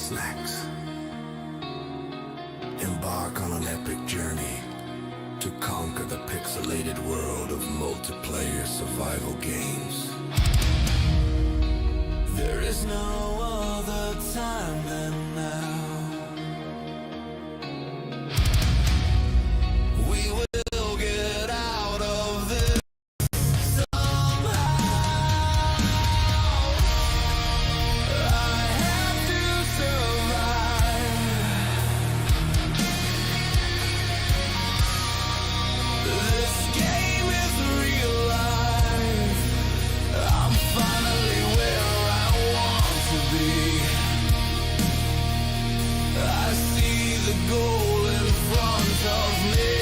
snacks. Embark on an epic journey to conquer the pixelated world of multiplayer survival games. There is no other time than now. We will get out of this somehow. I have to survive. This game is real life. I'm finally where I want to be. I see the goal in front of me.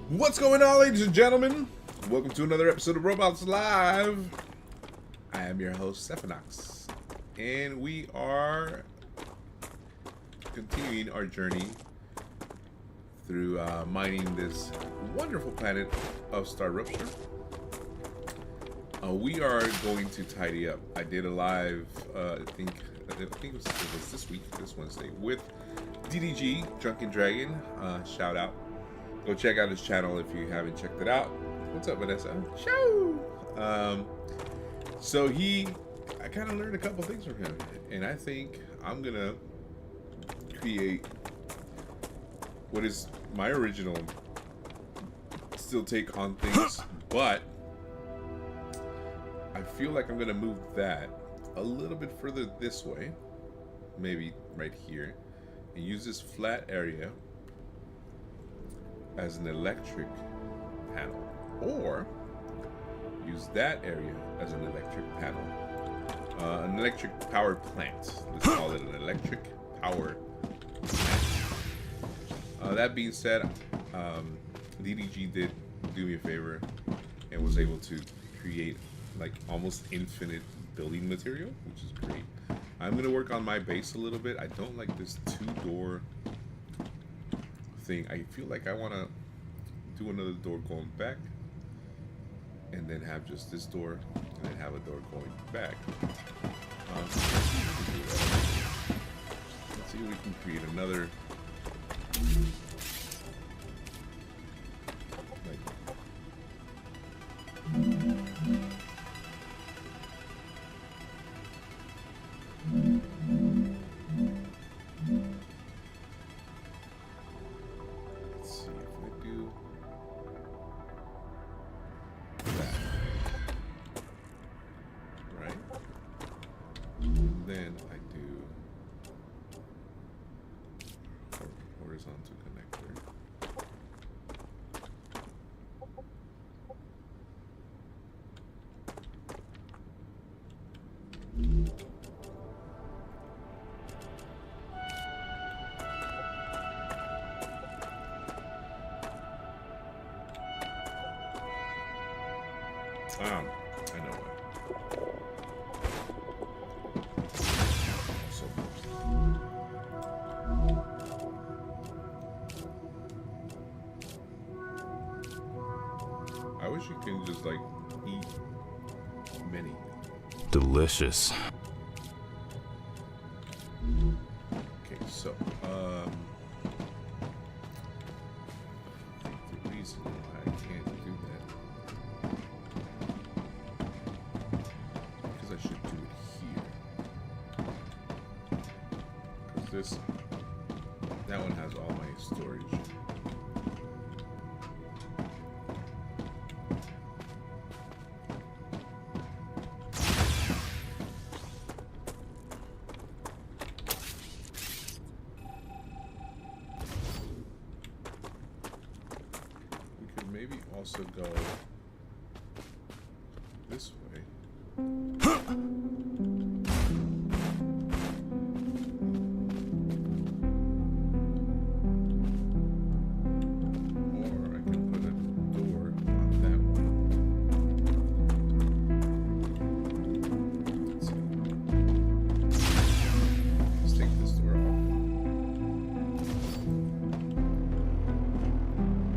What's going on, ladies and gentlemen? Welcome to another episode of Robots Live. I am your host, Stephanox, and we are continuing our journey through mining this wonderful planet of StarRupture. We are going to tidy up. I did a live, I think it was this week, this Wednesday, with DDG, Drunken Dragon. Shout out. Go check out his channel if you haven't checked it out. What's up, Vanessa? Show! So I kind of learned a couple things from him, and I think I'm gonna create what is my original still take on things, but I feel like I'm gonna move that a little bit further this way, maybe right here, and use this flat area as an electric panel, or use that area as an electric panel, an electric power plant. Let's call it an electric power plant. That being said, DDG did do me a favor and was able to create like almost infinite building material, which is great. I'm gonna work on my base a little bit. I don't like this two-door thing. I feel like I want to do another door going back, and then have just this door, and then have a door going back. Let's see if we can create another. Let's see if I do that. Right? And then I do horizontal connector. I know it. So I wish you can just like eat many. Delicious. Okay, so the reason why I can't do that because I should do it here. Because that one has all my storage. Maybe also go this way. Or I can put a door on that one. Let's see. Let's take this door off.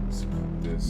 Let's put this.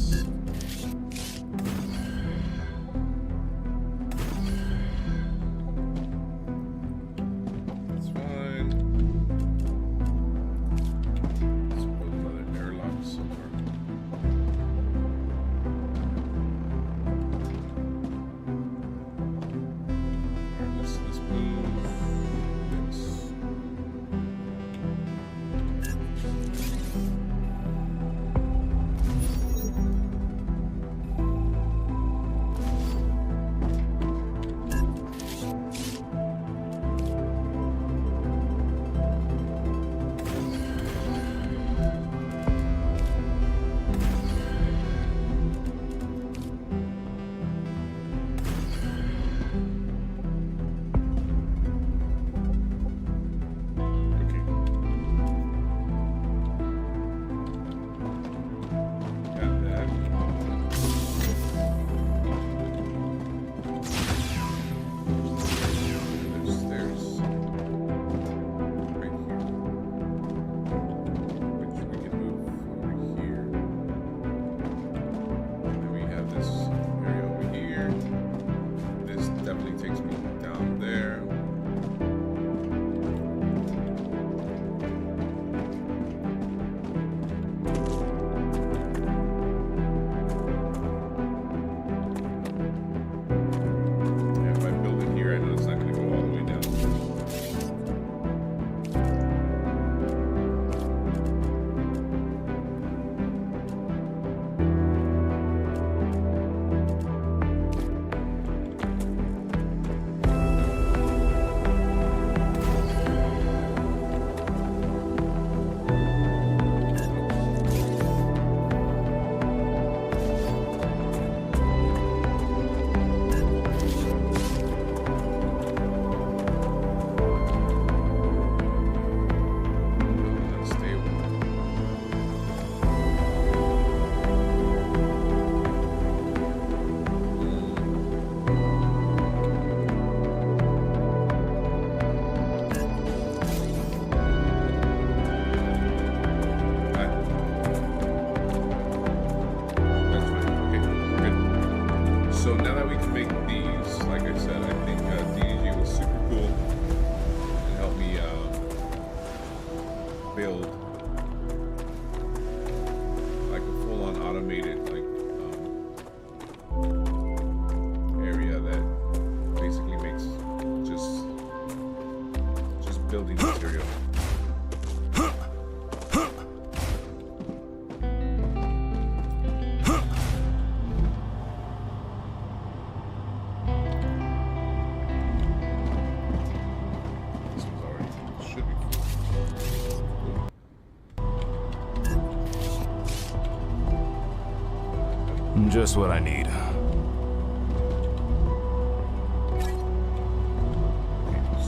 Just what I need.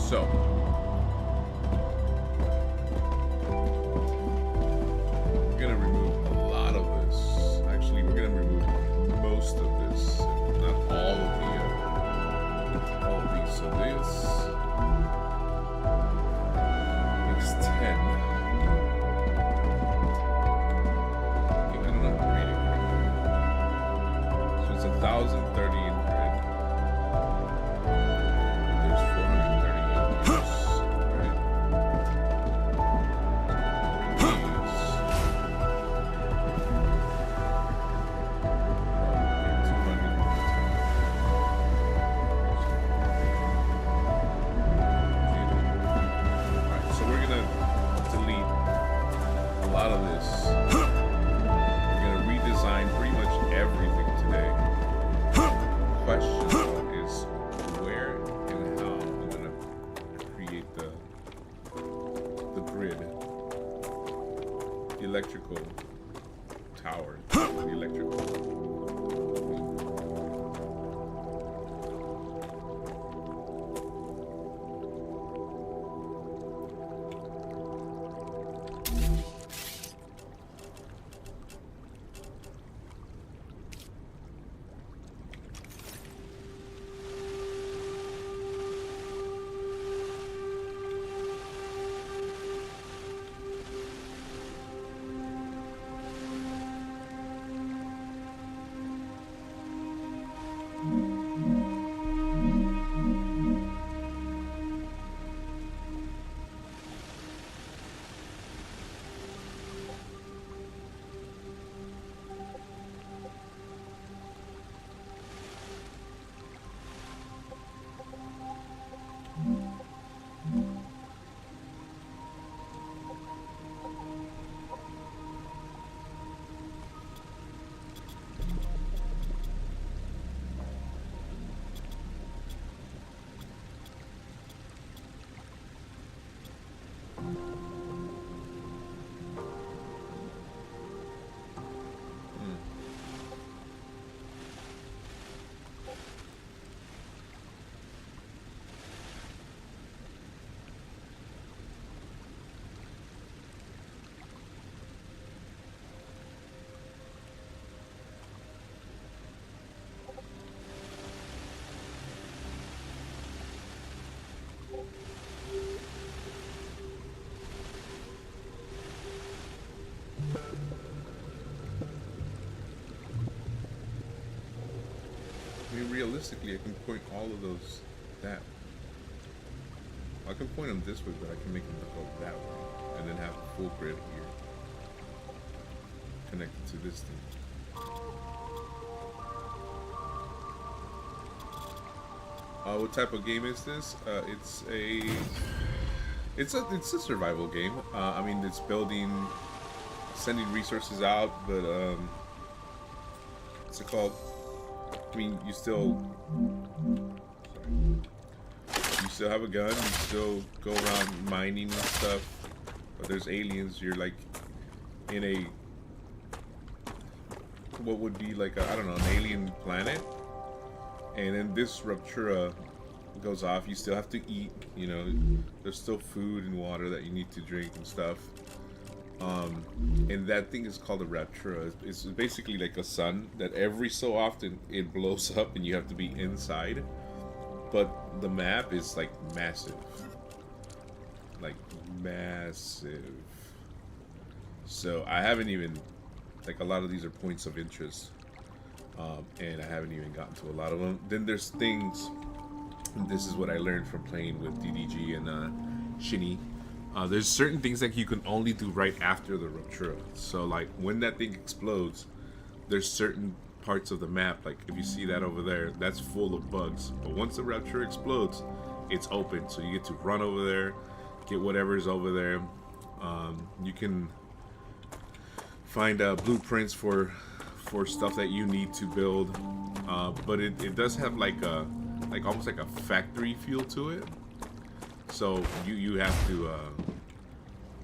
So, we're gonna remove a lot of this. Actually, we're gonna remove most of this, not all of these. So this makes 10. I don't know how to read it. So it's 1,030 in red. There's 430 in use. Right? Alright, so we're gonna delete a lot of this. We're gonna redesign pretty much everything today. Question is where and how I'm gonna create the grid, the electrical tower, the electrical. I mean, realistically, I can point all of those that. I can point them this way, but I can make them go that way, and then have a full grid here connected to this thing. What type of game is this? It's a survival game. I mean, it's sending resources out, but what's it called? I mean, you still have a gun. You still go around mining and stuff. But there's aliens. You're like in a what would be like I don't know, an alien planet. And then this Ruptura goes off. You still have to eat. You know, there's still food and water that you need to drink and stuff. And that thing is called a Raptura. It's basically like a sun that every so often it blows up and you have to be inside. But the map is like massive. Like massive. So I haven't even, like, a lot of these are points of interest. And I haven't even gotten to a lot of them. Then there's things, and this is what I learned from playing with DDG and Shinny. There's certain things that you can only do right after the Ruptura. So like when that thing explodes, there's certain parts of the map, like if you see that over there, that's full of bugs. But once the Ruptura explodes, it's open. So you get to run over there, get whatever's over there. You can find blueprints for stuff that you need to build. But it does have like almost like a factory feel to it. So you have to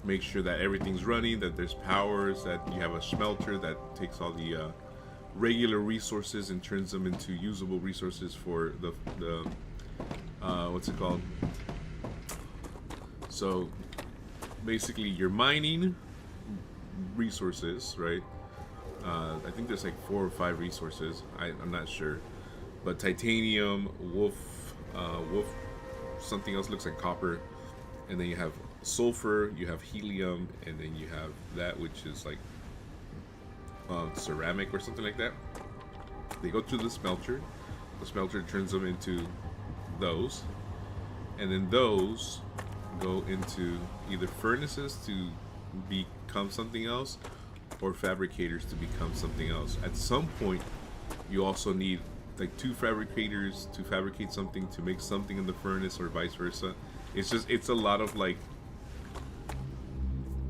make sure that everything's running, that there's powers, that you have a smelter that takes all the regular resources and turns them into usable resources for the what's it called? So basically, you're mining resources, right? I think there's like 4 or 5 resources. I'm not sure, but titanium, wolf, something else looks like copper, and then you have sulfur, you have helium, and then you have that which is like ceramic or something like that. They go to the smelter. The smelter turns them into those, and then those go into either furnaces to become something else, or fabricators to become something else. At some point, you also need like 2 fabricators to fabricate something to make something in the furnace, or vice versa. It's a lot of like,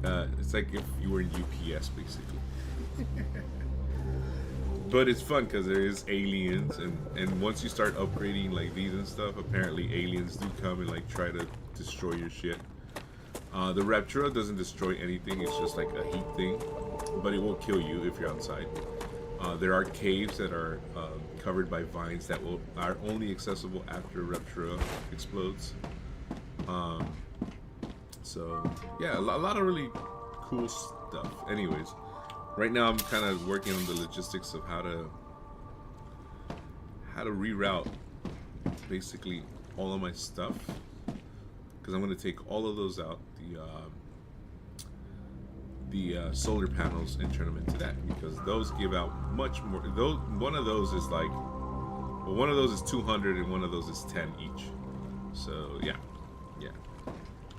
it's like if you were in UPS basically. But it's fun because there is aliens, and once you start upgrading like these and stuff, apparently aliens do come and like try to destroy your shit. The Raptura doesn't destroy anything, it's just like a heat thing, but it will kill you if you're outside. There are caves that are covered by vines that are only accessible after Raptura explodes. So yeah, a lot of really cool stuff. Anyways, right now I'm kind of working on the logistics of how to reroute basically all of my stuff, because I'm going to take all of those out, the solar panels, and turn them into that, because those give out much more. One of those is like, well, one of those is 200 and one of those is 10 each. So yeah,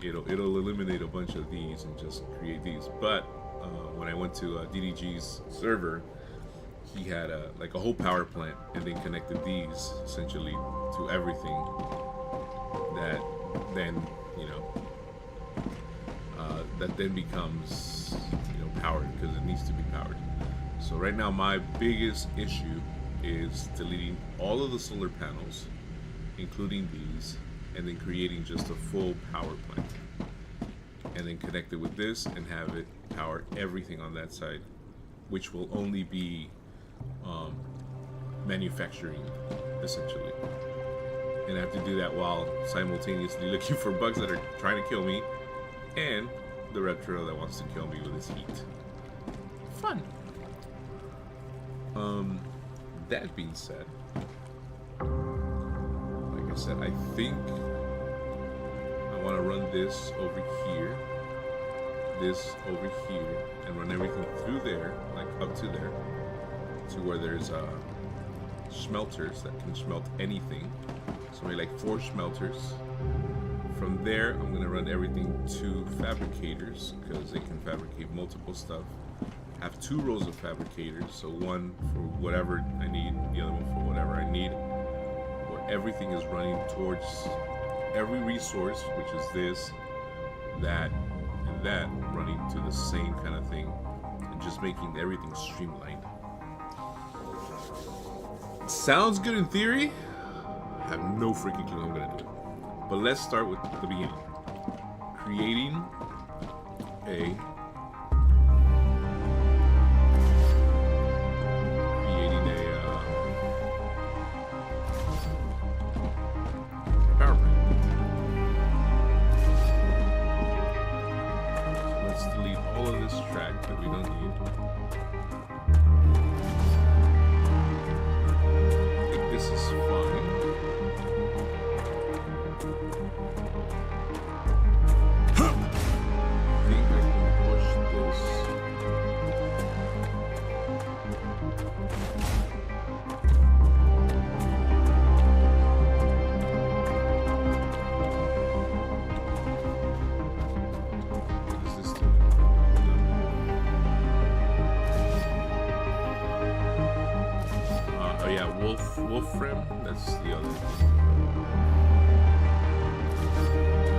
it'll eliminate a bunch of these and just create these. But when I went to DDG's server, he had like a whole power plant, and then connected these essentially to everything that then that then becomes powered, because it needs to be powered. So right now my biggest issue is deleting all of the solar panels, including these, and then creating just a full power plant, and then connect it with this and have it power everything on that side, which will only be manufacturing essentially. And I have to do that while simultaneously looking for bugs that are trying to kill me, and the Raptura that wants to kill me with his heat. Fun. That being said, like I said, I think I want to run this over here, and run everything through there, like up to there, to where there's smelters that can smelt anything. So maybe like 4 smelters. From there, I'm going to run everything to fabricators, because they can fabricate multiple stuff. I have 2 rows of fabricators, so one for whatever I need, the other one for whatever I need, where everything is running towards every resource, which is this, that, and that, running to the same kind of thing, and just making everything streamlined. Sounds good in theory. I have no freaking clue how I'm going to do it. But let's start with the beginning. Creating a power plant. So let's delete all of this track that we don't need. I think this is fine. Wolfram, that's the other.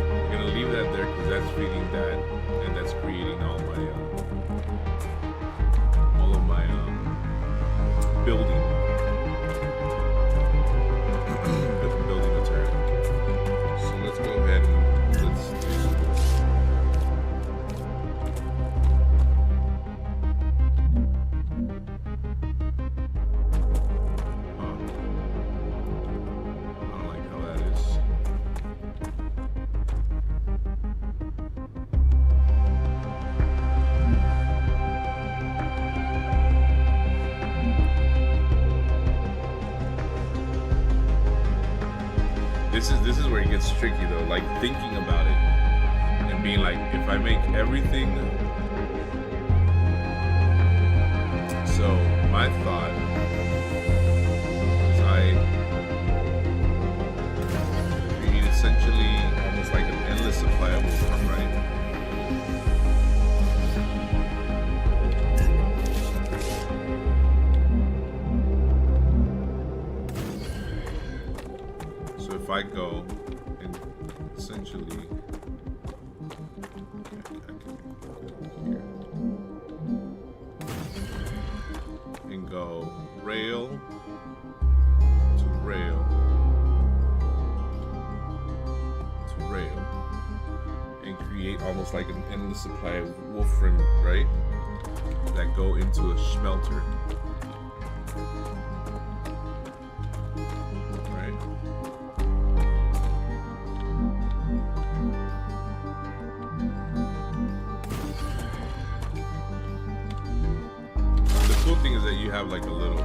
I'm gonna leave that there because that's feeding that, and that's creating all of my building material. So let's go ahead and let's do this. This is where it gets tricky though. Like thinking about it and being like, if I make everything. So my thought is I create essentially almost like an endless supply of wolfram, right? If I go and essentially and go rail to rail to rail and create almost like an endless supply of wolfram, right? That go into a smelter. You have like a little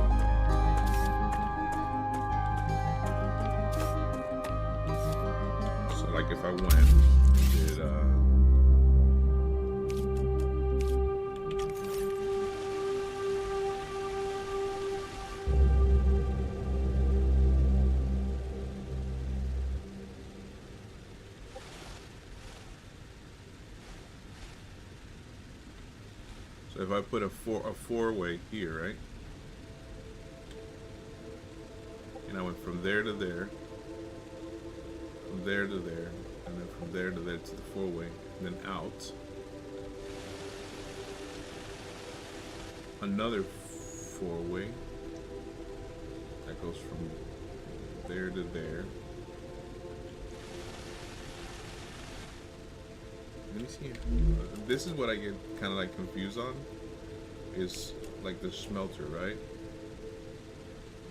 so like if I went and did so if I put a four-way here, right? And I went from there to there, from there to there, and then from there to there to the four-way, and then out. Another four-way that goes from there to there. Let me see here. This is what I get kind of like confused on, is like the smelter, right?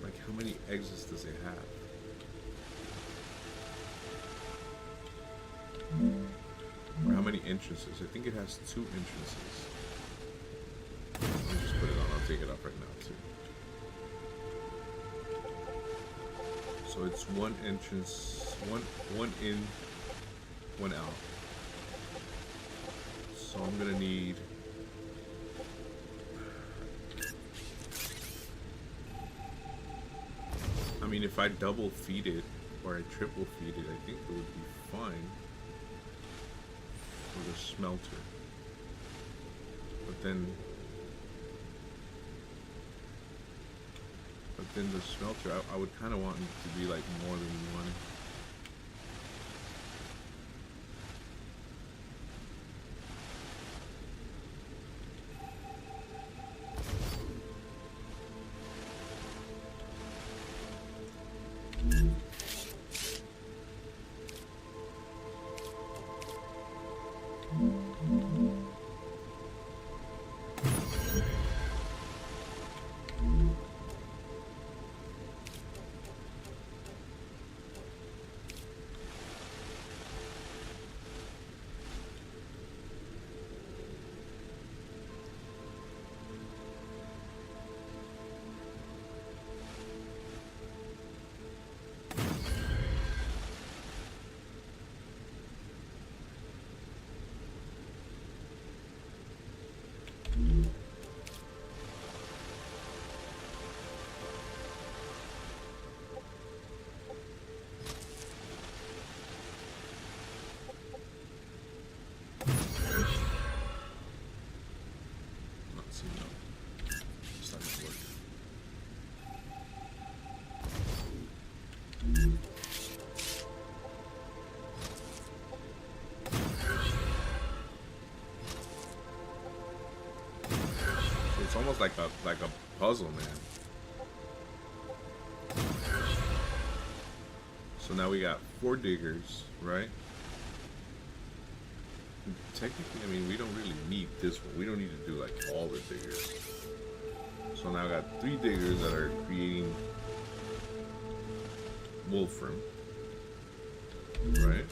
Like how many exits does it have? Or how many entrances? I think it has 2 entrances. Let me just put it on. I'll take it off right now too. So it's 1 entrance, one in, 1 out. So I'm gonna need I mean, if I double feed it or I triple feed it, I think it would be fine for the smelter. But then the smelter, I would kind of want it to be like more than 1. It's almost like a puzzle, man. So now we got 4 diggers, right? Technically, I mean, we don't really need this one. We don't need to do like all the diggers. So now I got 3 diggers that are creating wolfram, right?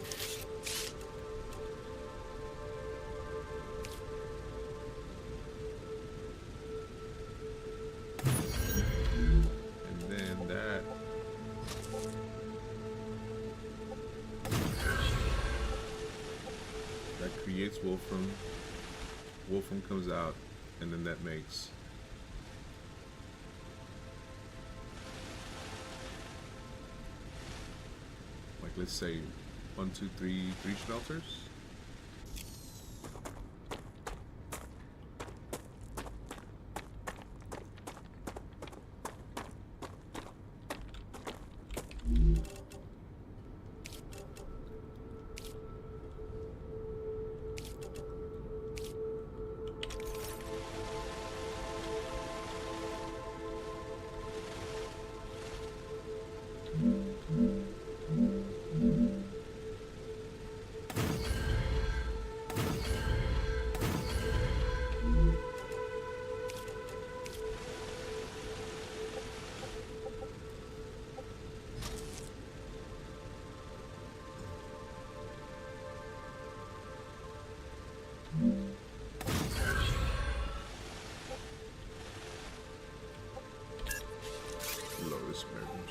And then that creates wolfram. Wolfram comes out, and then that makes like, let's say 1, 2, 3 smelters.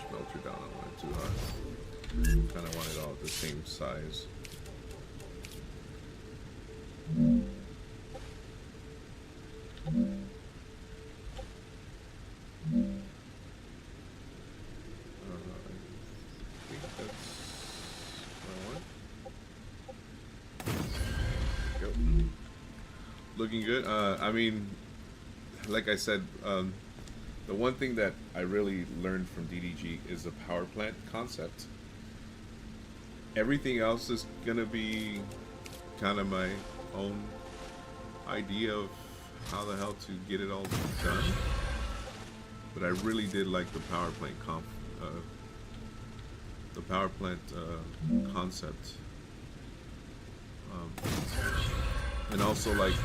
Smelter down, I wanted too hot. Kind of want it all at the same size. I think that's what I want. There we go. Looking good. I mean, like I said, the one thing that I really learned from DDG is the power plant concept. Everything else is gonna be kind of my own idea of how the hell to get it all done. But I really did like the power plant concept, and also, like,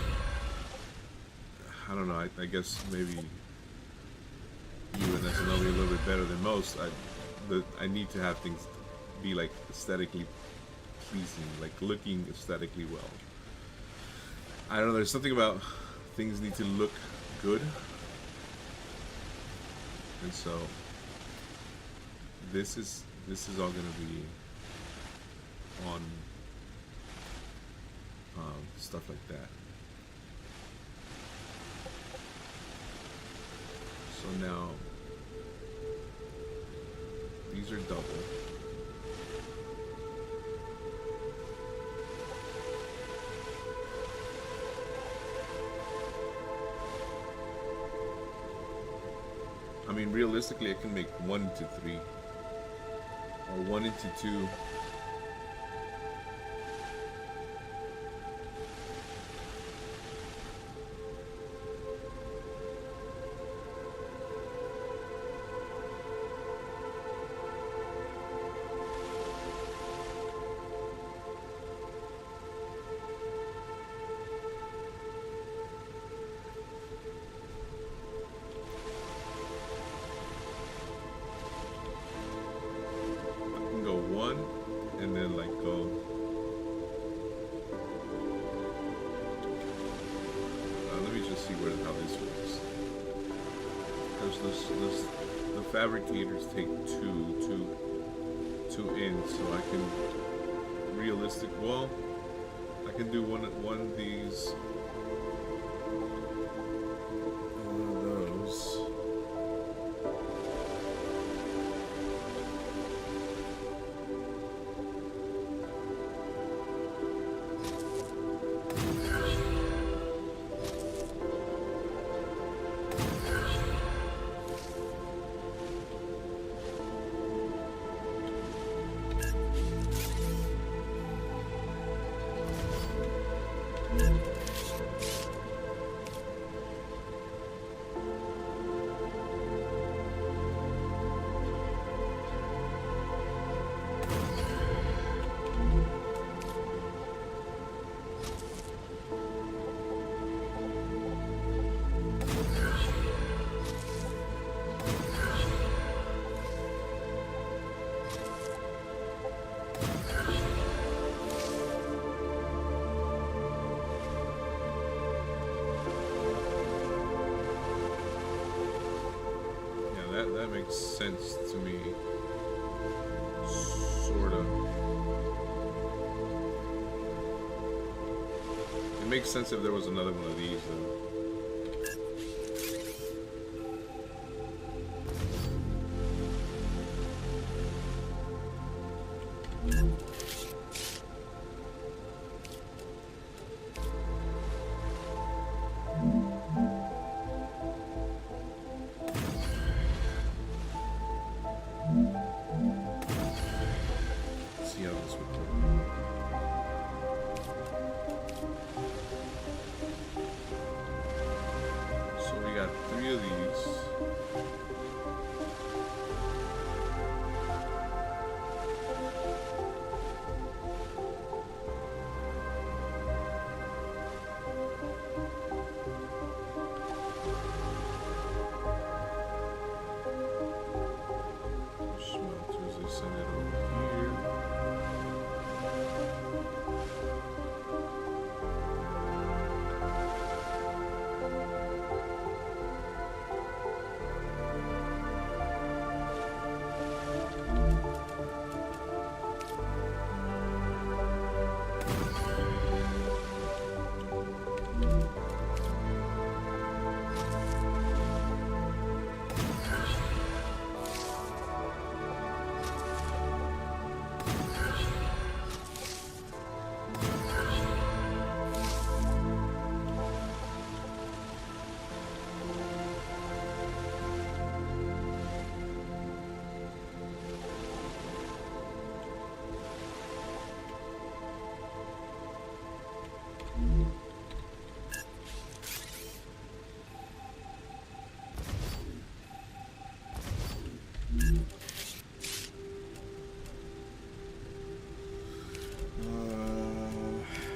I don't know. I guess maybe you and that's know me a little bit better than most. I need to have things be like aesthetically pleasing, like looking aesthetically well. I don't know, there's something about things need to look good, and so this is all gonna be on stuff like that. So now these are double. I mean, realistically, I can make 1 into 3 or 1 into 2. And then like go let me just see how this works, because the fabricators take two in, so I can I can do one of these, one of those. That makes sense to me, sort of. makes sense if there was another one of these, though. See how this would work. So we got 3 of these. Smelters, they send it over here.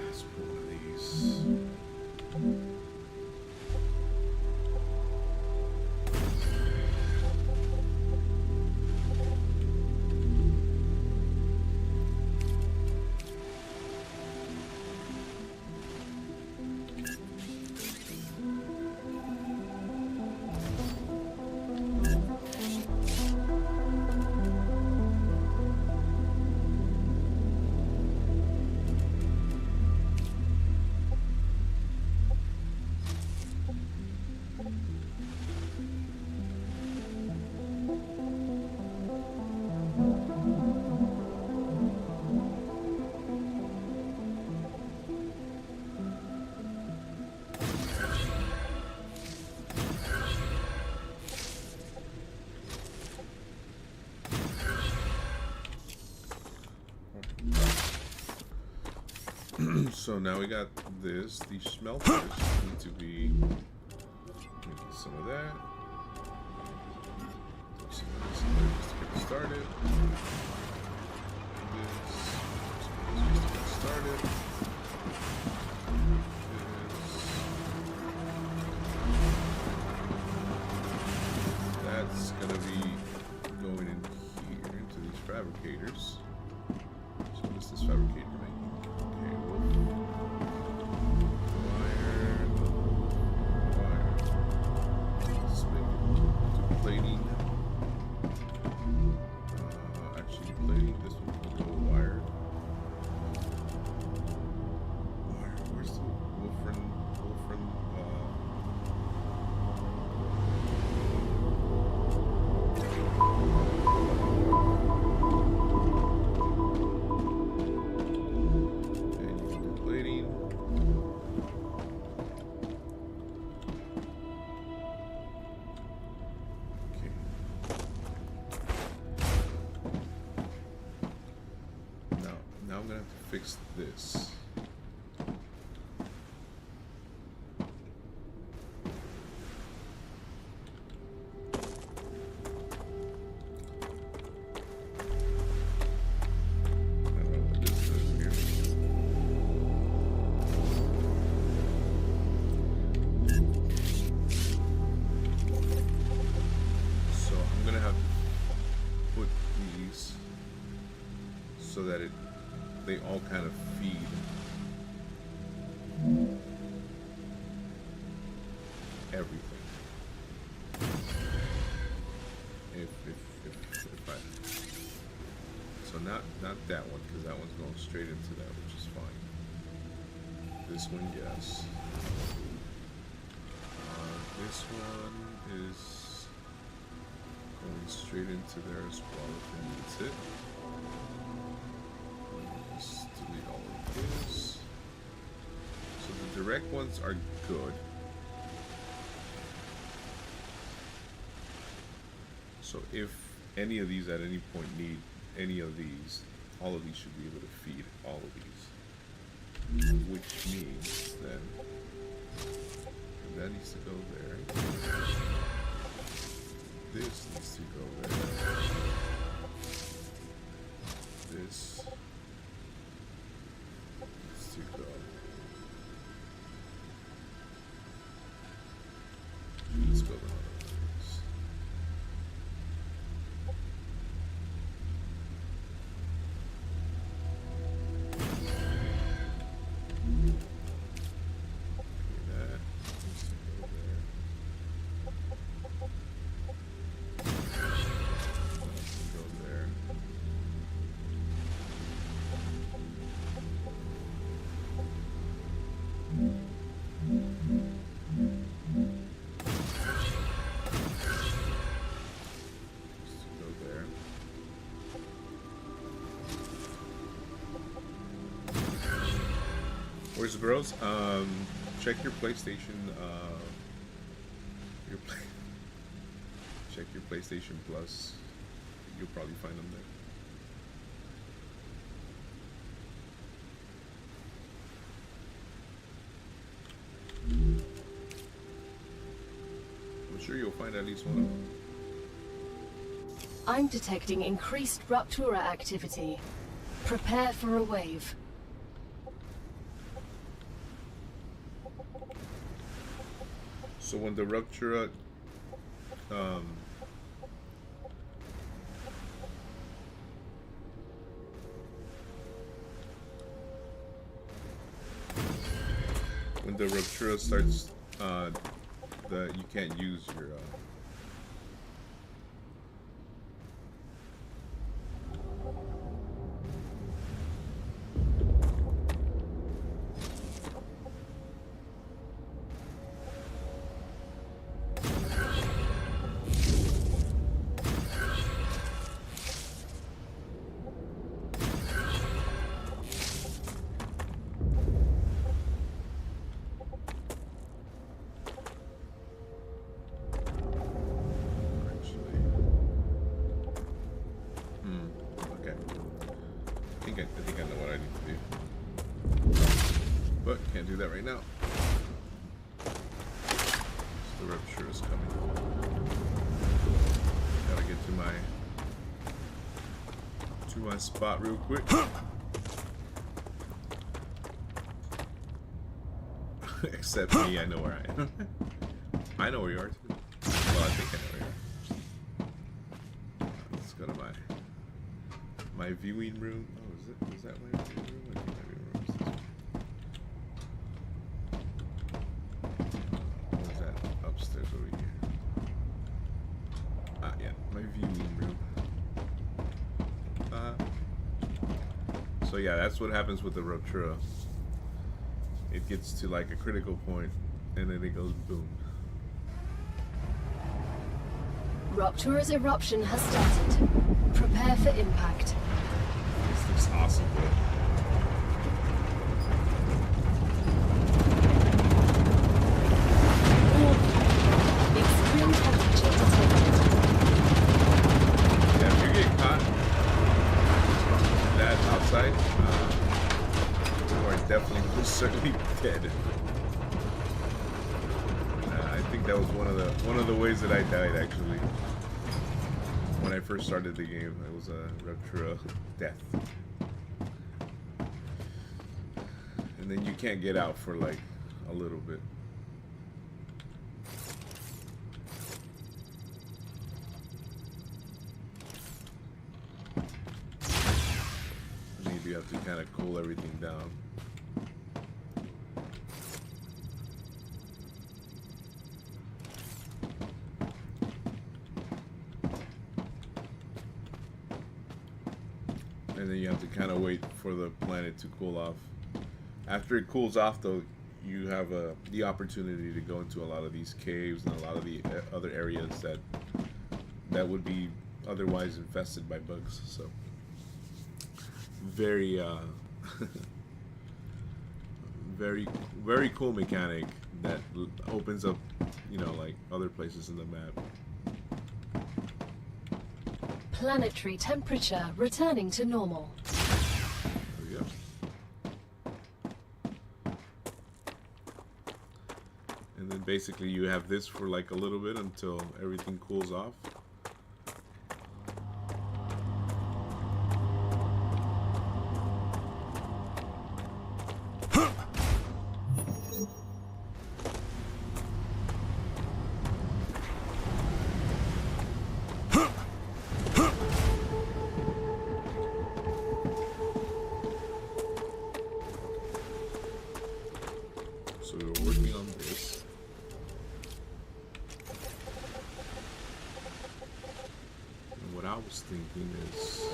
Let's put one of these. So now we got this. These smelters need to be making some of that. Throw some of this in there just to get started. This. Some of this just to get started. This. That's gonna be going in here into these fabricators. So what's this fabricator making? Okay, plating. Actually, plating. This one will go wired. Wire. Where's the Wolfram? And you can do plating. Now I'm gonna have to fix this. I don't know what this does here. So I'm gonna have to put these so that they all kind of feed. Everything. If I, so not that one, because that one's going straight into that, which is fine. This one, yes. This one is going straight into there as well. If it needs it. Just delete all of this. So the direct ones are good. So if any of these at any point need any of these, all of these should be able to feed all of these. Which means then that needs to go there. This needs to go there. This needs to go. Let's build another one of these. That needs to go there. Go there. Go there. Where's the bros? Check your PlayStation. Check your PlayStation Plus. You'll probably find them there. I'm sure you'll find at least one of them. I'm detecting increased Ruptura activity. Prepare for a wave. So when the Rupture, when the Ruptura starts, you can't use your. I think I know what I need to do, but can't do that right now. So the Rupture is coming. Gotta get to my spot real quick. Except me, I know where I am. I know where you are too. Well, I think I know where you are. Let's go to my viewing room. Oh, is that my viewing room? I think my viewing room is this one. What is that? Upstairs over here. Ah, yeah, my viewing room. So yeah, that's what happens with the Ruptura. It gets to like a critical point, and then it goes boom. Ruptura's eruption has started. Prepare for impact. This looks awesome, bro. Extreme temperature detected. Yeah, if you get caught that outside, you are definitely most certainly dead. I think that was one of the ways that I died actually. When I first started the game, it was a Ruptura death. And then you can't get out for like a little bit. Maybe you have to kind of cool everything down. And then you have to kind of wait for the planet to cool off After it cools off, though, you have the opportunity to go into a lot of these caves and a lot of the other areas that would be otherwise infested by bugs. So very very cool mechanic that opens up, you know, like other places in the map. Planetary temperature returning to normal. There we go. And then basically you have this for like a little bit until everything cools off. So we're working on this. And what I was thinking is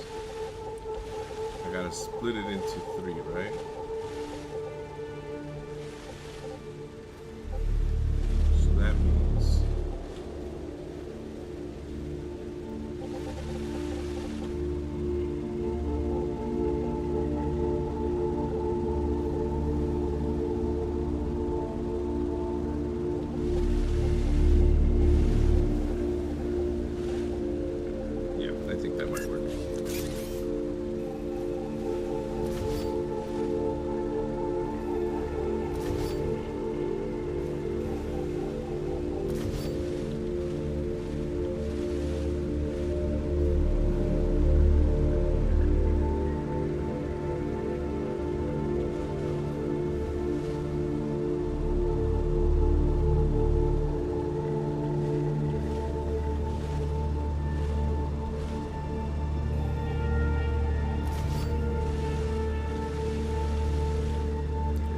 I gotta split it into 3, right? So that means I think that might work.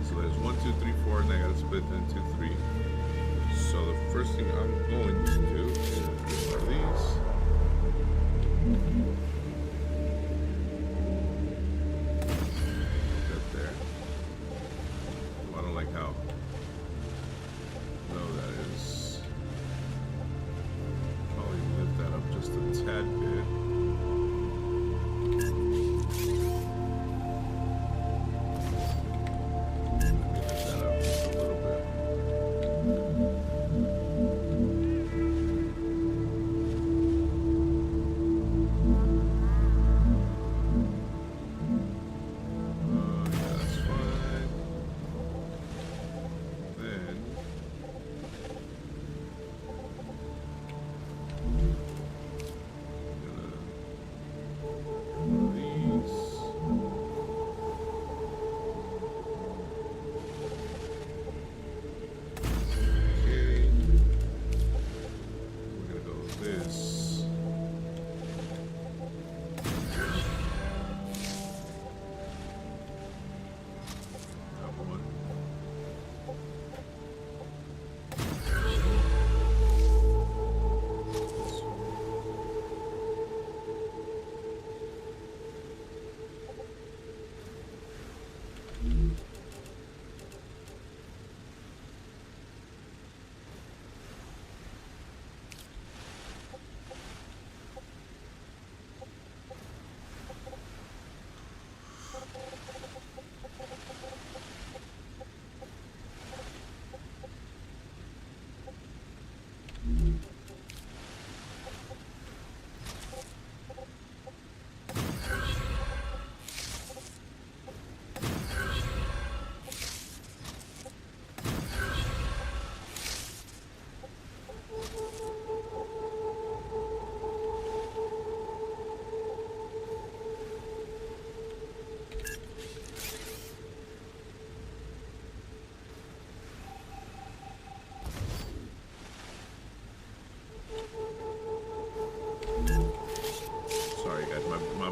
So there's 1, 2, 3, 4, and I gotta split it into 3. So the first thing I'm going to do is get one of these. Put that there. Oh, I don't like how low that is. Probably lift that up just a tad bit.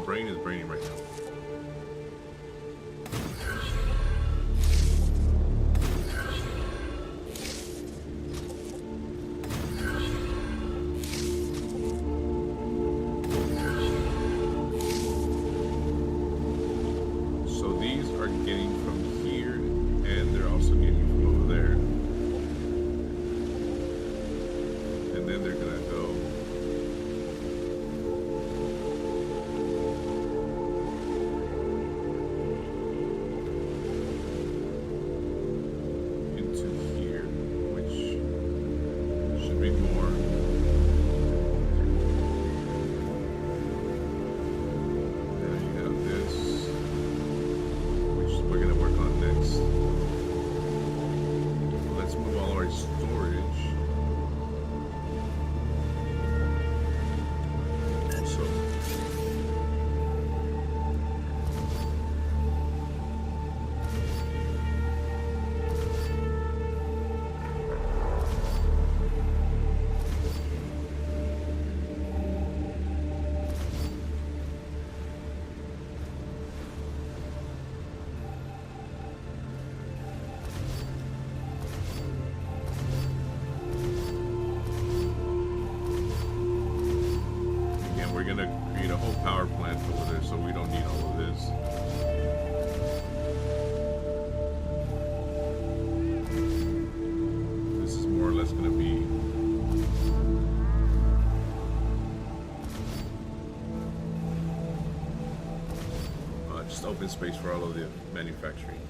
Brain is braining right now. So these are getting from here also getting from over there. And then they're gonna go into here, which should be more. Now you have this, which we're gonna work on next. Let's move all our storage. Also, again, we're gonna create a whole power plant over there, so we don't need all of this. This is more or less gonna be just open space for all of the manufacturing.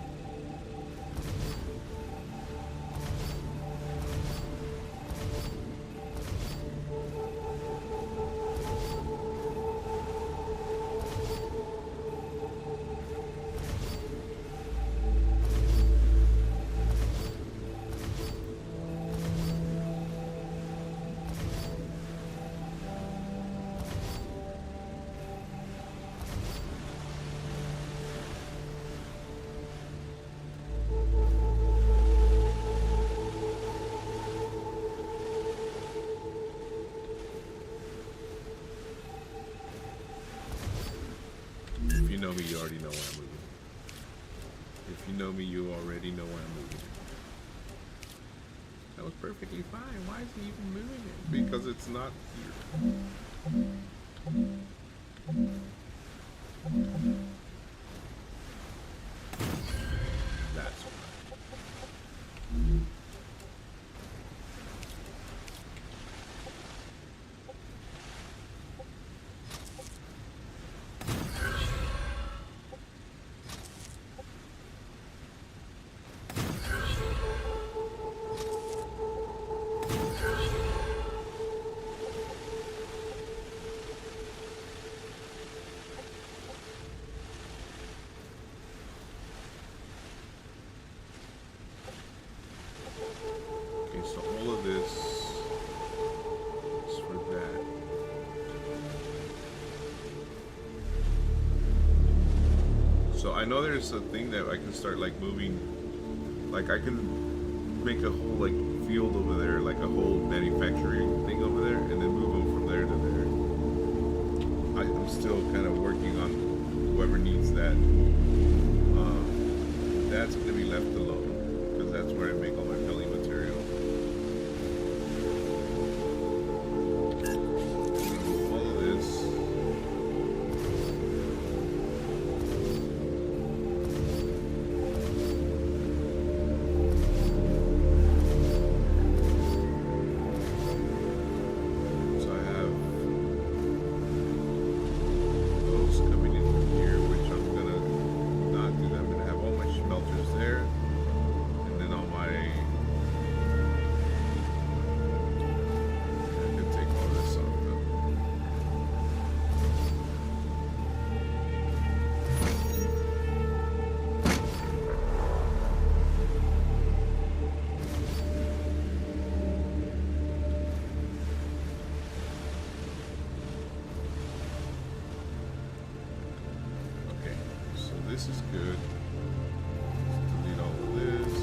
If you know me, you already know where I'm moving. If you know me, you already know where I'm moving. That was perfectly fine. Why is he even moving it? Because it's not here. That's why. Okay, so all of this is for that. So I know there's a thing that I can start like moving, like I can make a whole like field over there, like a whole manufacturing thing over there, and then move them from there to there. I'm still kind of working on whoever needs that. That's going to be left alone because that's where I make all my building material. All of this. So I have those coming in here, which I'm gonna not do that. I'm gonna have all my smelters there, and then all my. I can take all this off though. Okay, so this is good. Delete all of this.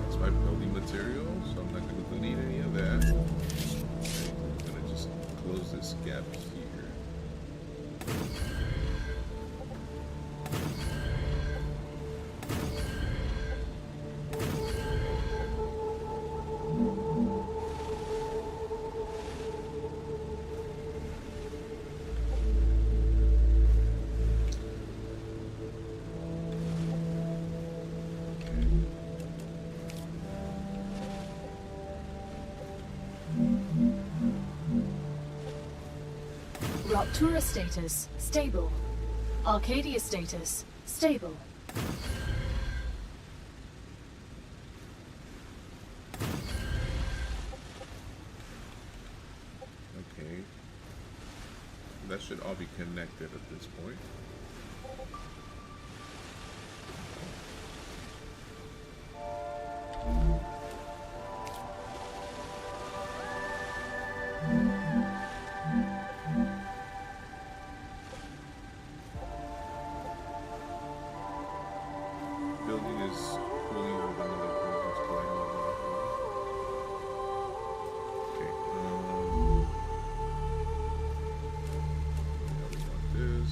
It's my building material, so I'm not going to delete any of that. I'm going to just close this gap here. Ruptura status, stable. Arcadia status, stable. Okay. That should all be connected at this point. Building is cooling with another building's colliding with another building. Okay. Yeah, we want this.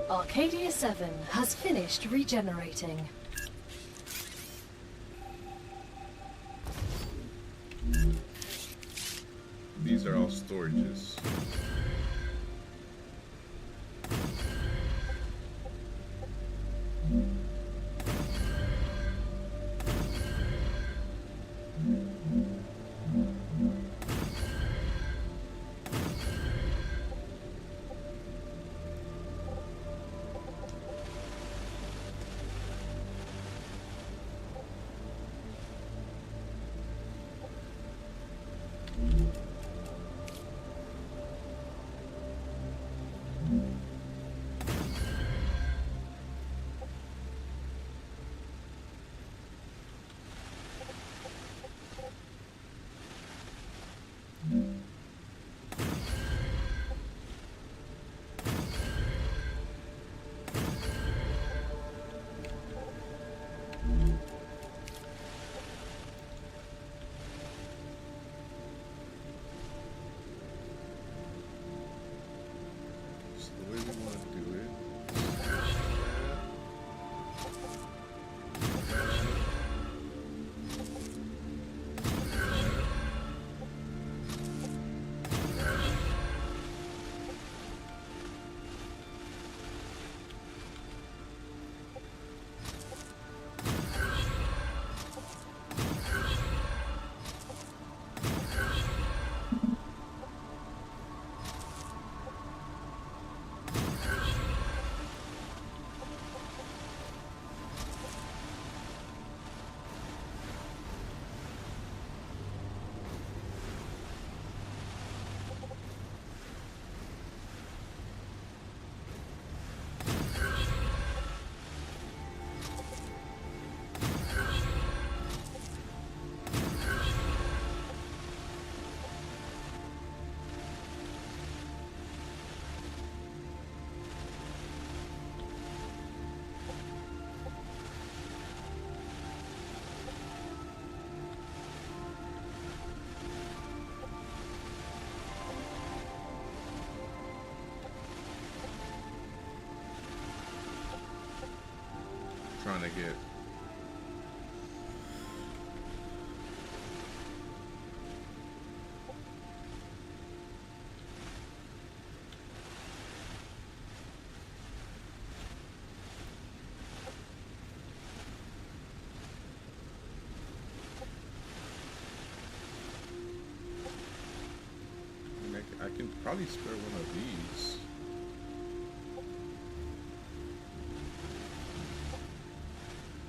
Arcadia 7 has finished regenerating. These are all storages. The way we want to do it. Trying to get probably spare one of these.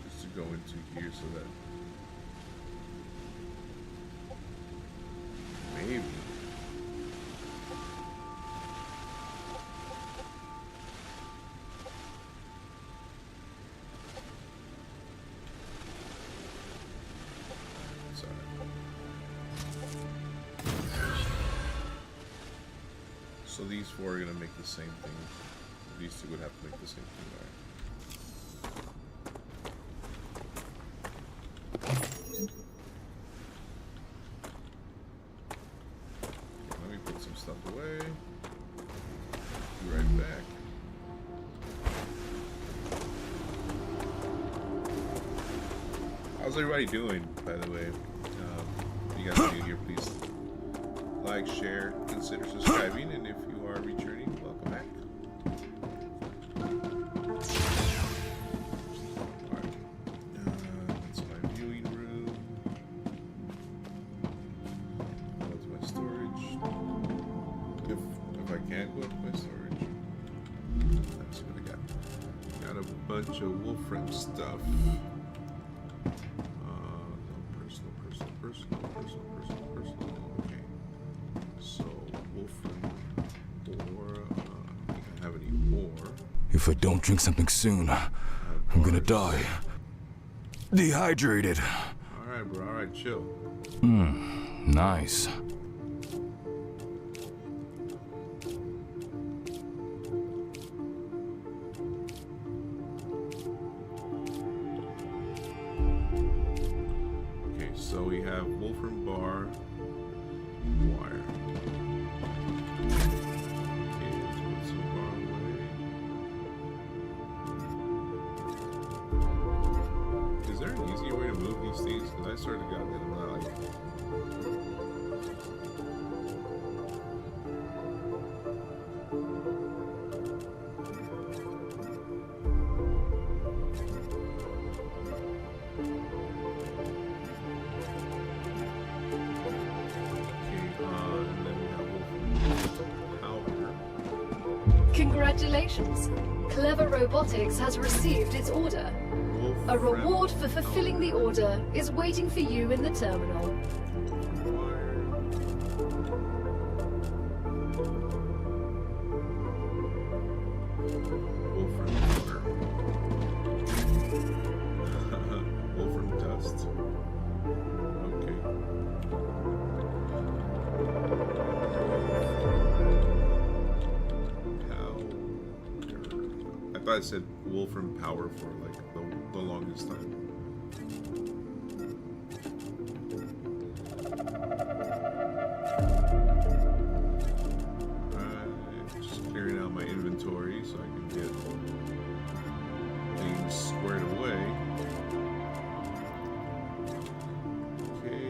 Just to go into here so that maybe. So these four are gonna make the same thing. These two would have to make the same thing, right? Let me put some stuff away. Be right back. How's everybody doing, by the way? If you guys are new here, please like, share, consider subscribing, and if you are returning, welcome back. Alright, that's my viewing room. Go to my storage. If I can't go to my storage. Let's see what I got. Got a bunch of Wolfram stuff. Personal. Okay. So, Wolfram ore. I don't think I have any ore. If I don't drink something soon, I'm gonna die. Dehydrated. Alright, bro. Alright, chill. Nice. So we have Wolfram bar, wire. Okay, let's put some bar away. Is there an easier way to move these things? Because I sort of got that I'm not like. Congratulations! Clever Robotics has received its order. A reward for fulfilling the order is waiting for you in the terminal. Wolfram dust. Okay. I thought I said Wolfram power for like the longest time. Just clearing out my inventory so I can get things squared away. Okay.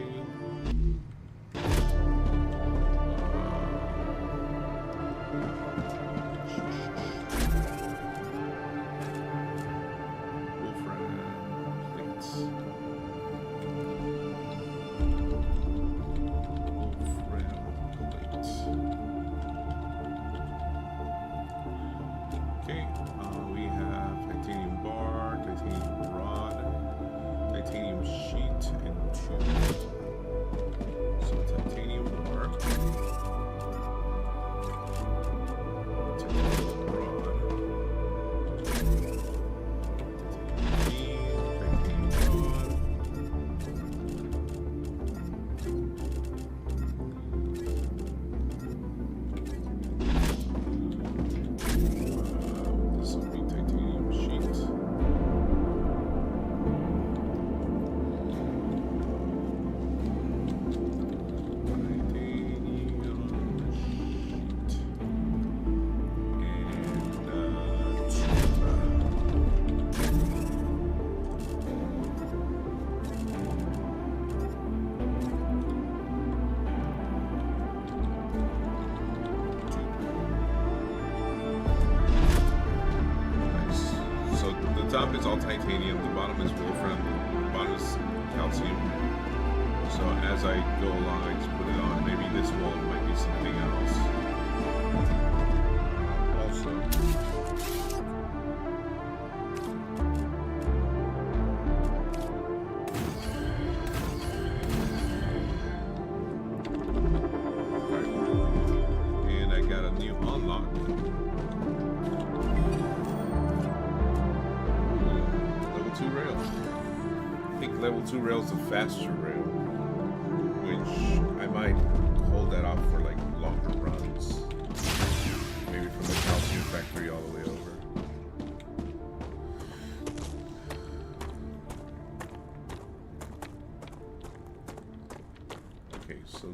Okay, we have titanium bar, titanium rod, titanium sheet, and tube. So titanium bar, titanium rod, titanium rod. This will be titanium sheet. Top is all titanium, the bottom is wolfram, the bottom is calcium. So as I go along, I just put it on. Maybe this wall might be something else. Also, and I got a new unlock. Level 2 rail. I think level 2 rail is a faster rail, which I might hold that off for like longer runs. Maybe from the calcium factory all the way over. Okay, so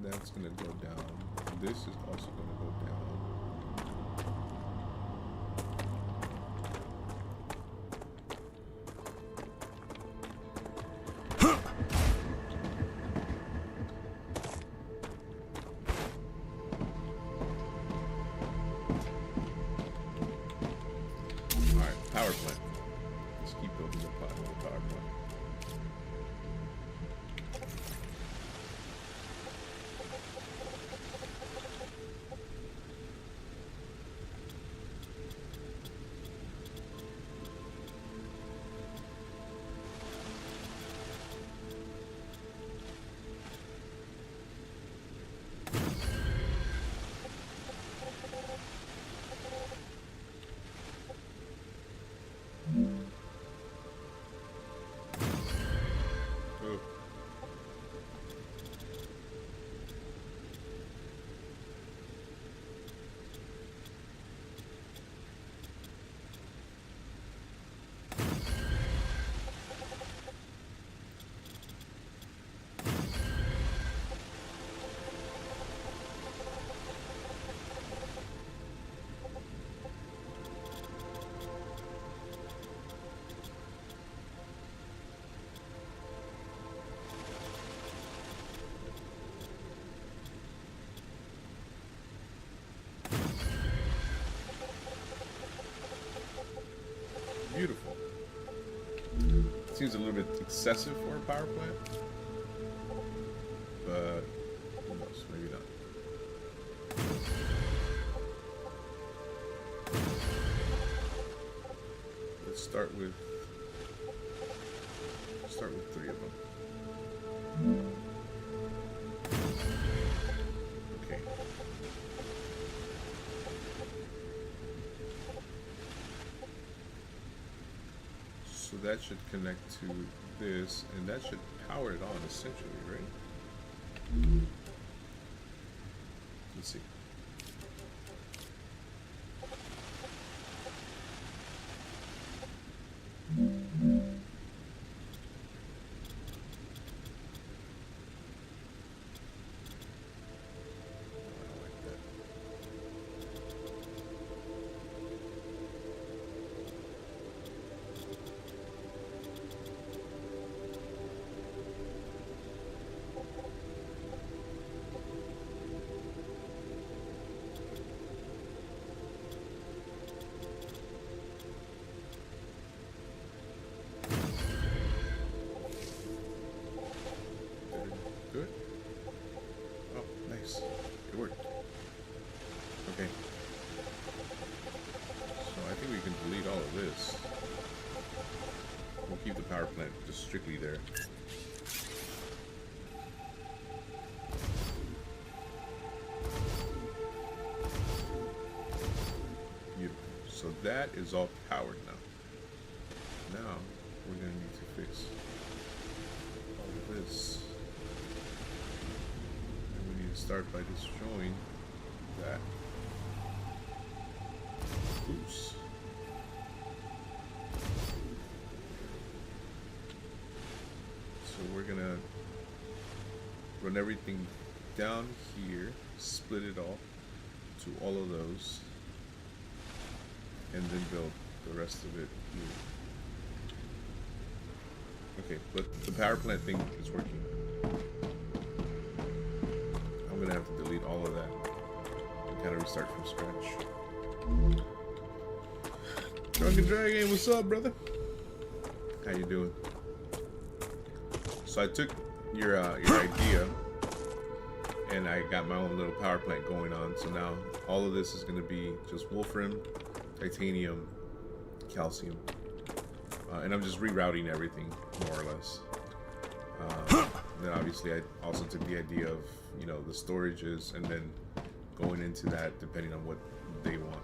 that's gonna go down. This is also gonna go down. Alright, power plant. Let's keep building the power plant. Beautiful. Seems a little bit excessive for a power plant, but who knows? Maybe not. Let's start with 3 of them. Okay. So that should connect to this, and that should power it on essentially, right? Let's see. Good. Oh, nice. It worked. Okay. So I think we can delete all of this. We'll keep the power plant just strictly there. Beautiful. So that is all powered now. Now we're going to need to fix all of this. Start by destroying that. Oops. So we're gonna run everything down here, split it all to all of those, and then build the rest of it here. Okay, but the power plant thing is working. I'm gonna have to delete all of that and kind of restart from scratch. Drunken Dragon, what's up, brother? How you doing? So I took your idea and I got my own little power plant going on. So now all of this is going to be just wolfram, titanium, calcium, and I'm just rerouting everything more or less. Then obviously I also took the idea of, you know, the storages and then going into that depending on what they want.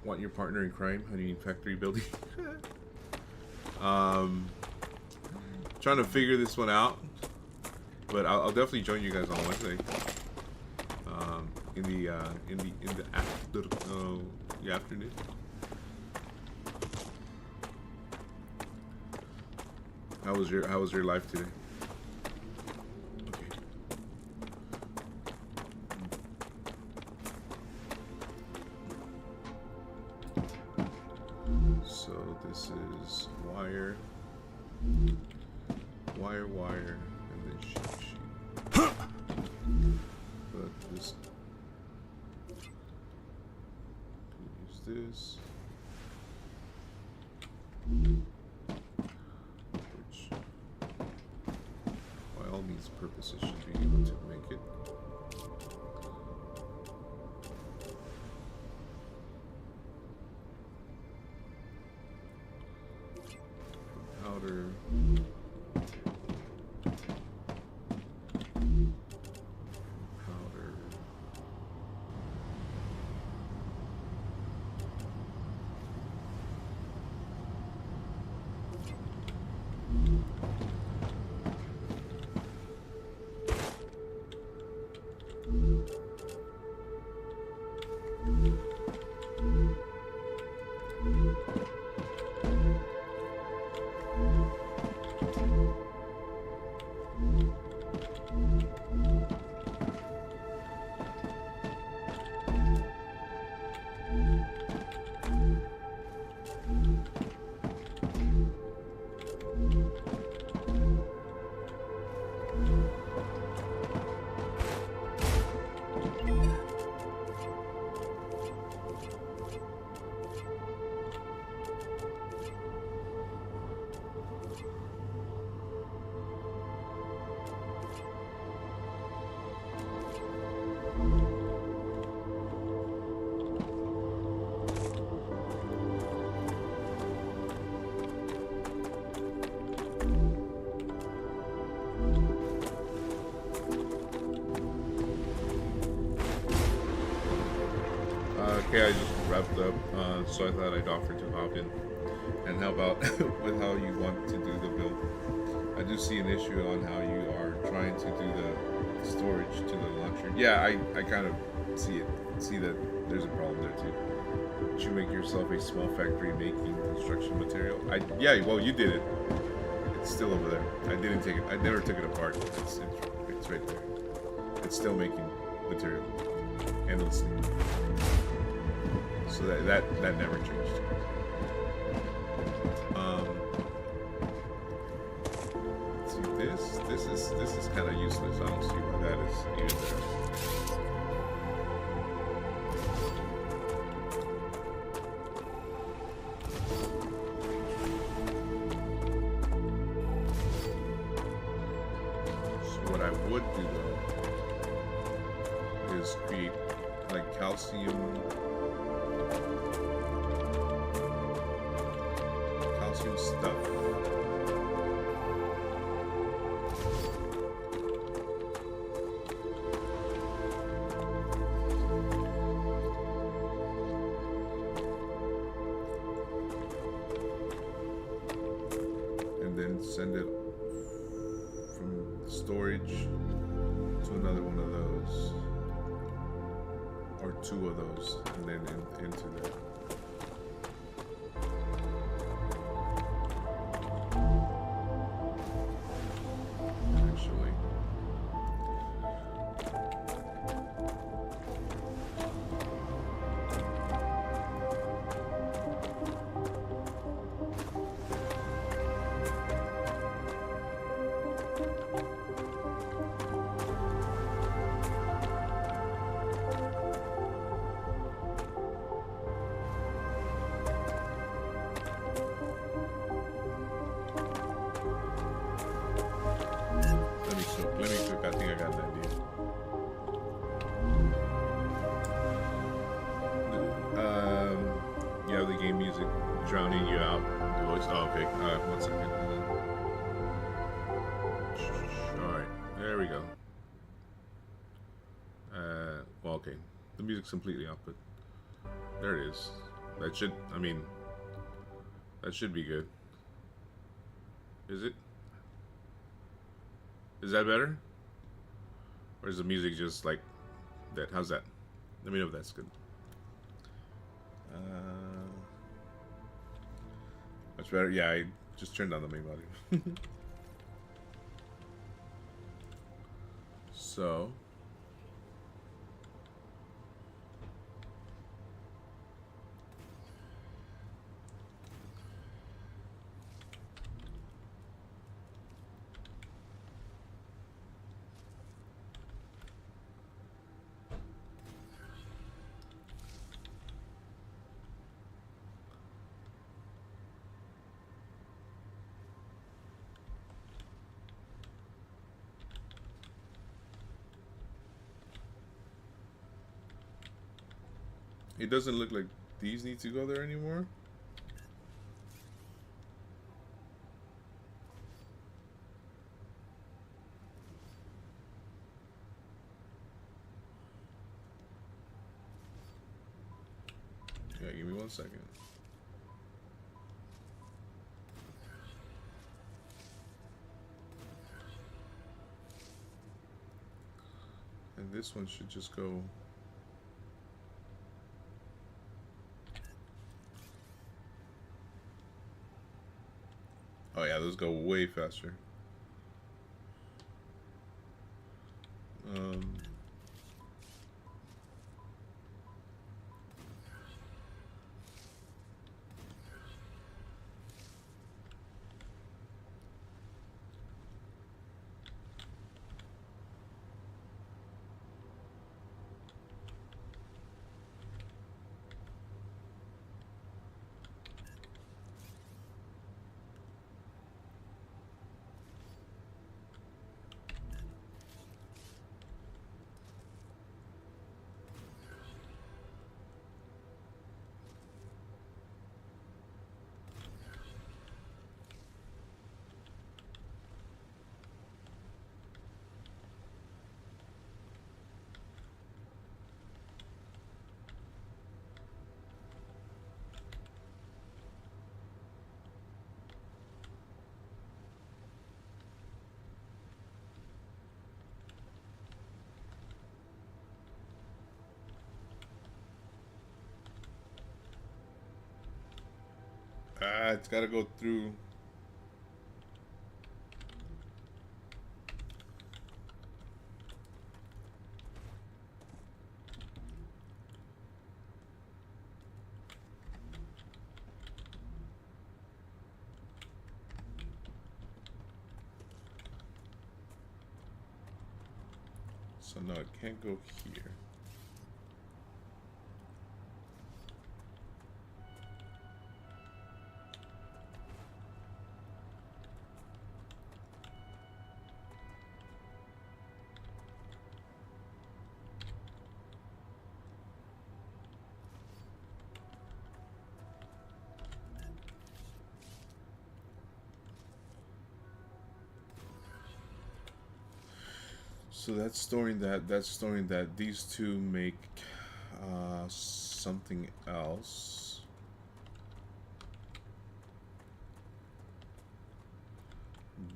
Want your partner in crime? How do you need factory building? Trying to figure this one out, but I'll definitely join you guys on Wednesday. In the afternoon. How was your life today? Okay. So this is wire, and then sheet. But this. Use this. Which, by all means, purposes should be able to make it. Powder. Okay, I just wrapped up, so I thought I'd offer to hop in and help out with how you want to do the build. I do see an issue on how you are trying to do the storage to the launcher. Yeah, I kind of see that there's a problem there too. Did you make yourself a small factory making construction material? Yeah, well, you did it. It's still over there. I didn't take it. I never took it apart. It's right there. It's still making material endlessly. So that never changed. See, this is kind of useless. I don't see why that is even there. So what I would do though is create like calcium stuff. And then send it from storage to another one of those, or two of those, and then into that. music drowning you out. The voice. Oh, okay. Alright, 1 second. Alright, there we go. Well, okay. The music's completely off, but there it is. That should, I mean, that should be good. Is it? Is that better? Or is the music just like that? How's that? Let me know if that's good. Much better? Yeah, I just turned on the main volume. So... it doesn't look like these need to go there anymore. Yeah, give me 1 second. And this one should just go. Oh yeah, those go way faster. It's gotta go through. So no, it can't go here. So that's storing that these two make something else.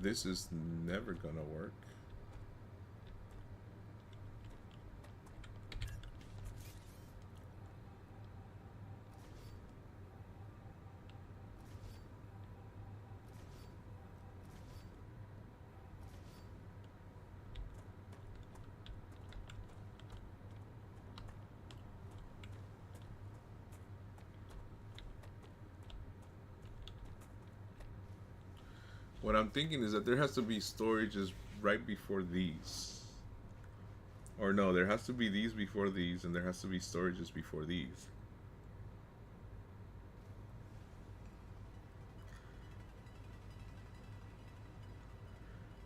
This is never gonna work. What I'm thinking is that there has to be storages right before these. Or no, there has to be these before these, and there has to be storages before these.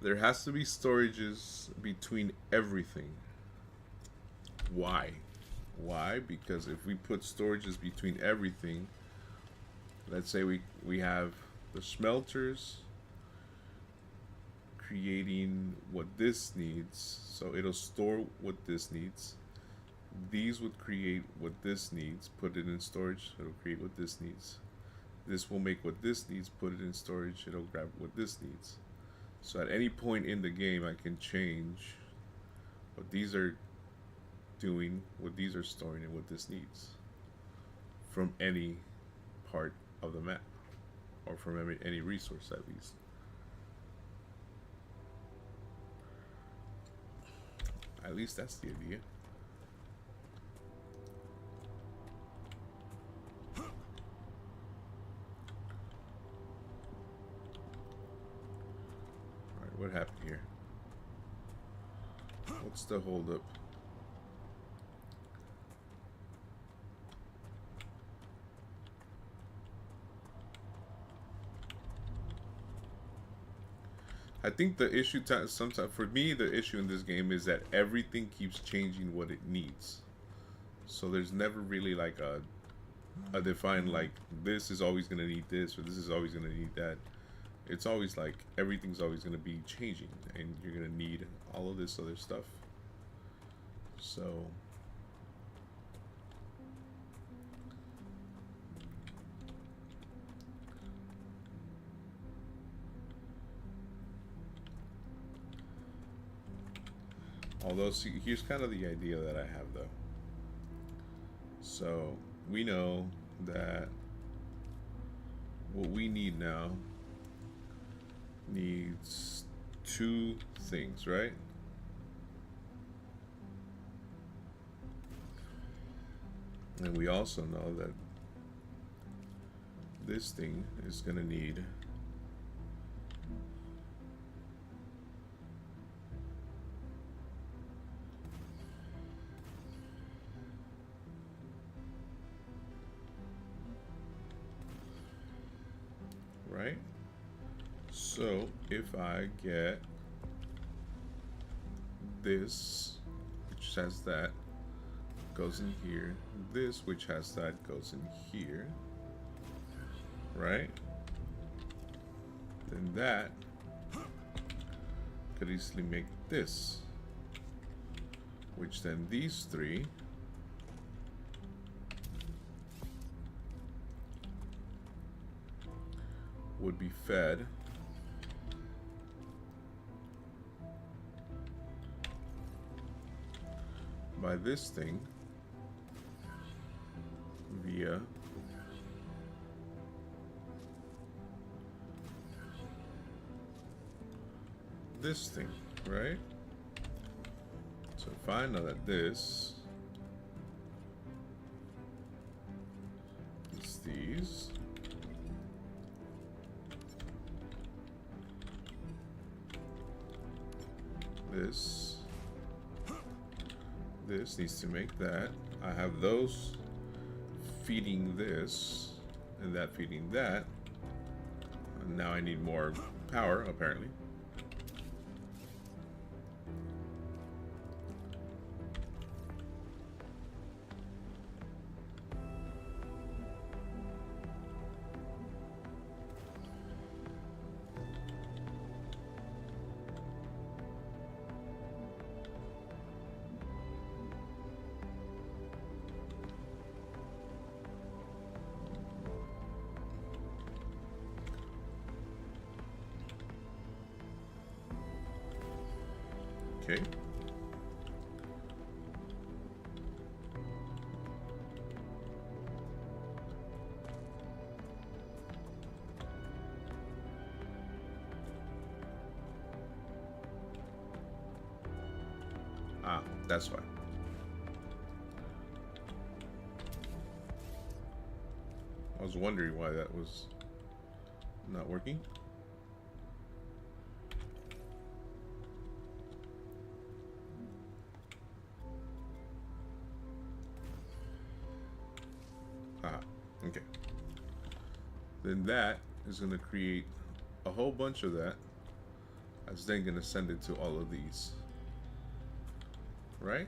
There has to be storages between everything. Why? Why? Because if we put storages between everything, let's say we have the smelters creating what this needs, so it'll store what this needs. These would create what this needs, put it in storage, it'll create what this needs. This will make what this needs, put it in storage, it'll grab what this needs. So at any point in the game I can change what these are doing, what these are storing, and what this needs from any part of the map, or from any resource at least. At least that's the idea. Alright, what happened here? What's the holdup? I think the issue sometimes for me, the issue in this game is that everything keeps changing what it needs. So there's never really like a defined, like, this is always going to need this, or this is always going to need that. It's always like everything's always going to be changing, and you're going to need all of this other stuff. So although, see, here's kind of the idea that I have, though. So we know that what we need now needs two things, right? And we also know that this thing is going to need right? So if I get this, which has that, goes in here, this which has that goes in here, right? Then that could easily make this, which then these three would be fed by this thing via this thing, right? So if I know that this is these, this needs to make that. I have those feeding this, and that feeding that. And now I need more power, apparently. Okay. Ah, that's why. I was wondering why that was not working. Okay. Then that is going to create a whole bunch of that. That's then going to send it to all of these. Right?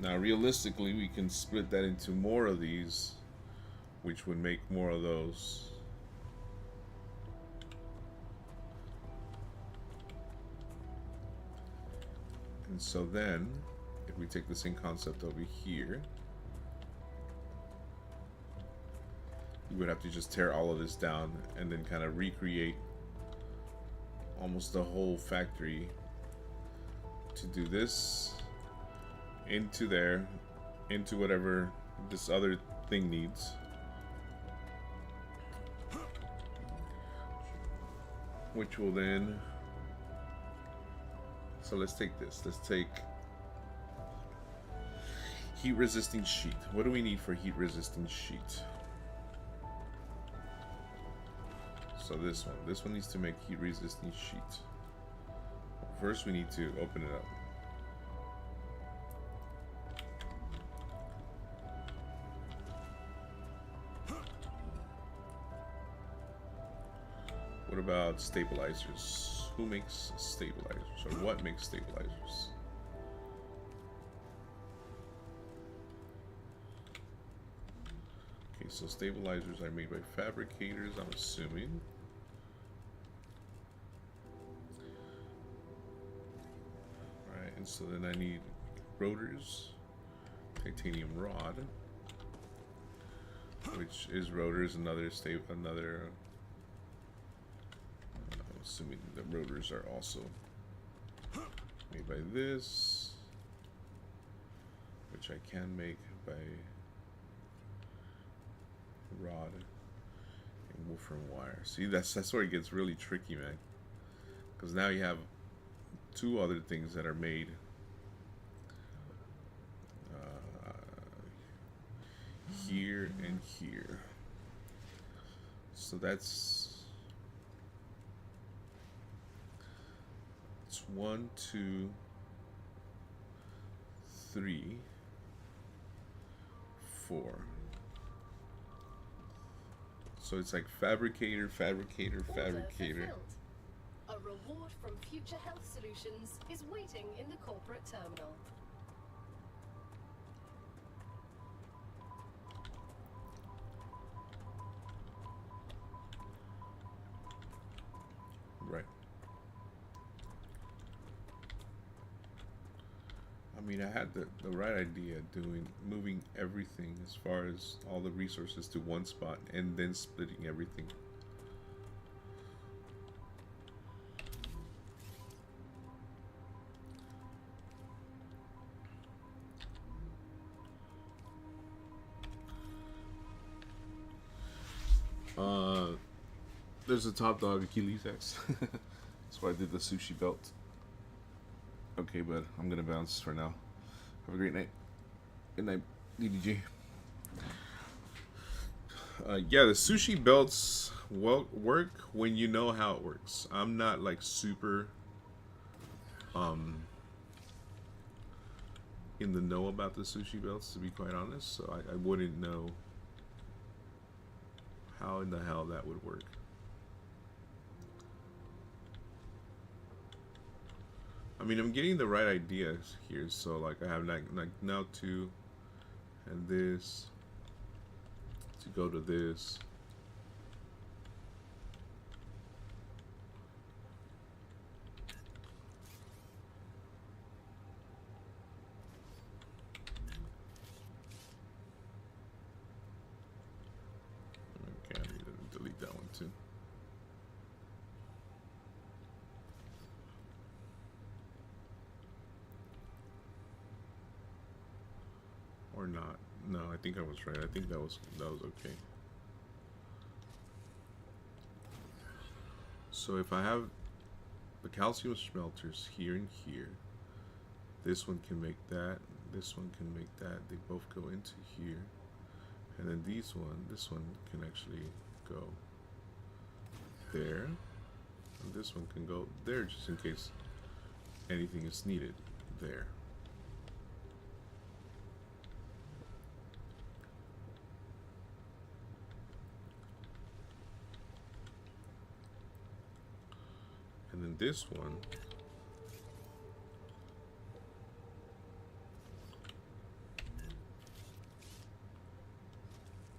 Now, realistically, we can split that into more of these which would make more of those. And so then, if we take the same concept over here, we would have to just tear all of this down and then kind of recreate almost the whole factory to do this into there, into whatever this other thing needs. Which will then, so let's take this. Let's take heat resisting sheet. What do we need for heat resisting sheet? So this one needs to make heat resisting sheet. First we need to open it up. What about stabilizers? Who makes stabilizers? Or what makes stabilizers? Okay, so stabilizers are made by fabricators, I'm assuming. Alright, and so then I need rotors, titanium rod, which is rotors, another assuming the rotors are also made by this, which I can make by rod and wolfram wire. See, that's where it gets really tricky, man, because now you have two other things that are made here and here. So that's 1, 2, 3, 4. So it's like fabricator, fabricator, fabricator. A reward from Future Health Solutions is waiting in the corporate terminal. Right. I mean, I had the right idea moving everything as far as all the resources to one spot and then splitting everything. There's a top dog Achilles X. That's why I did the sushi belt. Okay, but I'm gonna bounce for now. Have a great night. Good night, DDG. Yeah, the sushi belts work when you know how it works. I'm not like super in the know about the sushi belts, to be quite honest. So I wouldn't know how in the hell that would work. I mean, I'm getting the right ideas here. So like I have like now two and this to go to this. Okay, I need to delete that one too. Or not. No, I think I was right. I think that was okay. So if I have the calcium smelters here and here, this one can make that, this one can make that. They both go into here. And then this one can actually go there. And this one can go there just in case anything is needed there. And then this one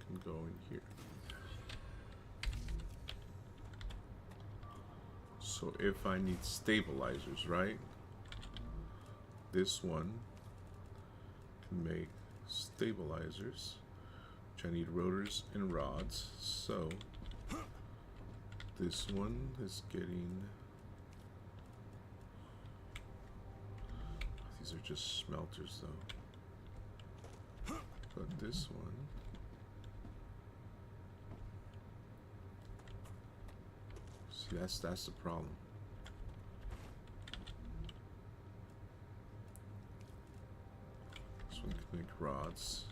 can go in here. So if I need stabilizers, right? This one can make stabilizers, which I need rotors and rods. So this one is getting, these are just smelters though. But this one, see, that's the problem. This one can make rods.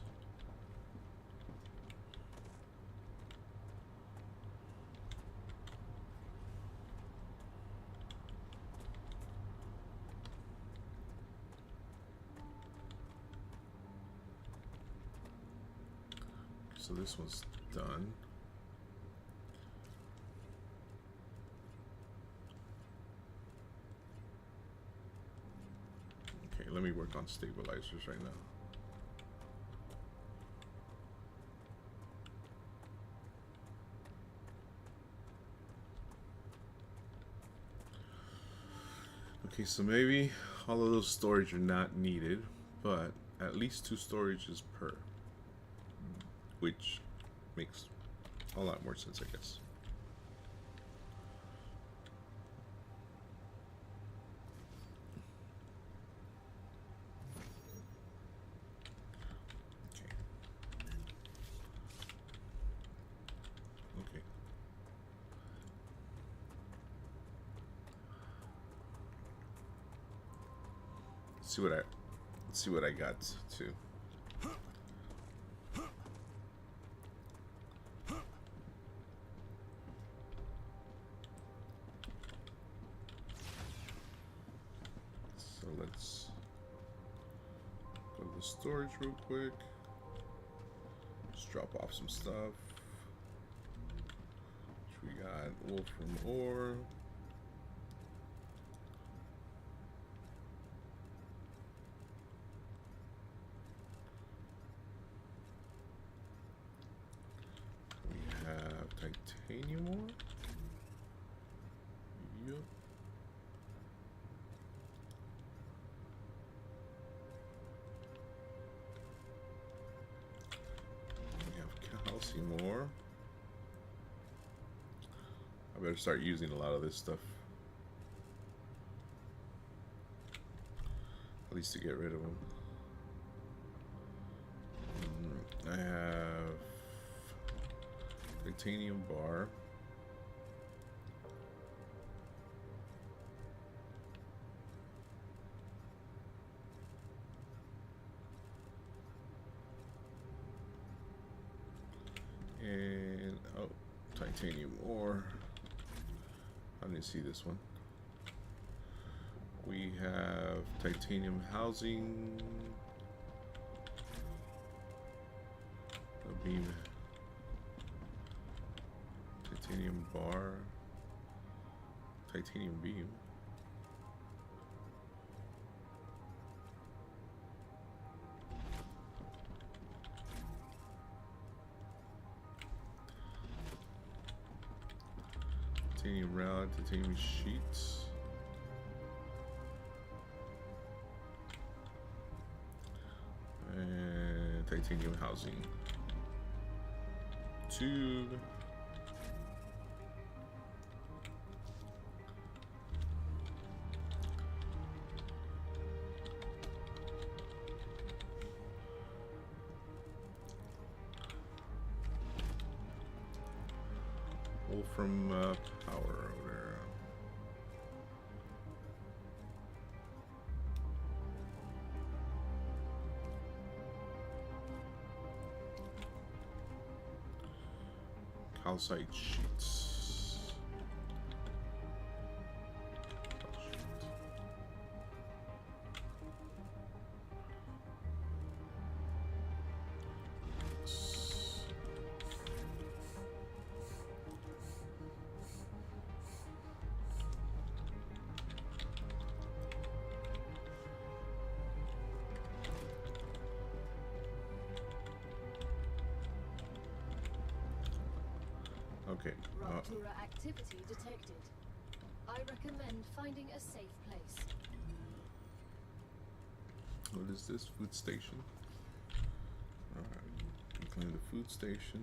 So this one's done. Okay, let me work on stabilizers right now. Okay, so maybe all of those storage are not needed, but at least 2 storages per, which makes a lot more sense, I guess. Okay. Let's see what I got too. So let's go to the storage real quick. Just drop off some stuff. We got wolfram ore. We have titanium ore. Yep. We have calcium ore. I better start using a lot of this stuff. At least to get rid of them. I have titanium bar. And, oh, titanium ore. I didn't see this one. We have titanium housing, a beam, titanium bar, titanium beam. Titanium rod, titanium sheets. And titanium housing. Tube. Wolfram power over there. Calcite sheets. Okay. Raptura activity detected. I recommend finding a safe place. What is this? Food station? Alright. Claim the food station.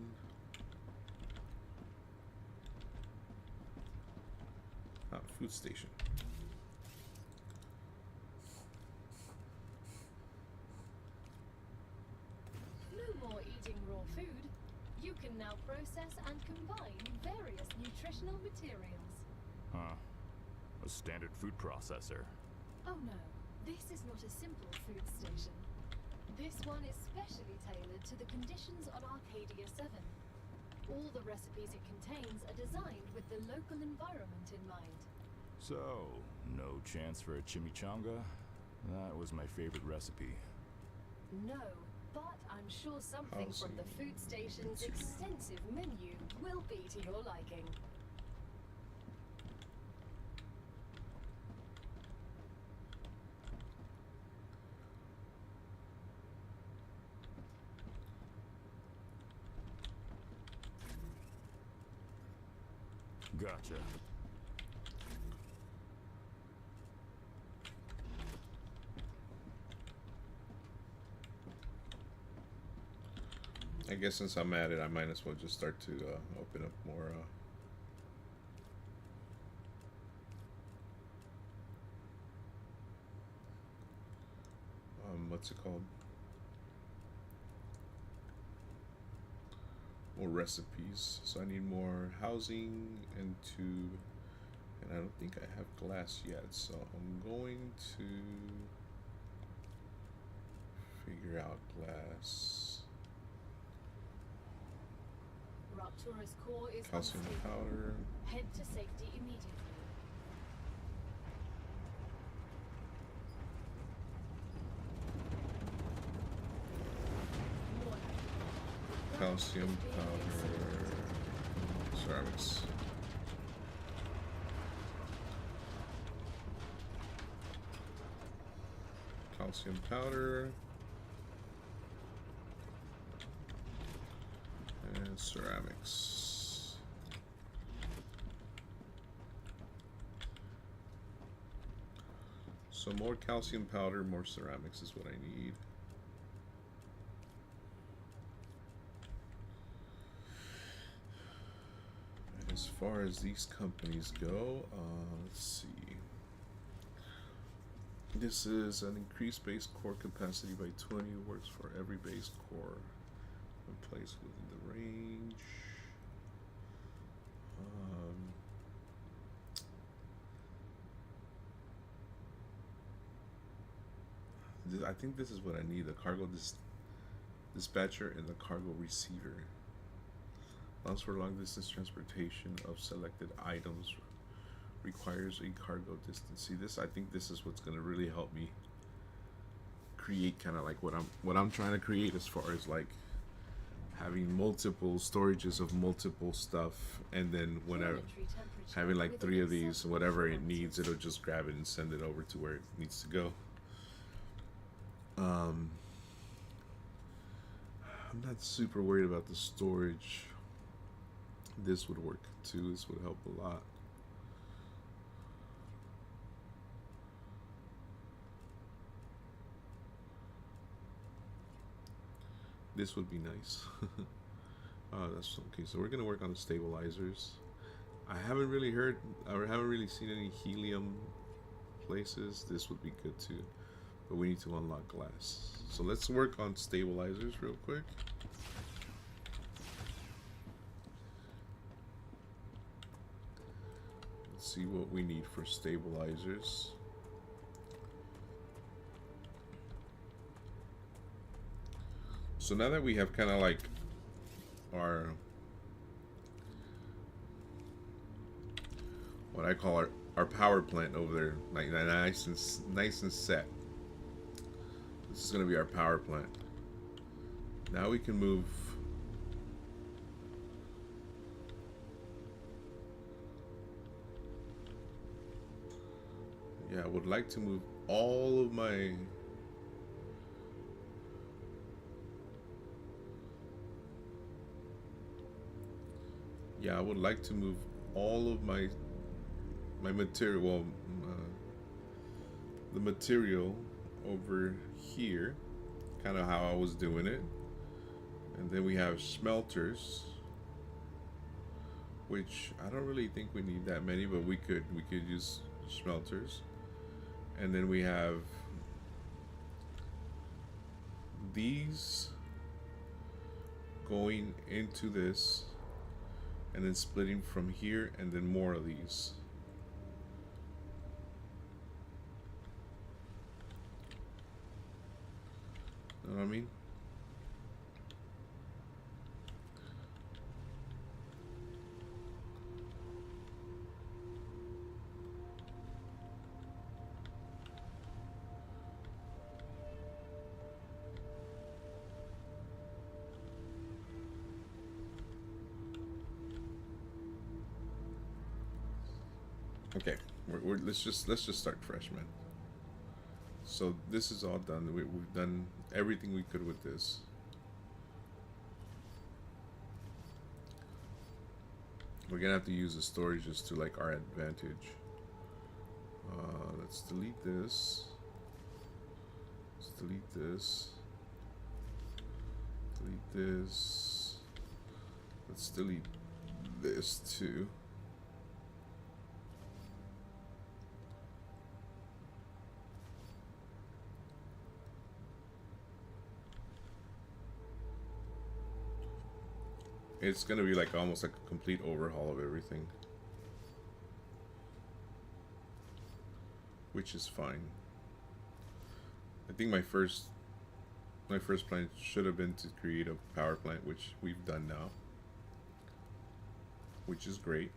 Food station. No more eating raw food. You can now process and combine various nutritional materials. Huh. A standard food processor. Oh no, this is not a simple food station. This one is specially tailored to the conditions on Arcadia 7. All the recipes it contains are designed with the local environment in mind. So, no chance for a chimichanga? That was my favorite recipe. No, but I'm sure something from the food station's extensive menu will be to your liking. Gotcha. I guess since I'm at it, I might as well just start to open up more. What's it called? More recipes. So I need more housing and I don't think I have glass yet. So I'm going to figure out glass. Raptura's core is Calcium unstable. powder. Head to safety immediately. Calcium powder. Ceramics. Calcium powder. And ceramics. So more calcium powder, more ceramics is what I need. And as far as these companies go, let's see. This is an increased base core capacity by 20. Works for every base core when placed within the range. I think this is what I need: the cargo dispatcher and the cargo receiver. Allows for long distance transportation of selected items. Requires a cargo distance. See this? I think this is what's going to really help me create kind of like what I'm trying to create, as far as like having multiple storages of multiple stuff, and then whenever having like 3 of these, whatever it needs, it'll just grab it and send it over to where it needs to go. I'm not super worried about the storage. This would work too. This would help a lot. This would be nice. That's okay. So we're gonna work on the stabilizers. I haven't really heard, or haven't really seen any helium places. This would be good too, but we need to unlock glass. So let's work on stabilizers real quick. Let's see what we need for stabilizers. So now that we have kind of like our, what I call our power plant over there, like nice and set. This is going to be our power plant. Now we can move. Yeah, I would like to move all of my Yeah, I would like to move all of my material, well, the material over here, kind of how I was doing it. And then we have smelters, which I don't really think we need that many, but we could use smelters. And then we have these going into this and then splitting from here, and then more of these. Know what I mean? Okay, let's just start fresh, man. So this is all done. We've done everything we could with this. We're gonna have to use the storages to like our advantage. Let's delete this. Let's delete this. Delete this. Let's delete this too. It's gonna be like almost like a complete overhaul of everything, which is fine. I think my first plan should have been to create a power plant, which we've done now, which is great.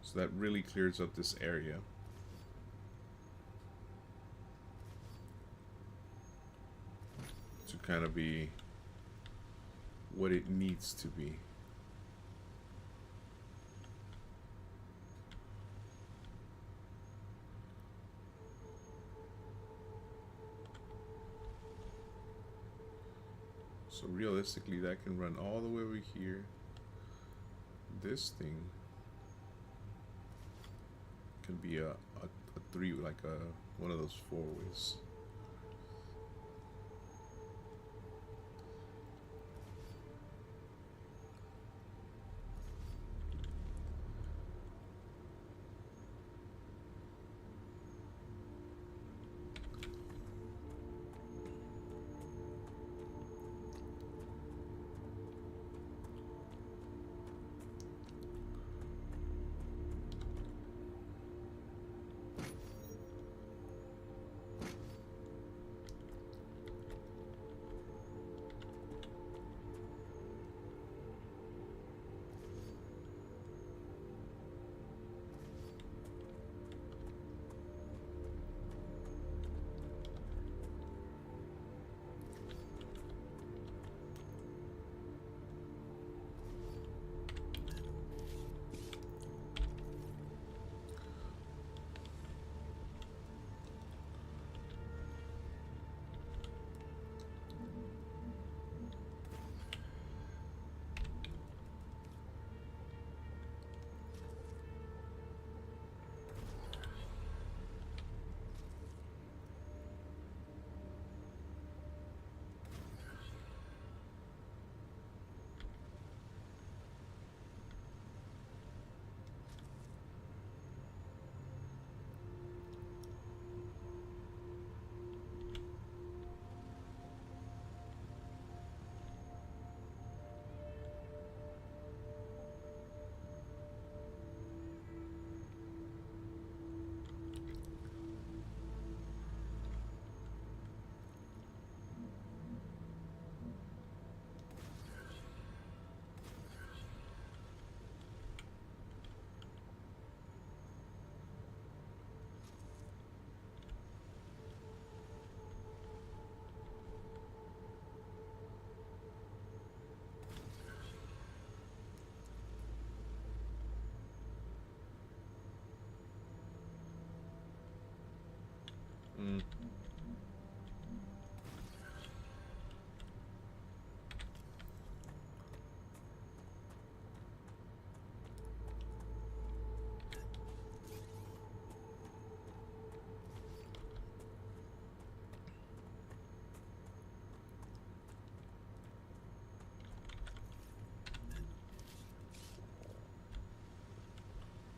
So that really clears up this area. To kind of be what it needs to be. So realistically, that can run all the way over here. This thing can be a three, like one of those four ways.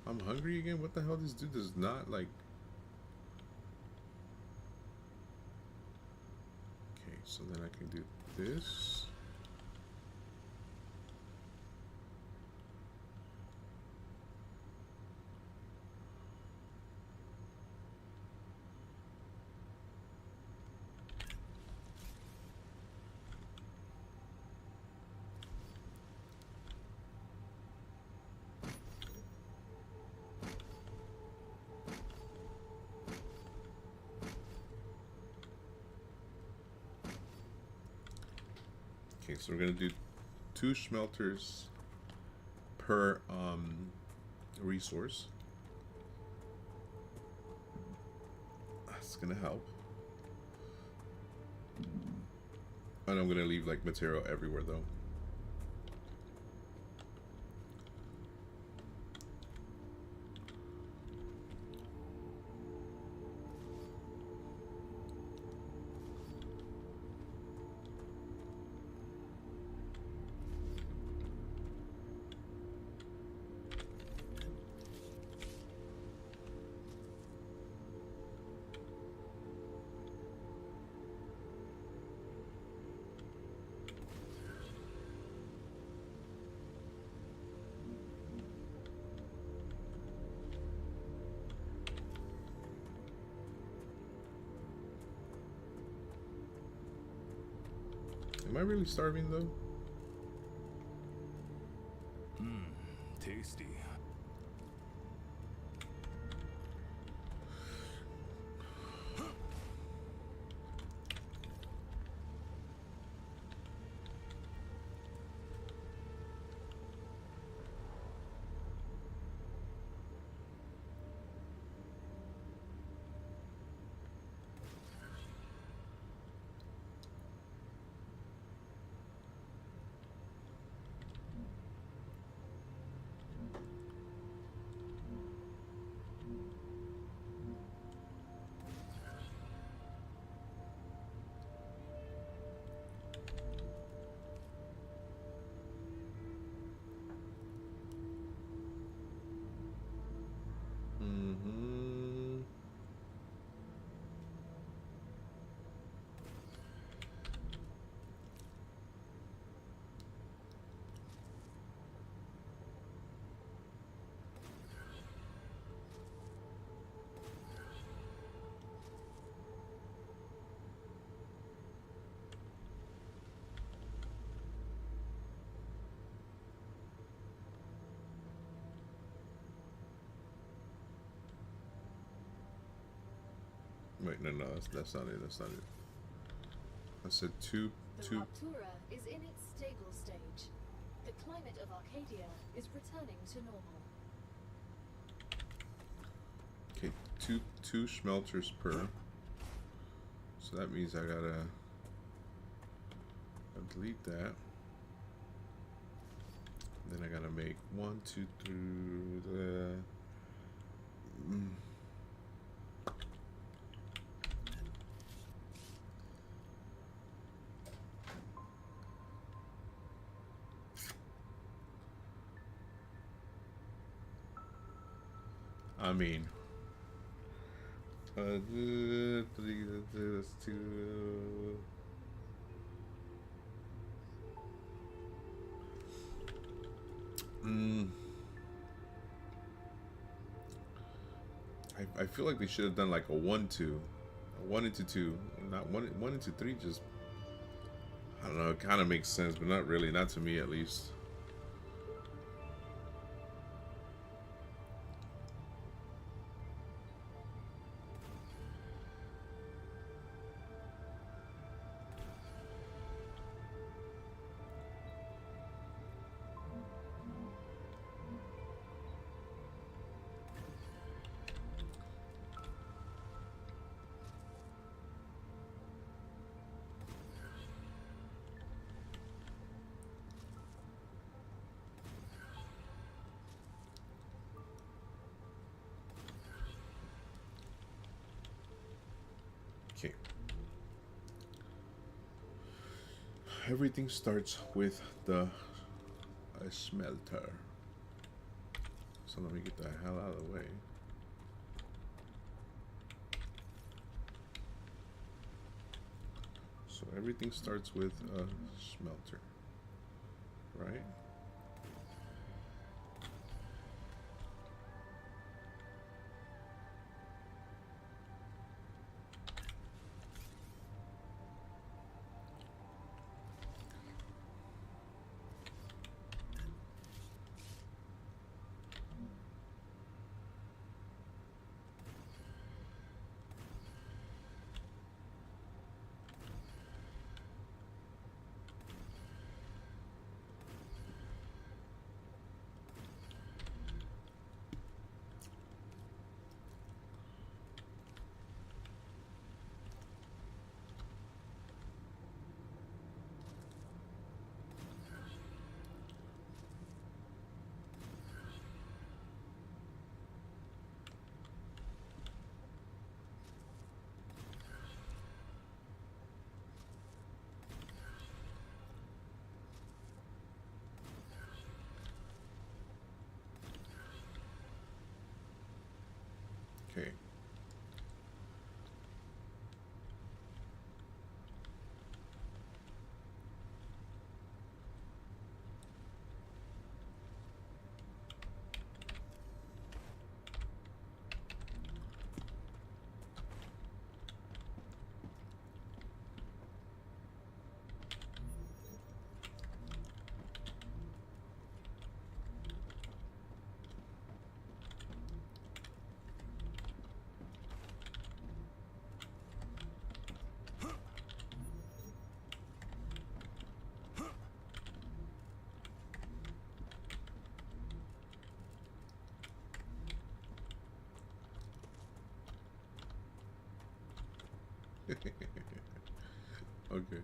I'm hungry again? What the hell? This dude does not like... Okay, so then I can do this. Okay, so we're gonna do 2 smelters per resource. That's gonna help. And I'm gonna leave like material everywhere though. Am I really starving though? Tasty. Mm-hmm. Wait, no, that's not it. That's not it. I said two. The Raptura is in its stable stage. The climate of Arcadia is returning to normal. Okay, two smelters per. So that means I gotta delete that. Then I gotta make 1, 2, 3. I mean, 3, that's 2. I feel like they should have done like a 1-2, a 1 into 2, not 1 into 3. Just, I don't know. It kind of makes sense, but not really. Not to me, at least. Okay. Everything starts with the smelter. So So let me get the hell out of the way. So everything starts with a smelter, right? Okay. Okay.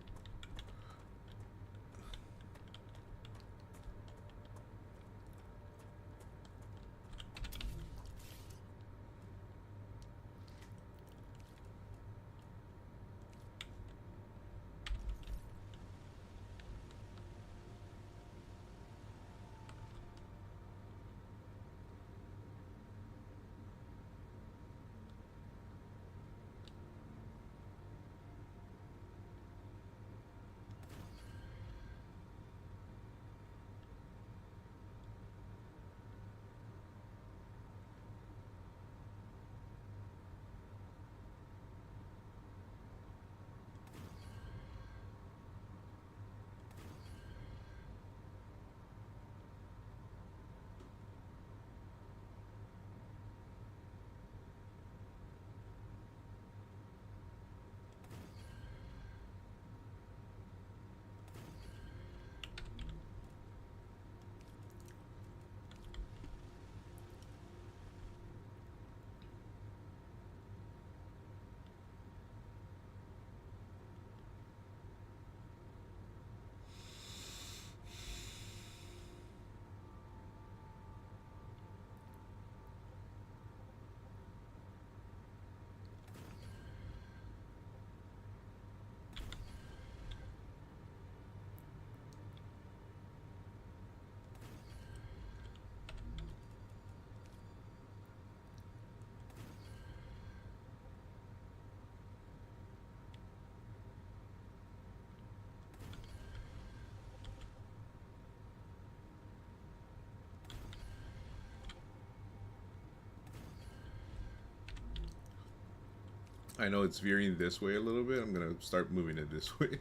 I know it's veering this way a little bit. I'm gonna start moving it this way.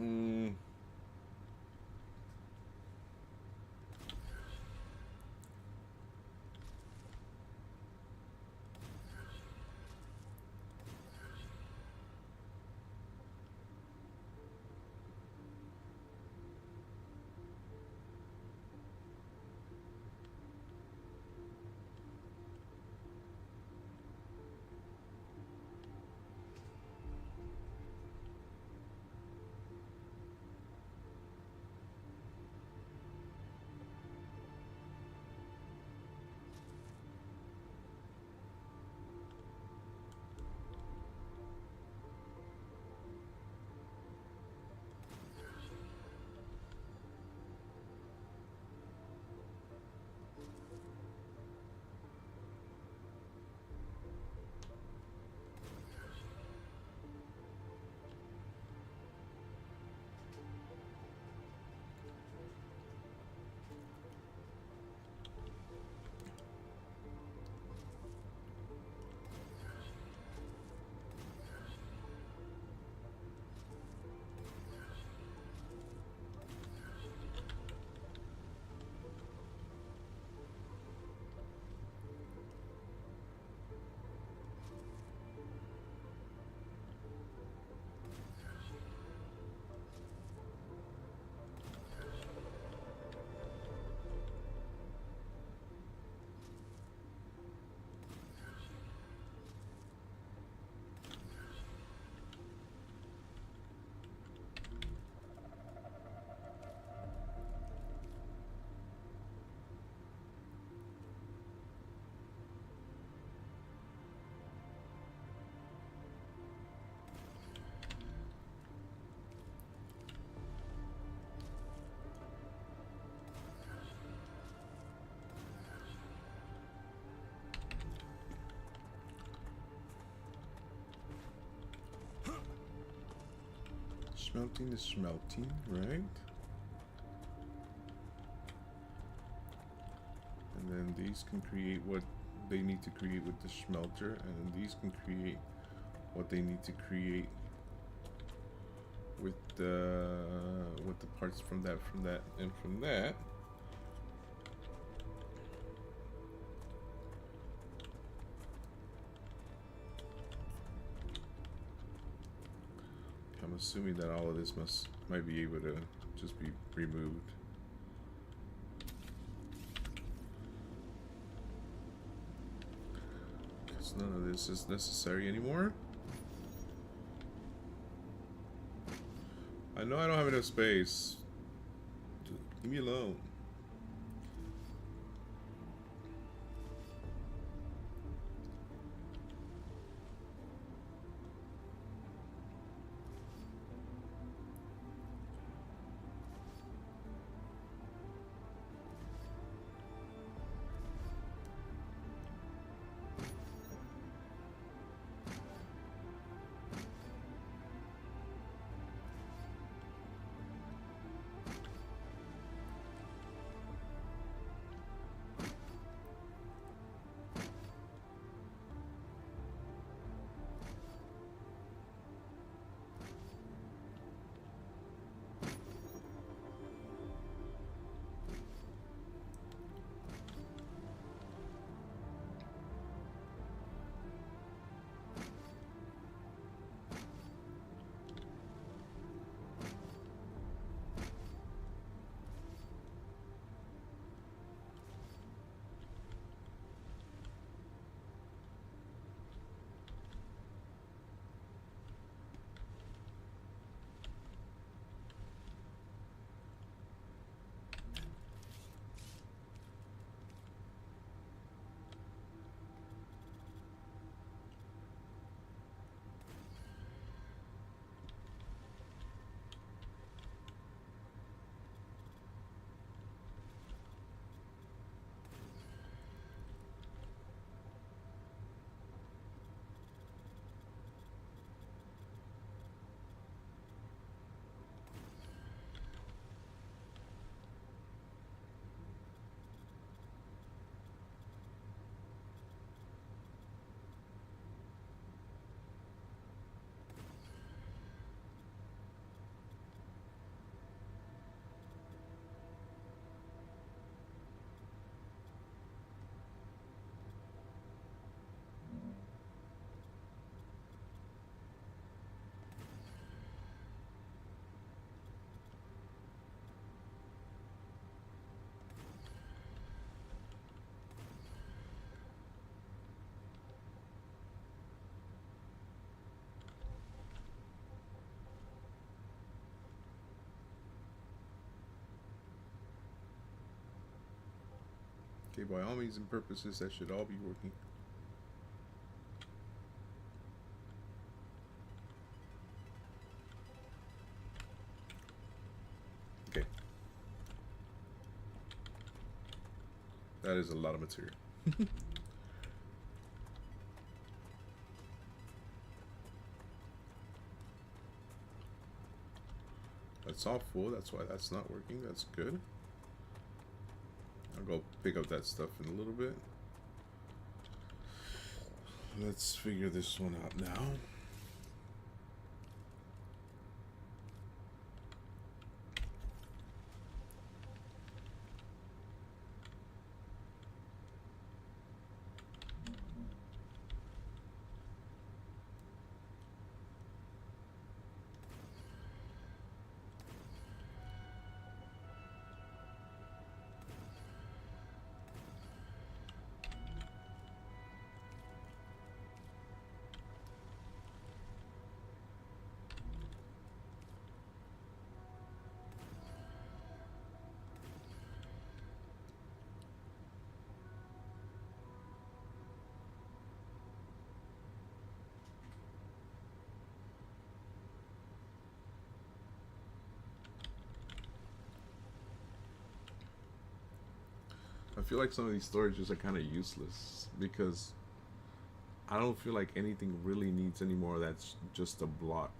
Mm. Smelting is smelting, right? And then these can create what they need to create with the smelter, and then these can create what they need to create with the parts from that, and from that. I'm assuming that all of this might be able to just be removed. Because none of this is necessary anymore. I know I don't have enough space. Leave me alone. Okay, by all means and purposes, that should all be working. Okay. That is a lot of material. That's all full, that's why that's not working. That's good. I'll go pick up that stuff in a little bit. Let's figure this one out now. I feel like some of these storages are kind of useless because I don't feel like anything really needs any more. That's just a block.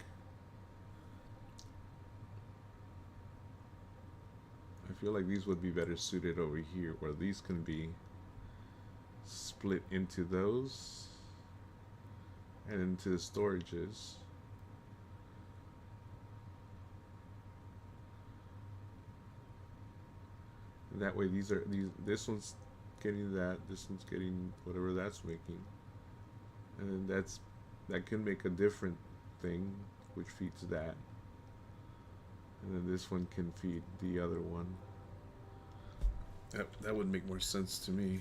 feel like these would be better suited over here, where these can be split into those and into the storages. And that way this one's getting that, this one's getting whatever that's making. And then that can make a different thing which feeds that. And then this one can feed the other one. That would make more sense to me.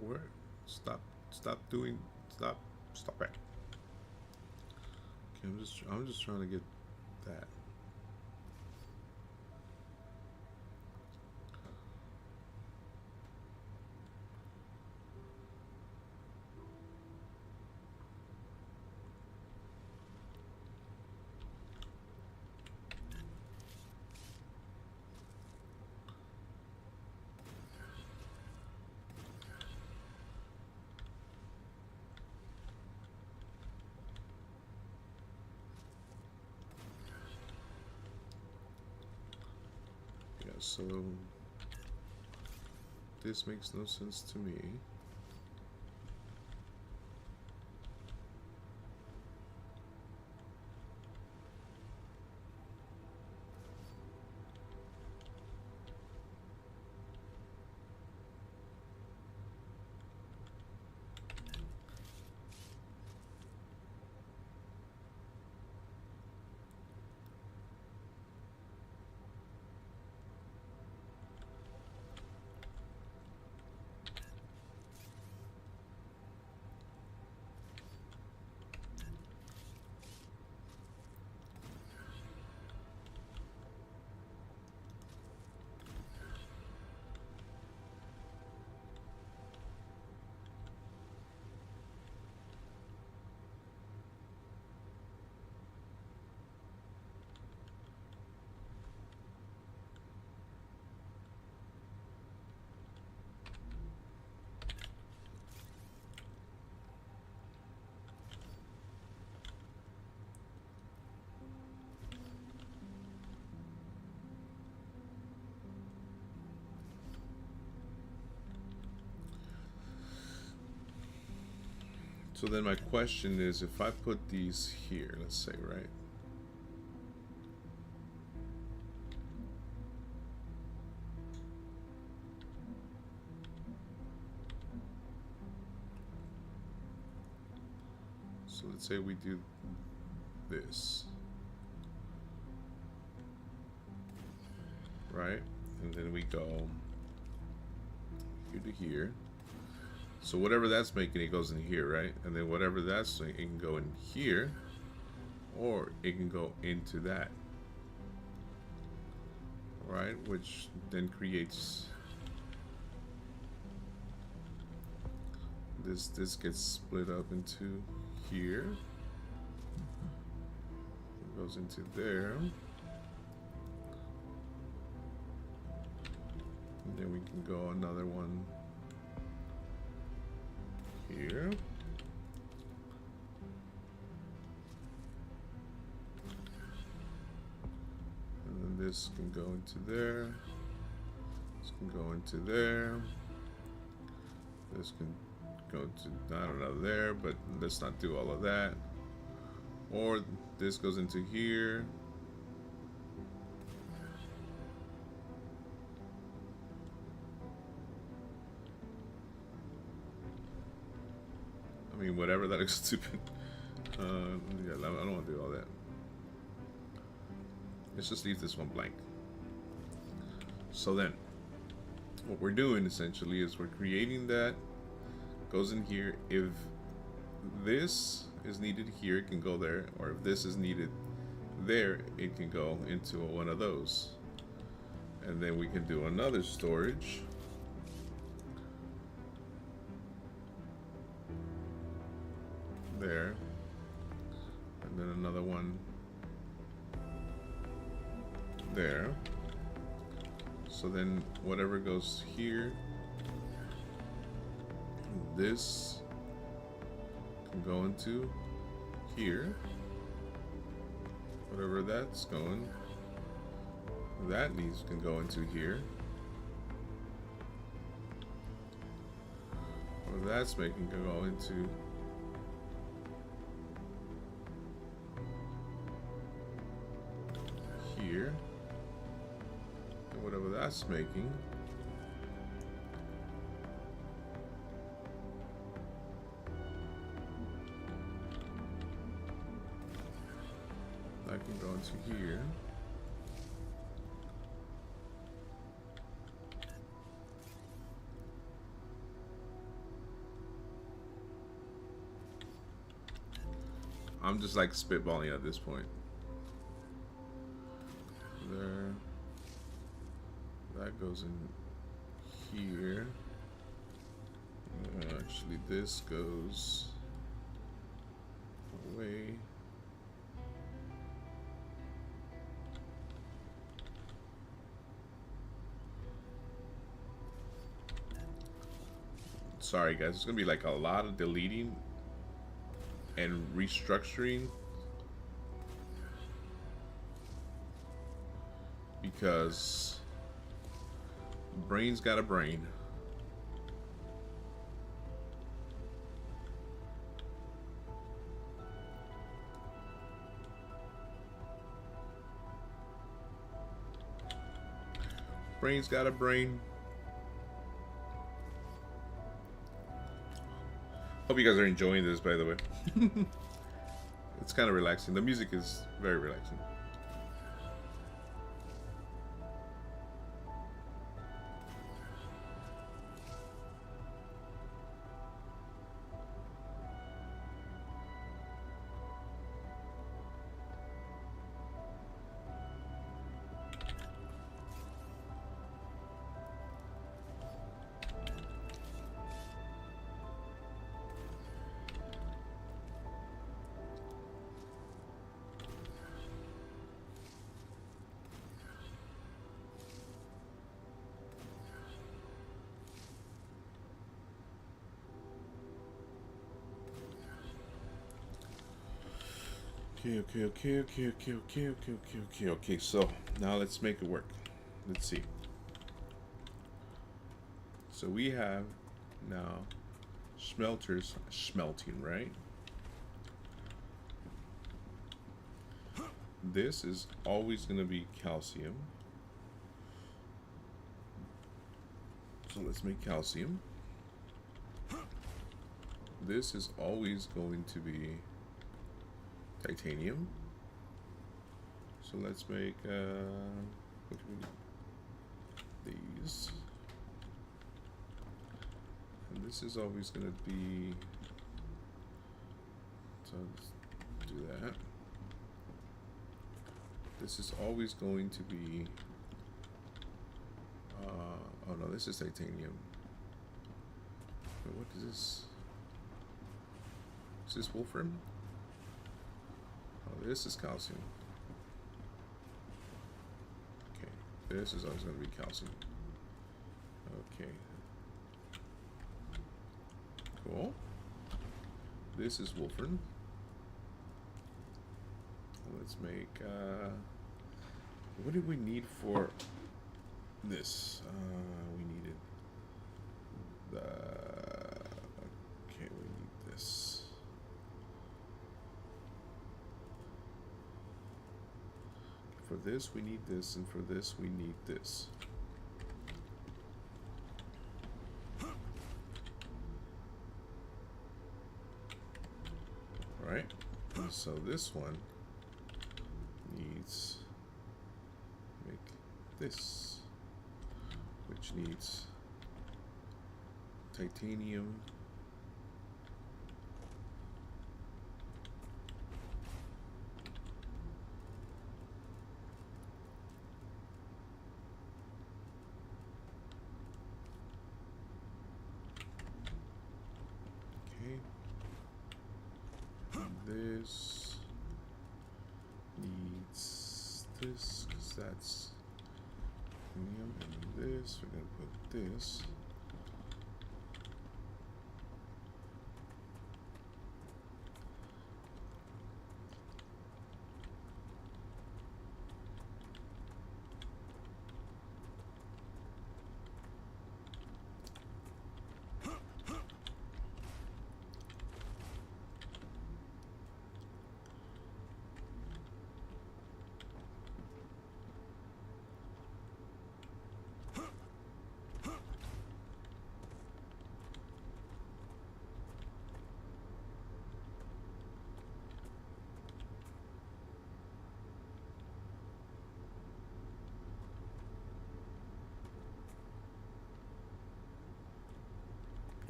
Where? Stop it. Okay, I'm just trying to get that. So this makes no sense to me. So then my question is, if I put these here, let's say, right? So let's say we do this, right? And then we go here to here. So whatever that's making, it goes in here, right? And then whatever that's doing, it can go in here, or it can go into that, right? Which then creates this. This gets split up into here. It goes into there. And then we can go another one here. And then this can go into there. This can go into there. This can go to, I don't know, there, but let's not do all of that. Or this goes into here. I mean, whatever, that looks stupid. Yeah, I don't want to do all that. Let's just leave this one blank. So then, what we're doing essentially is we're creating that, goes in here. If this is needed here, it can go there. Or if this is needed there, it can go into one of those. And then we can do another storage. There, and then another one there. So then whatever goes here This can go into here. Whatever that's going. That can go into here. What that's making can go into here. And whatever that's making that can go into here. I'm just like spitballing at this point. There. That goes in here. Actually, this goes away. Sorry guys, it's gonna be like a lot of deleting and restructuring because brain's got a brain. Brain's got a brain. Hope you guys are enjoying this, by the way. It's kind of relaxing. The music is very relaxing. Okay, so now let's make it work. Let's see. So we have now smelters smelting, right? This is always going to be calcium. So let's make calcium. This is always going to be titanium. So let's make what do we need? These. And this is always going to be, so let's do that. This is always going to be oh no, this is titanium. Wait, what is this? Is this wolfram? Oh, this is calcium. Okay, this is always going to be calcium. Okay. Cool. This is wolfram. Let's make, what did we need for this? We needed the, okay, we need this. For this, we need this, and for this, we need this. All right, so this one needs make this, which needs titanium, okay, and this needs this because that's titanium, and this we're gonna put this.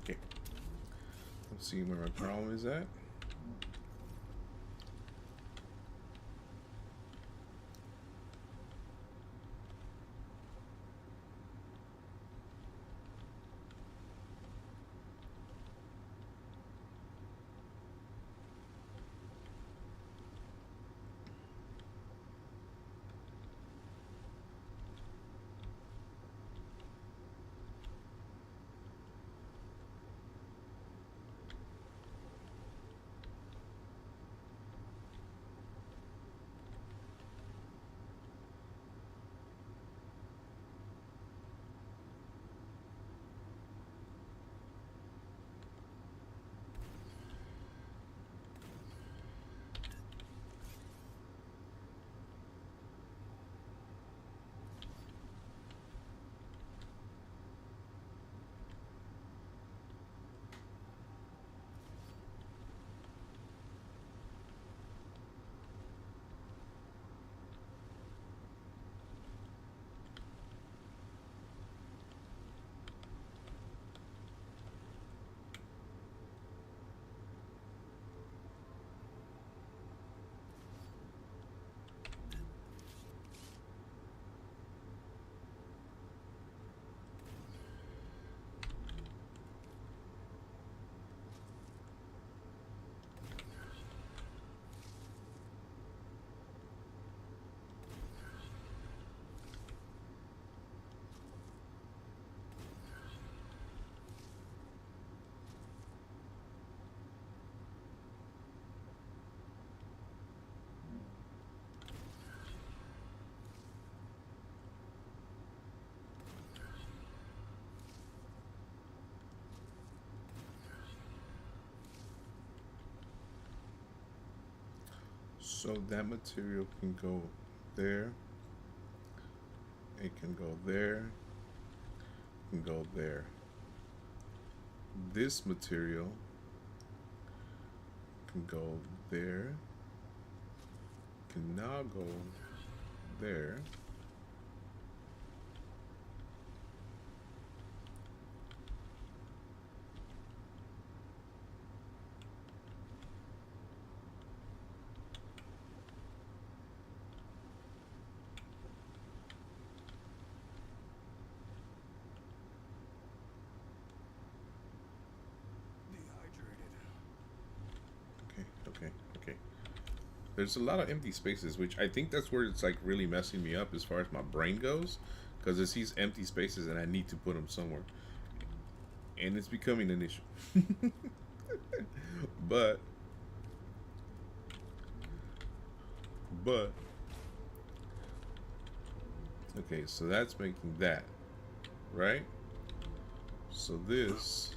Okay. Let's see where my problem is at. So that material can go there. It can go there. It can go there. This material can go there. Can now go there. Okay. There's a lot of empty spaces, which I think that's where it's like really messing me up as far as my brain goes, because it sees empty spaces and I need to put them somewhere, and it's becoming an issue. but okay, so that's making that, right? So this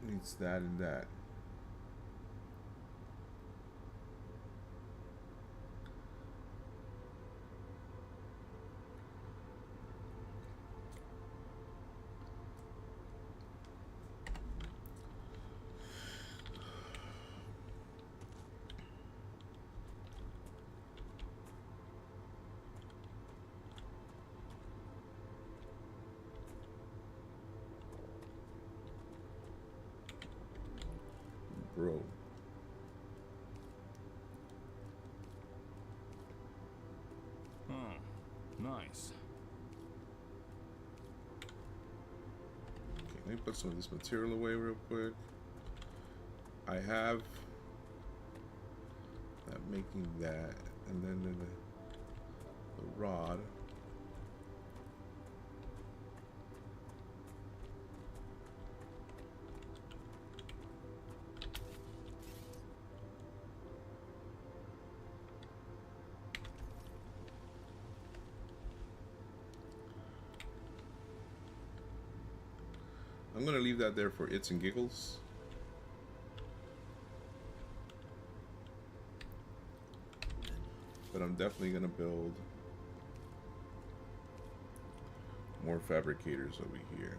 needs that and that. Bro. Oh, nice. Okay, let me put some of this material away real quick. I have that making that, and then the rod. I'm gonna leave that there for its and giggles. But I'm definitely gonna build more fabricators over here.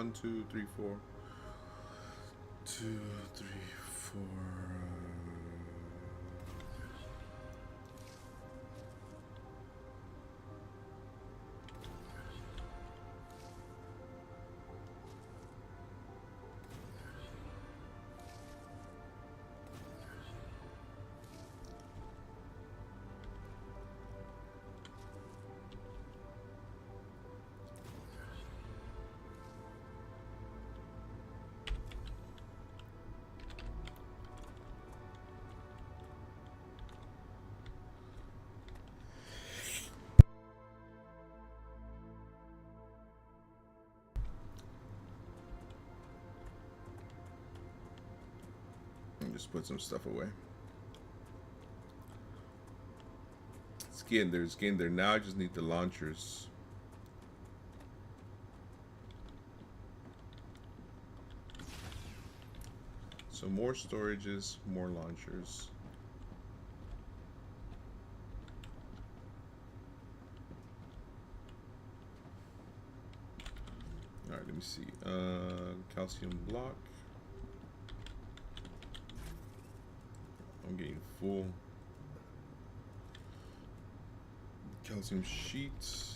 1, 2, 3, 4. 2, 3, 4. Just put some stuff away. There's skin there. Now I just need the launchers. So more storages, more launchers. All right, let me see. Calcium block. I'm getting full. Calcium sheets.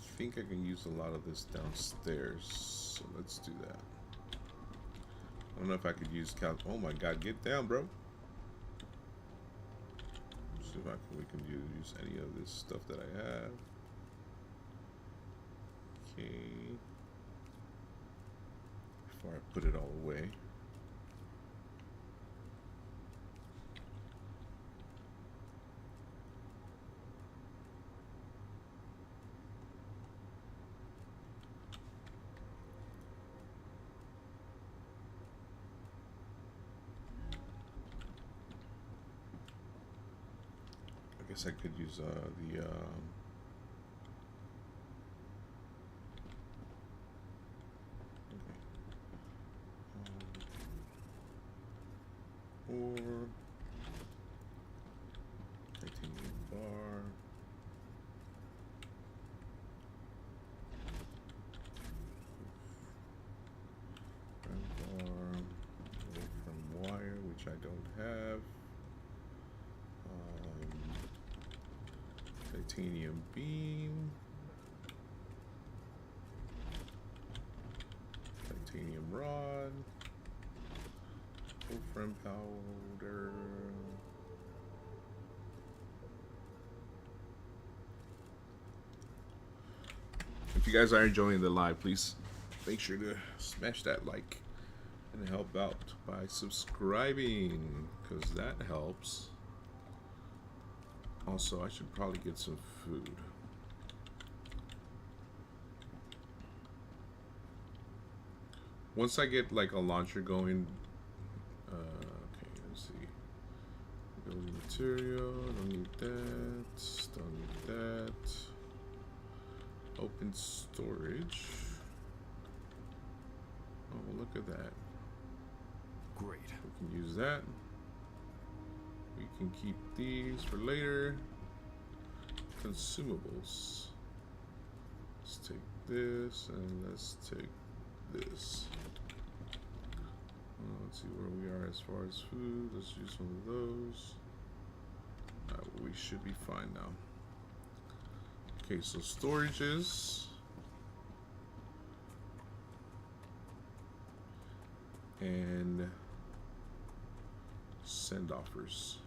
I think I can use a lot of this downstairs, so let's do that. I don't know if I could use oh my god, get down, bro. See if we can use any of this stuff that I have. Okay. Before I put it all away. I guess I could use the or titanium bar. From wire, which I don't have. Titanium beam. Titanium rod. Wolfram powder. If you guys are enjoying the live, please make sure to smash that like and help out by subscribing, because that helps. Also, I should probably get some food. Once I get like a launcher going, okay, let's see. Building material, don't need that, don't need that. Open storage. Oh, look at that. Great. We can use that. We can keep these for later. Consumables. Let's take this and let's take this. Let's see where we are as far as food. Let's use one of those. We should be fine now. Okay, so storages. And send offers.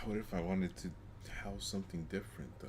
What if I wanted to house something different though?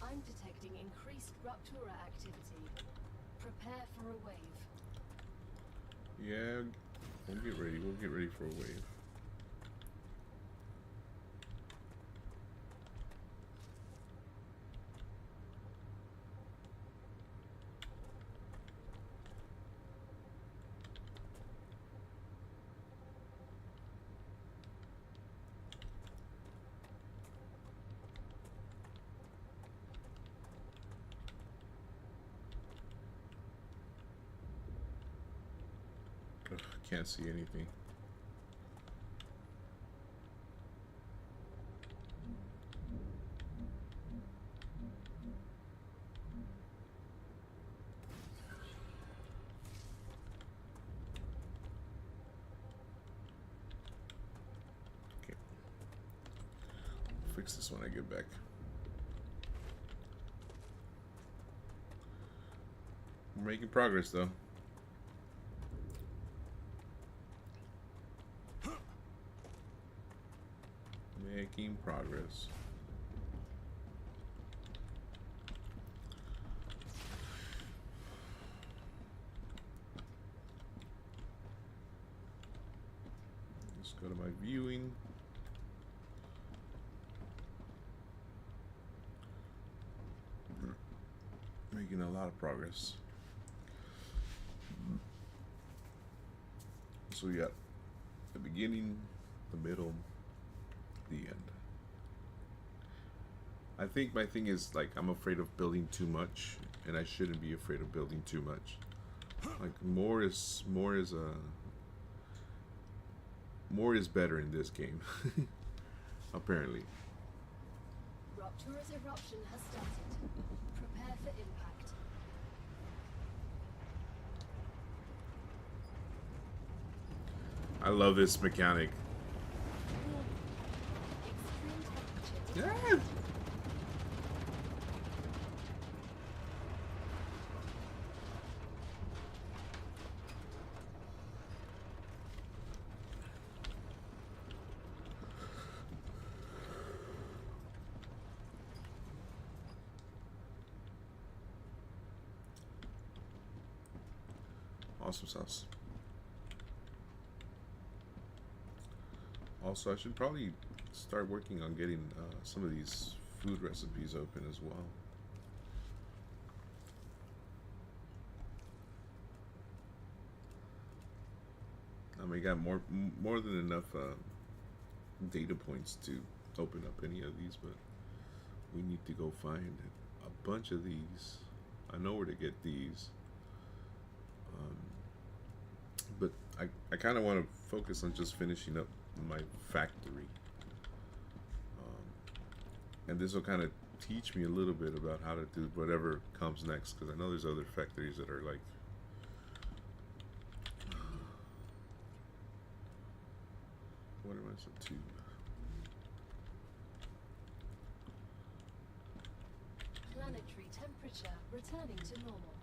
I'm detecting increased Ruptura activity. Prepare for a wave. Yeah, we'll get ready. We'll get ready for a wave. Ugh, can't see anything. Okay. I'll fix this when I get back. We're making progress though. Making progress. Let's go to my viewing. Making a lot of progress. So we got the beginning, the middle, the end. I think my thing is, like, I'm afraid of building too much, and I shouldn't be afraid of building too much. Like, more is better in this game. Apparently. Ruptura's eruption has started. Prepare for impact. I love this mechanic. Extreme temperature. Yeah. Awesome sauce. Also, I should probably start working on getting some of these food recipes open as well. I mean, got more than enough data points to open up any of these, but we need to go find a bunch of these. I know where to get these, but I kind of want to focus on just finishing up my factory, and this will kind of teach me a little bit about how to do whatever comes next, because I know there's other factories that are like what am I up to? Planetary temperature returning to normal.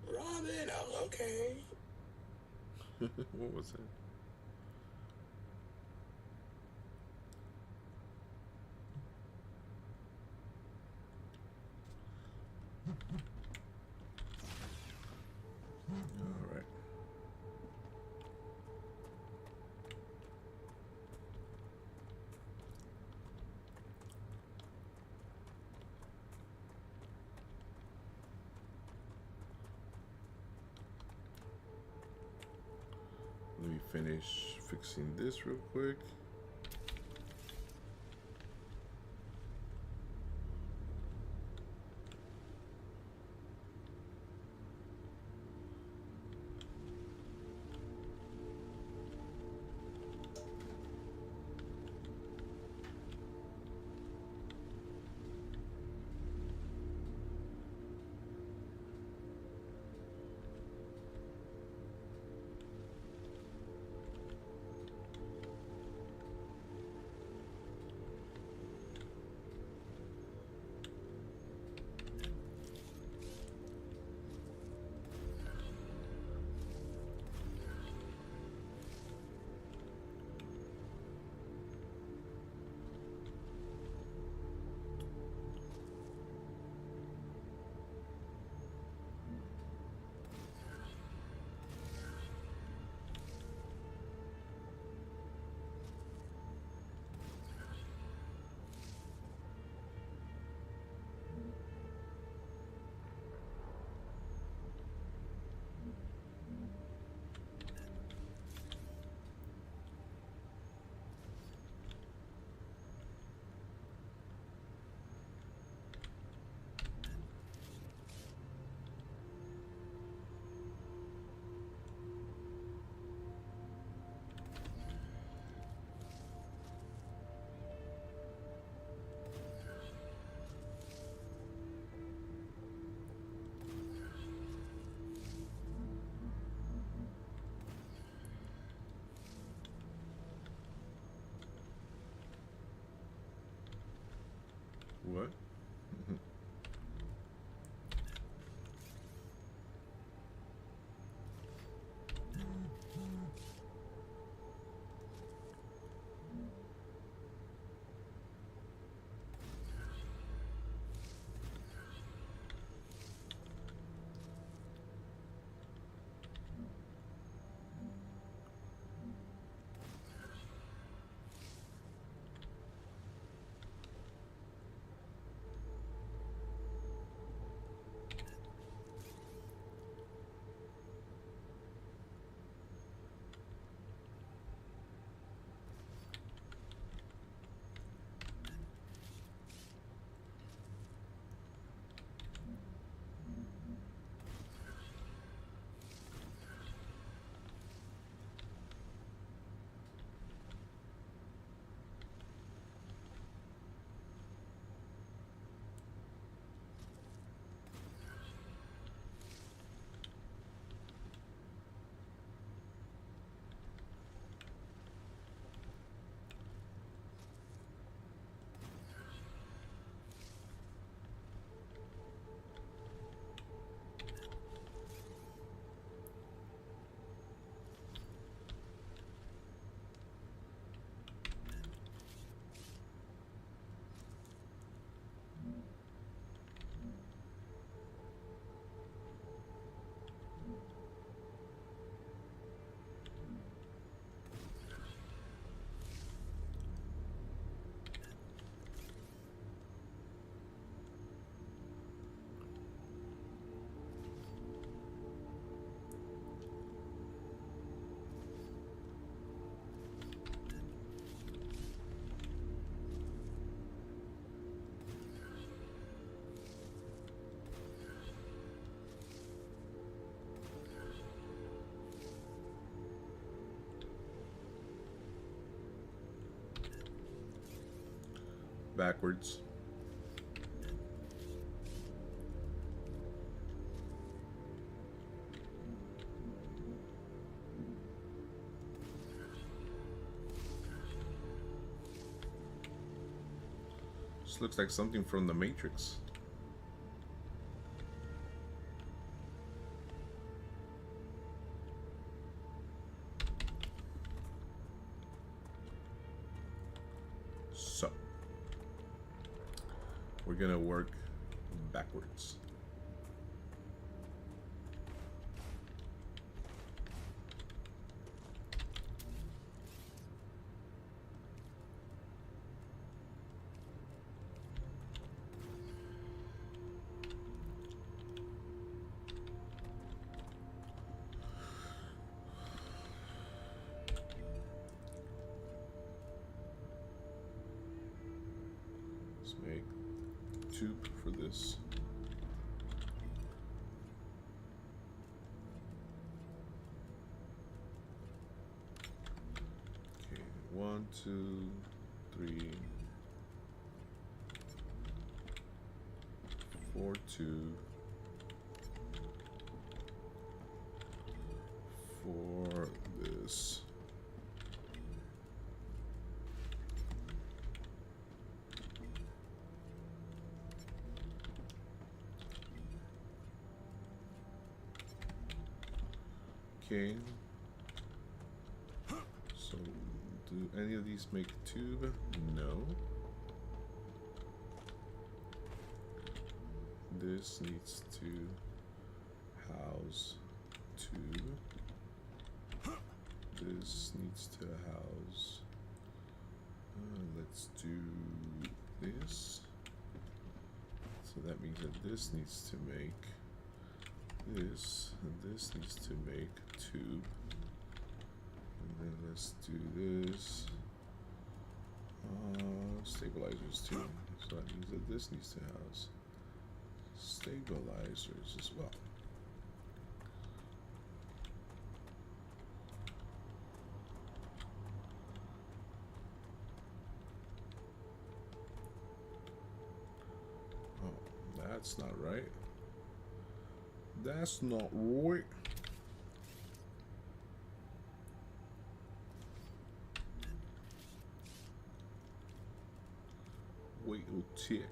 Robin, I'm okay. What was that? All right. Let me finish fixing this real quick. What? backwards. This looks like something from the Matrix. So, we're gonna work backwards. Let's make a tube for this. Okay, 1, 2, 3, 4, 2, 4 this. Okay. So, do any of these make a tube? No. This needs to house tube. This needs to house. Let's do this. So that means that this needs to make this, and this needs to make tube. And then let's do this. Stabilizers too. So that means that this needs to house stabilizers as well. Oh, that's not right. That's not right. Wait, it'll tick.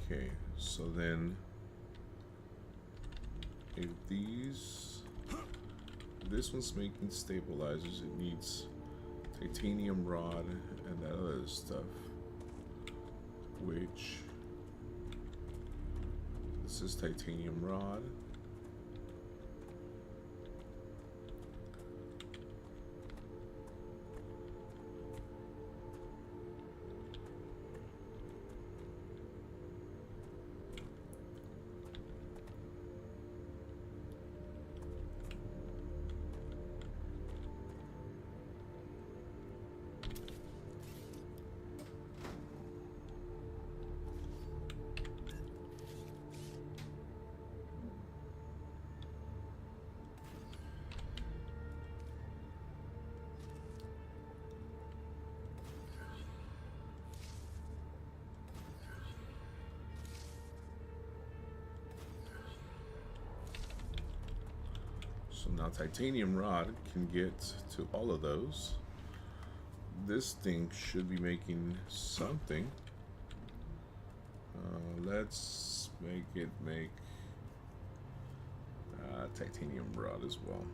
Okay, so then if this one's making stabilizers, it needs titanium rod and that other stuff, which this is titanium rod. So now titanium rod can get to all of those. This thing should be making something. Let's make it make titanium rod as well.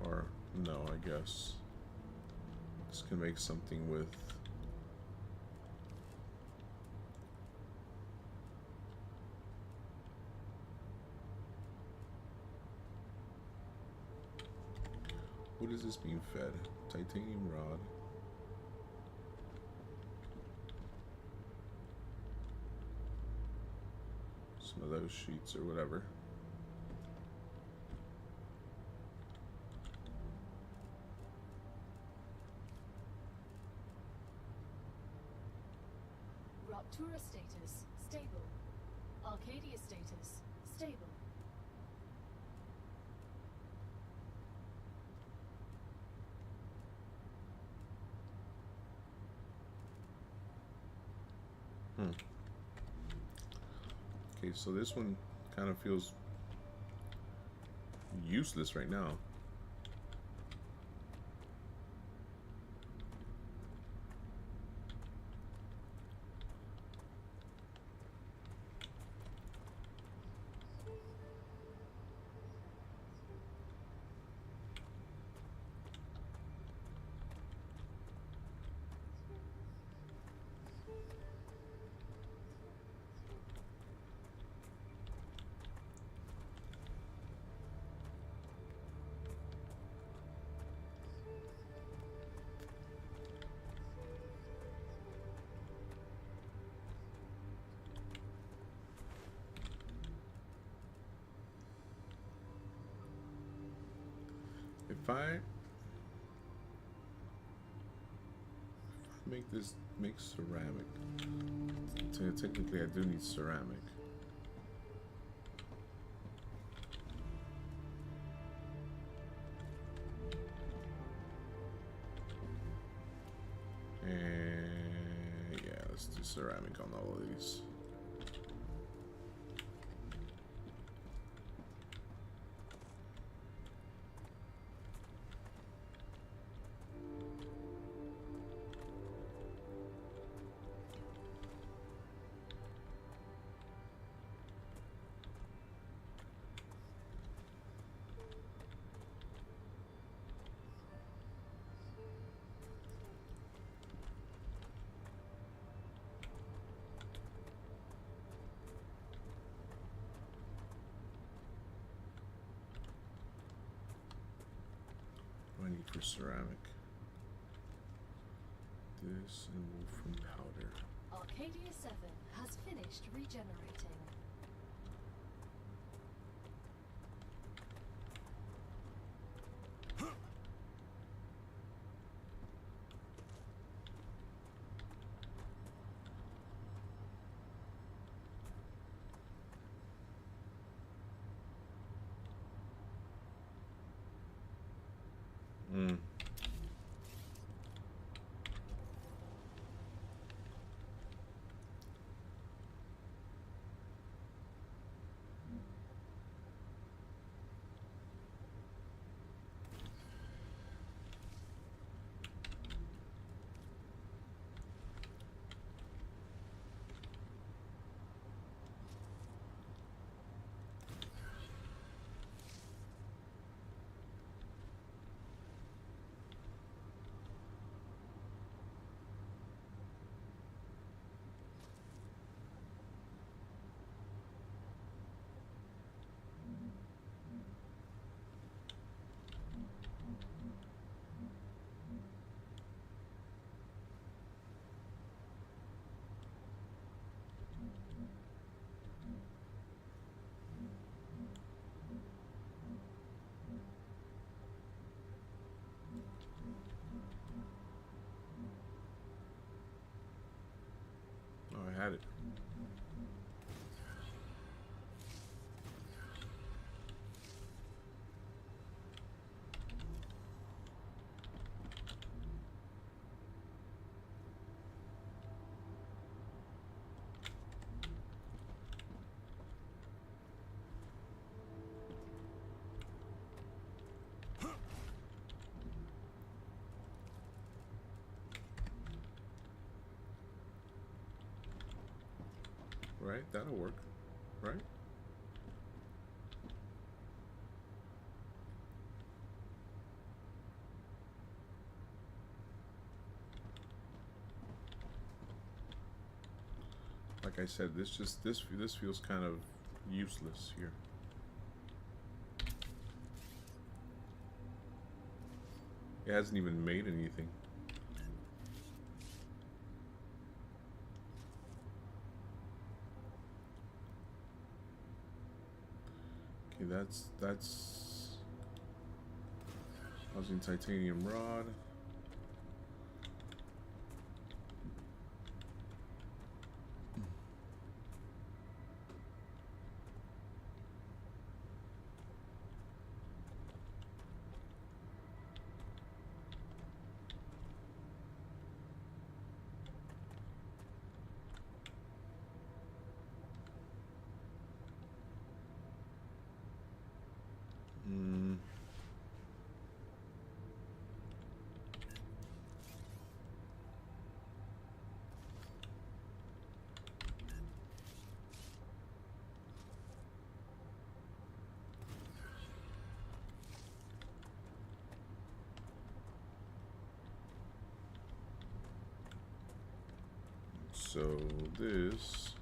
Or no, I guess this can make something with what is this being fed? Titanium rod. Some of those sheets or whatever. StarRupture status stable. Arcadia status stable. Okay, so this one kind of feels useless right now. If I make ceramic, technically I do need ceramic. And yeah, let's do ceramic on all of these. What do I need for ceramic? This and wolfram powder. Arcadia 7 has finished regenerating. Oh, I had it. Right, that'll work, right? Like I said, this feels kind of useless here. It hasn't even made anything. Okay, that's housing titanium rod. So this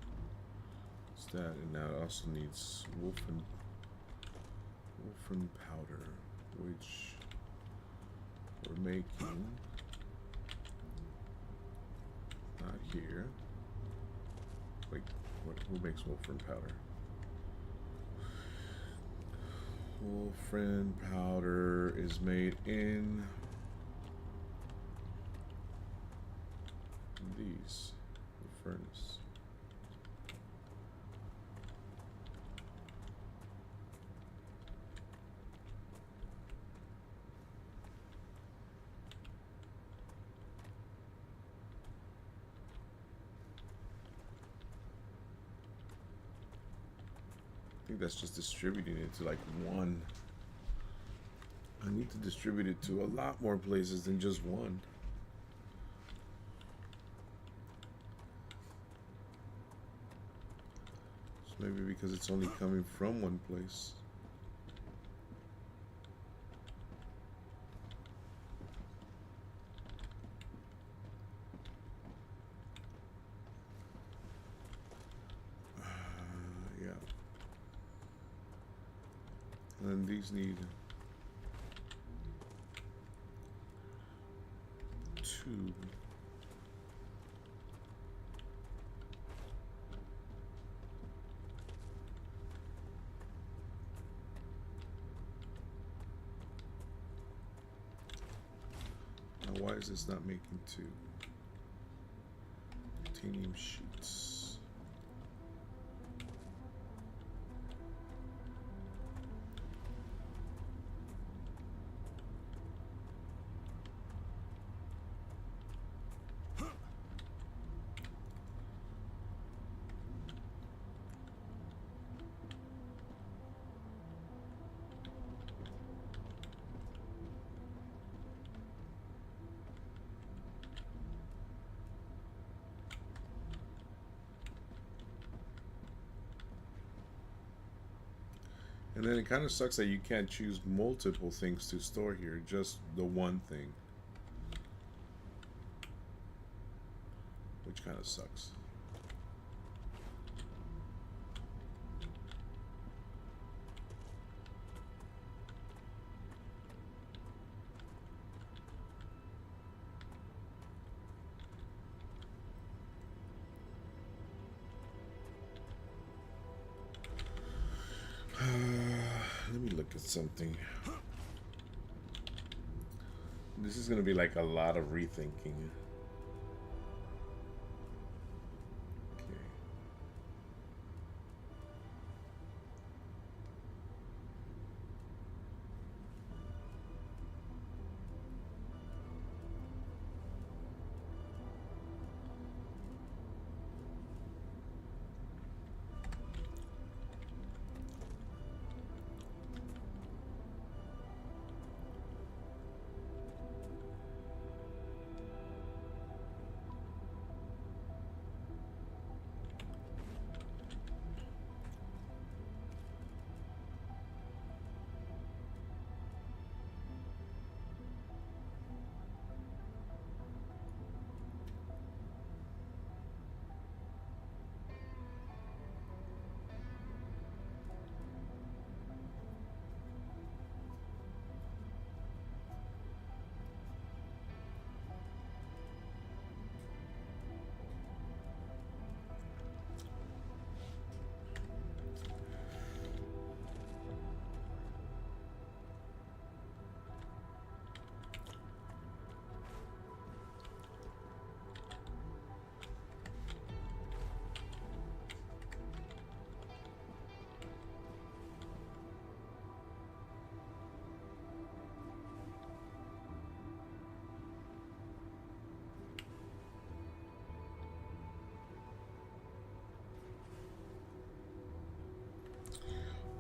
is that, and now it also needs wolfen powder, which we're making not here. Wait, who makes wolfen powder? Wolfen powder is made in these, the furnace. I think that's just distributing it to like one. I need to distribute it to a lot more places than just one. So maybe because it's only coming from one place. Yeah. And then these need 2. Now why is this not making 2? Titanium sheets. And then it kind of sucks that you can't choose multiple things to store here, just the one thing. Which kind of sucks. Let me look at something. This is going to be like a lot of rethinking. Okay.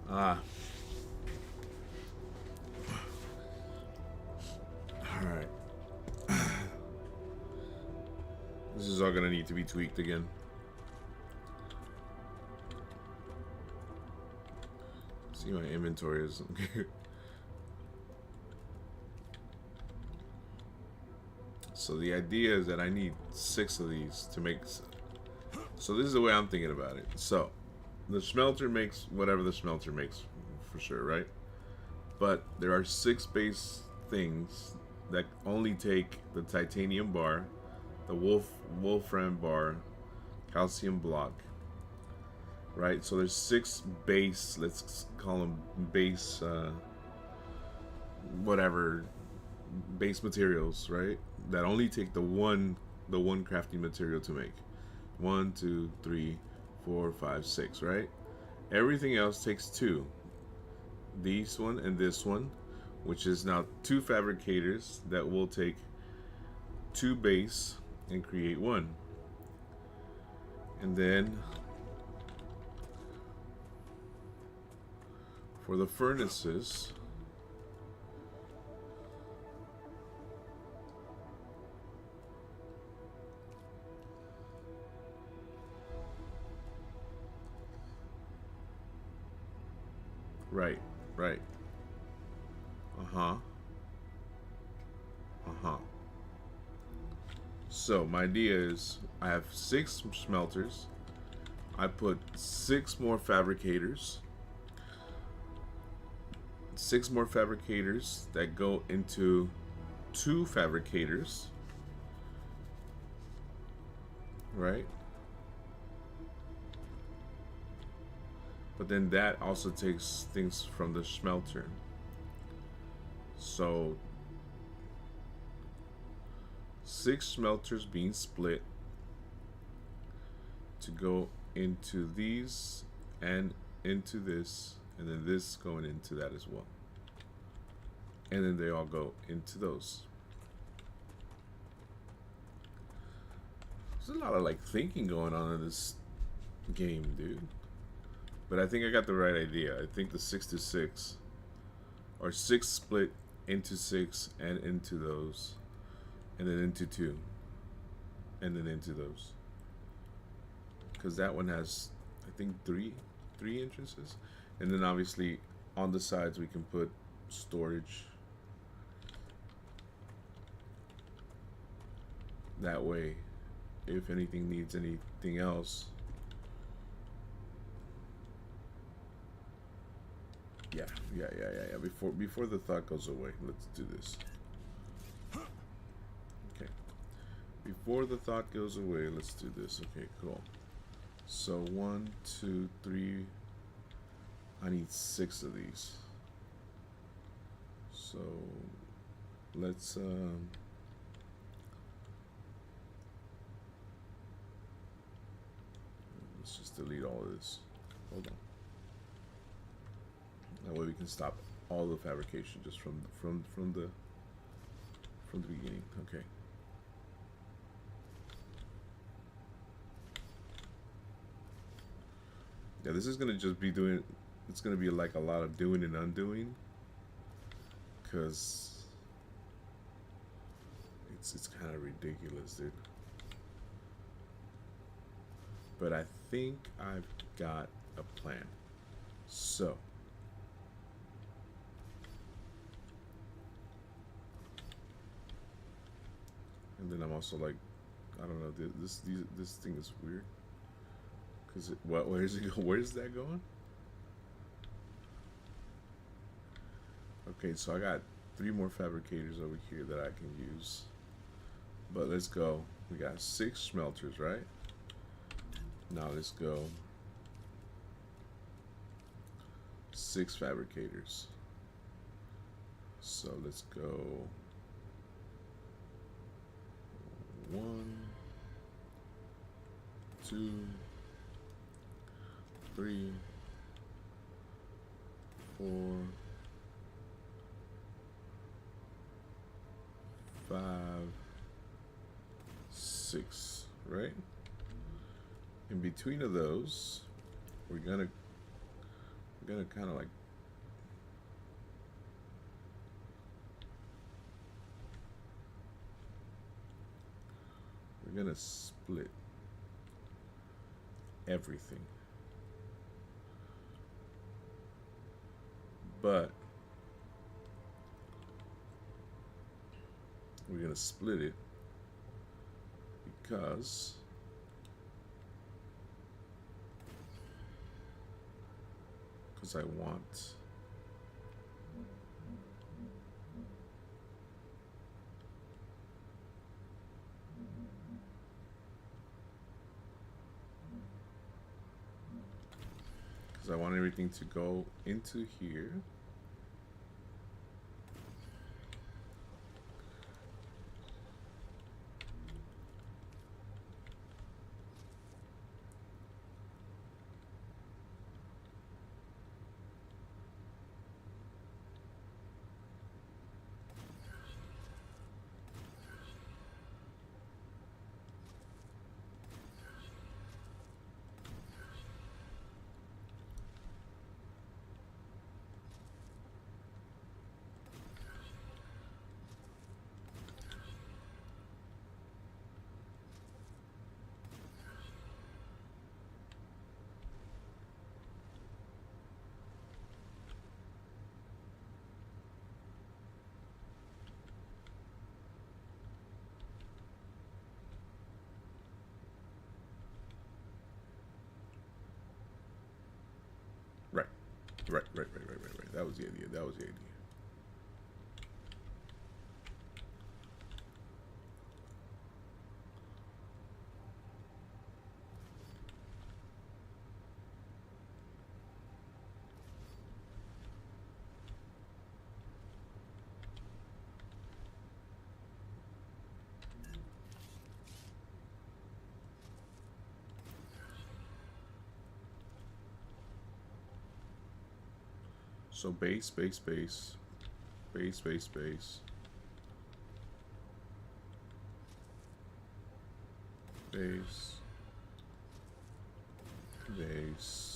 Ah. Alright. This is all gonna need to be tweaked again. See, my inventory is so the idea is that I need 6 of these to make So this is the way I'm thinking about it. So the smelter makes whatever the smelter makes for sure, right? But there are 6 base things that only take the titanium bar, the wolfram bar, calcium block, right? So there's 6 base, let's call them base, whatever, base materials, right? That only take the one crafting material to make. 1, 2, 3, 4, 5, 6, right? Everything else takes 2. This one and this one, which is now 2 fabricators that will take 2 base and create 1. And then for the furnaces, right. So my idea is I have 6 smelters. I put 6 more fabricators. 6 more fabricators that go into 2 fabricators. Right? But then that also takes things from the smelter. So 6 smelters being split to go into these and into this, and then this going into that as well. And then they all go into those. There's a lot of like thinking going on in this game, dude. But I think I got the right idea. I think the 6 to 6, or 6 split into 6 and into those, and then into 2, and then into those. Because that one has, I think, three entrances, and then obviously on the sides we can put storage. That way, if anything needs anything else. Yeah. Before the thought goes away, let's do this. Okay. Before the thought goes away, let's do this. Okay, cool. So 1, 2, 3. I need 6 of these. So let's just delete all of this. Hold on. That way we can stop all the fabrication just from the beginning. Okay. Yeah, this is gonna just be doing. It's gonna be like a lot of doing and undoing, cause it's kind of ridiculous, dude. But I think I've got a plan. So. And then I'm also like, I don't know, this thing is weird. Cause where is it go? Where is that going? Okay, so I got 3 more fabricators over here that I can use. But let's go. We got 6 smelters, right? Now let's go 6 fabricators. So let's go 1, 2, 3, 4, 5, 6, right? In between of those, we're gonna kind of like we're gonna split everything, but we're gonna split it because because I want. Because I want everything to go into here. Right. That was the idea. That was the idea. So base, base, base, base, base, base, base, base.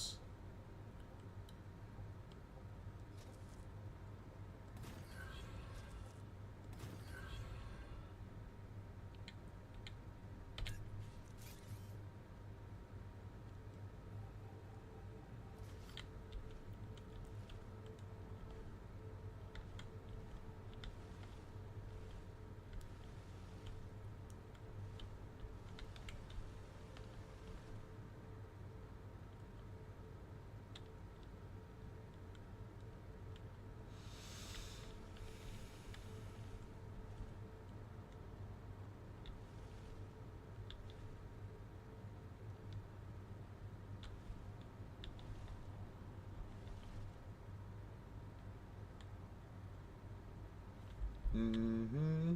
Mm-hmm.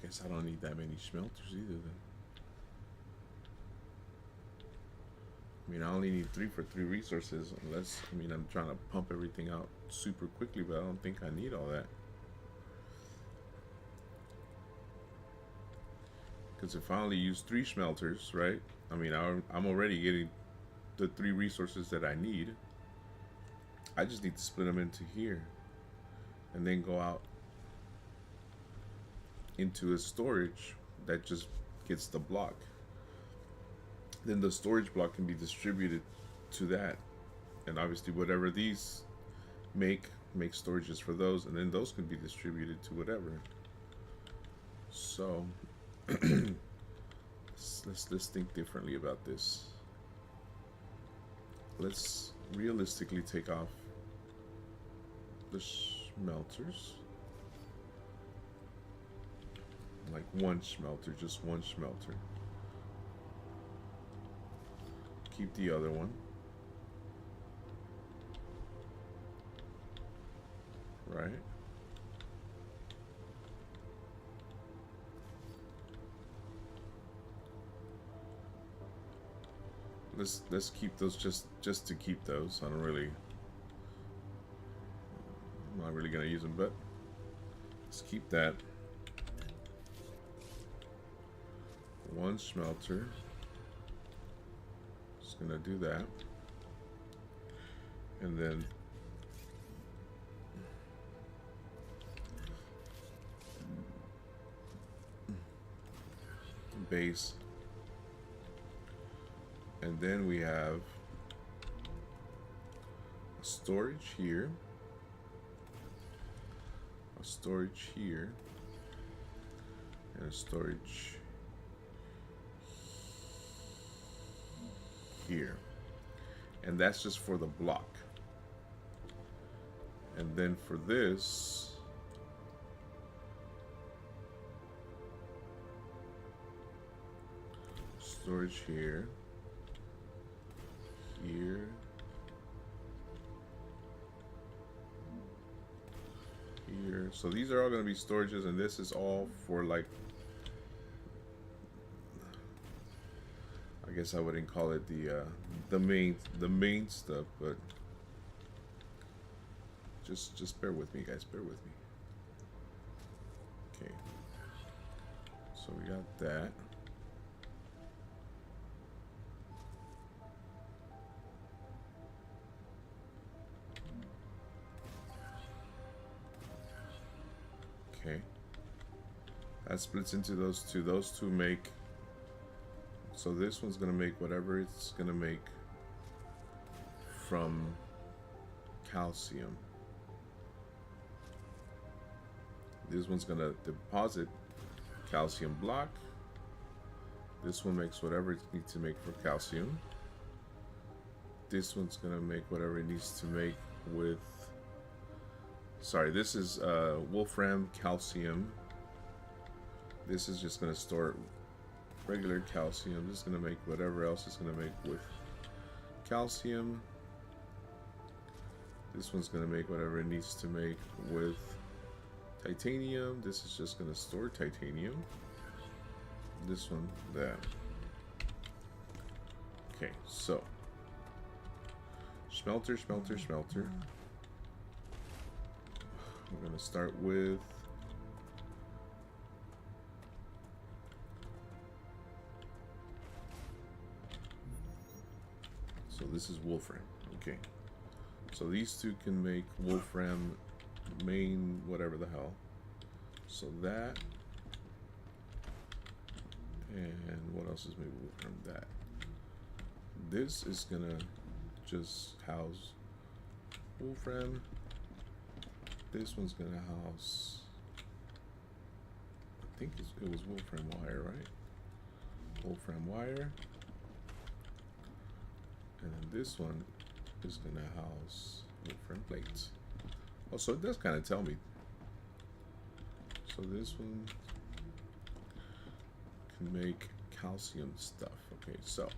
Guess I don't need that many smelters either then. I mean, I only need 3 for 3 resources unless, I mean, I'm trying to pump everything out super quickly, but I don't think I need all that. Because if I only use 3 smelters, right? I mean, I'm already getting the 3 resources that I need. I just need to split them into here and then go out into a storage that just gets the block. Then the storage block can be distributed to that, and obviously whatever these make storages for those, and then those can be distributed to whatever. So let's think differently about this. Let's realistically take off the smelters, like 1 smelter, just 1 smelter. Keep the other one. Right. Let's keep those just to keep those. I'm not really gonna use them, but let's keep that. 1 smelter. Just gonna do that, and then base, and then we have a storage here, storage here, and a storage here, and that's just for the block. And then for this, storage here, here, here. So these are all going to be storages, and this is all for, like, I guess I wouldn't call it the main stuff, but just bear with me, guys. Bear with me. Okay. So we got that. Okay. That splits into those two. Those two make. So this one's gonna make whatever it's gonna make from calcium. This one's gonna deposit calcium block. This one makes whatever it needs to make for calcium. This one's gonna make whatever it needs to make with. Sorry, this is wolfram calcium. This is just gonna store regular calcium. This is gonna make whatever else it's gonna make with calcium. This one's gonna make whatever it needs to make with titanium. This is just gonna store titanium. This one, that. Okay, so smelter. We're gonna start with so this is wolfram. Okay, so these two can make wolfram main whatever the hell. So that, and what else is made wolfram? That. This is gonna just house wolfram. This one's gonna house, I think it was wolfram wire, right? Wolfram wire. And then this one is gonna house wolfram plates. Oh, so it does kind of tell me. So this one can make calcium stuff. Okay, so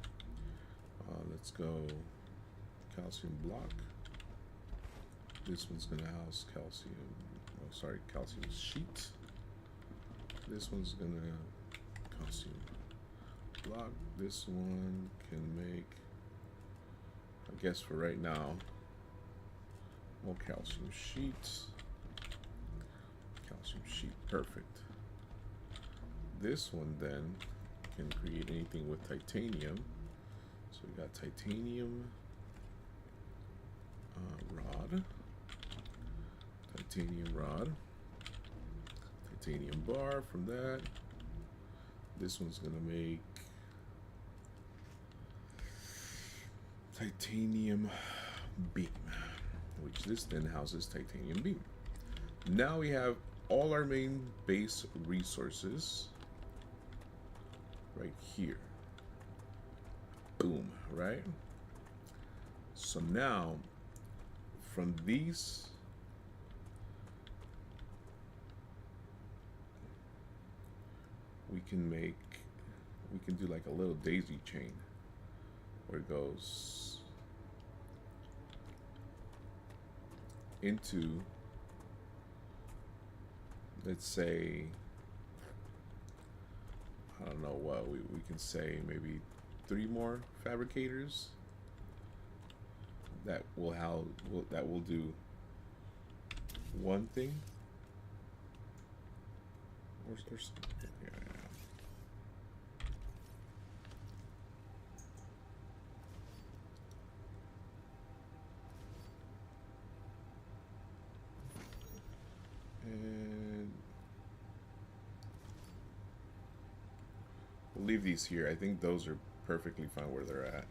let's go calcium block. This one's gonna house calcium. Oh, sorry, calcium sheet. This one's gonna calcium block. This one can make, I guess for right now, more calcium sheets. Calcium sheet, perfect. This one then can create anything with titanium. So we got titanium rod, titanium rod, titanium bar from that. This one's gonna make titanium beam, which this then houses titanium beam. Now we have all our main base resources right here. Boom, right? So now from these we can do like a little daisy chain where it goes into, let's say, I don't know what we can say, maybe 3 more fabricators that will do one thing. Or yeah. And we'll leave these here. I think those are perfectly fine where they're at.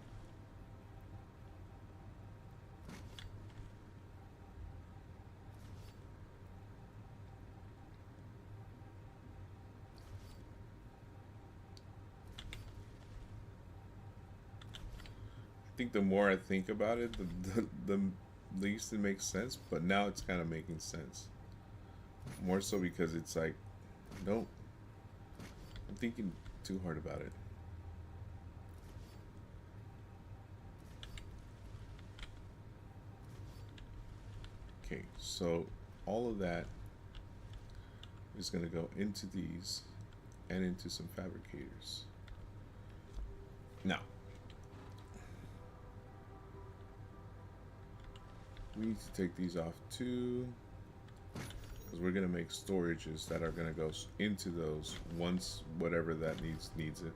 think the more I think about it, the least it makes sense. But now it's kind of making sense. More so because it's like, no, I'm thinking too hard about it. Okay, so all of that is going to go into these and into some fabricators. Now, we need to take these off too, because we're going to make storages that are going to go into those once whatever that needs it.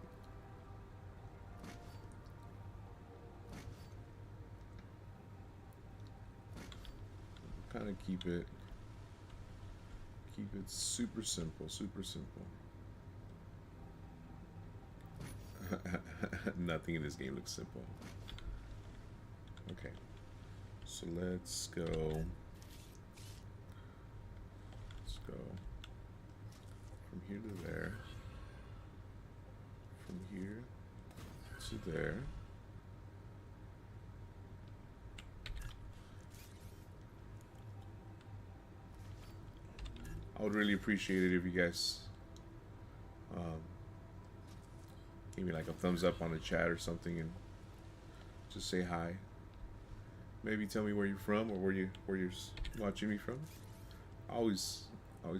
Kind of keep it super simple, super simple. Nothing in this game looks simple. Okay, so let's go from here to there, from here to there. I would really appreciate it if you guys give me like a thumbs up on the chat or something and just say hi. Maybe tell me where you're from or where you're watching me from. I always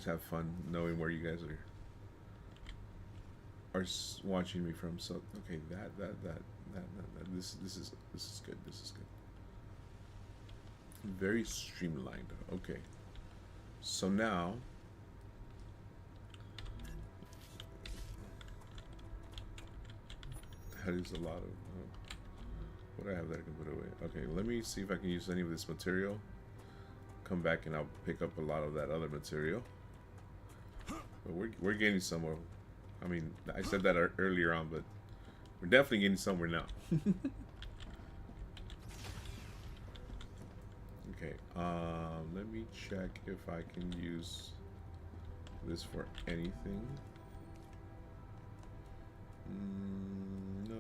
have fun knowing where you guys are watching me from. So okay, this is good. This is good. Very streamlined. Okay, so now. That is a lot of what do I have that I can put away. Okay, let me see if I can use any of this material. Come back and I'll pick up a lot of that other material. But we're getting somewhere. I mean, I said that earlier on, but we're definitely getting somewhere now. Okay, let me check if I can use this for anything. No.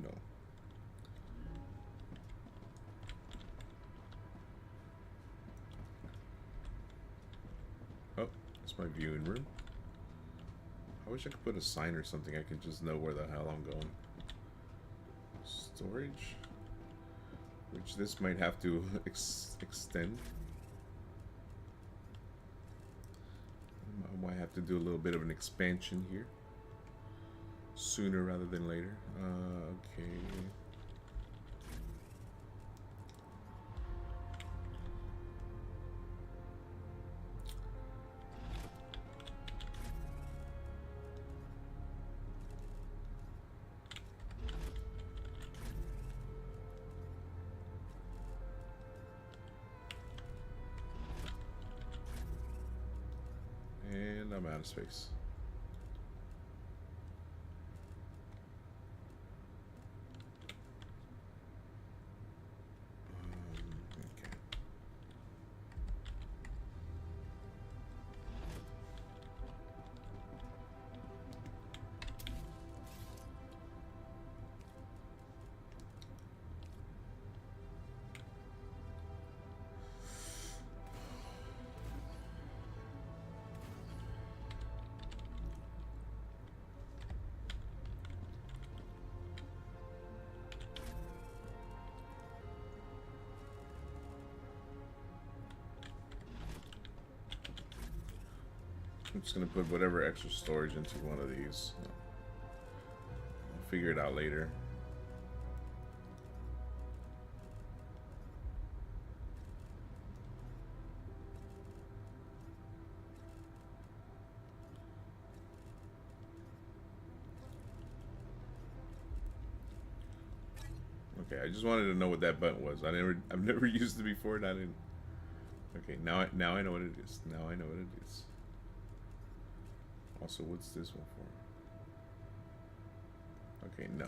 No. Oh, that's my viewing room. I wish I could put a sign or something. I could just know where the hell I'm going. Storage, which this might have to extend. I might have to do a little bit of an expansion here sooner rather than later. Okay. And I'm out of space. Okay. I'm just gonna put whatever extra storage into one of these. I'll figure it out later. Okay, I just wanted to know what that button was. I've never used it before, and I didn't. Okay, now I know what it is. Now I know what it is. Also, what's this one for? Okay, no.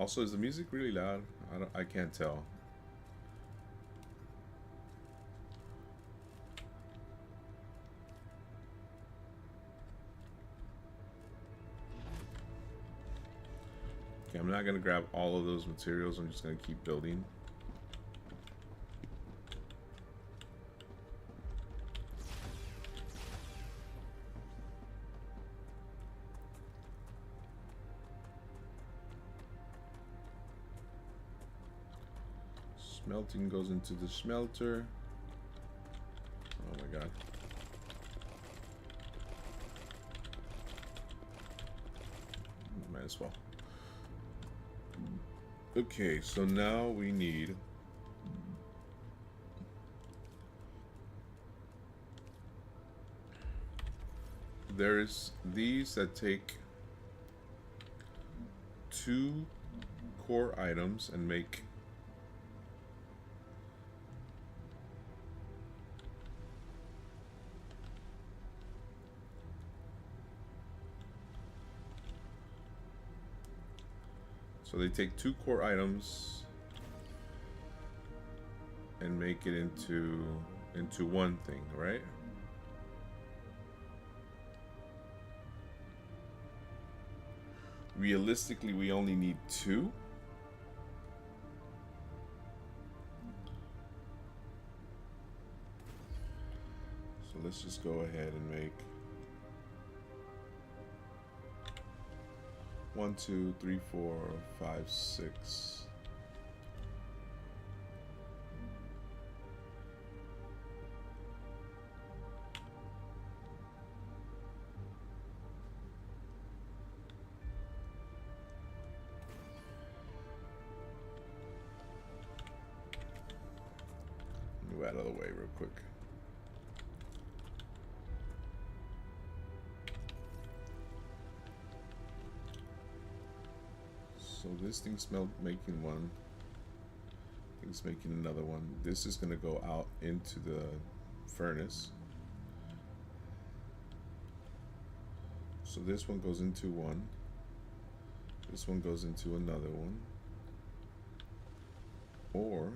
Also, is the music really loud? I can't tell. Okay, I'm not gonna grab all of those materials. I'm just gonna keep building. Smelting goes into the smelter. Oh my god. Might as well. Okay, so now we need there's these that take 2 core items and make so they take 2 core items and make it into one thing, right? Realistically, we only need 2. So let's just go ahead and make 1, 2, 3, 4, 5, 6. Move out of the way real quick. So this thing's making one. Thing's making another one. This is gonna go out into the furnace. So this one goes into one. This one goes into another one. Or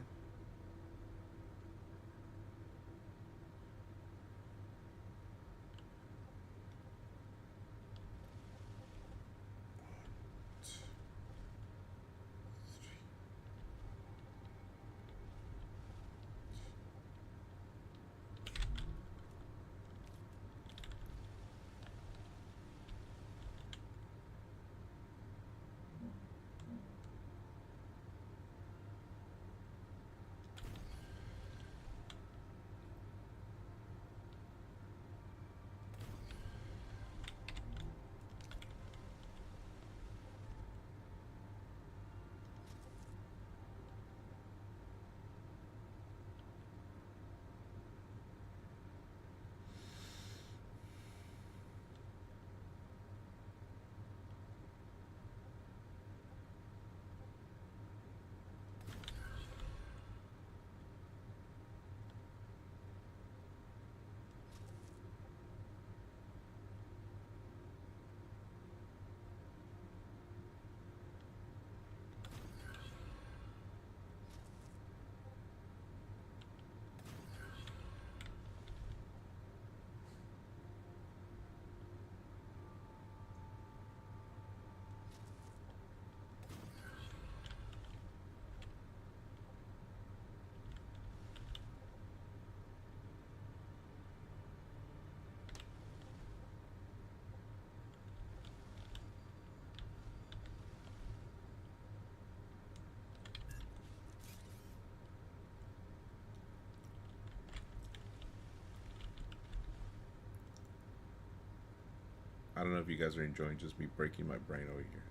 I don't know if you guys are enjoying just me breaking my brain over here.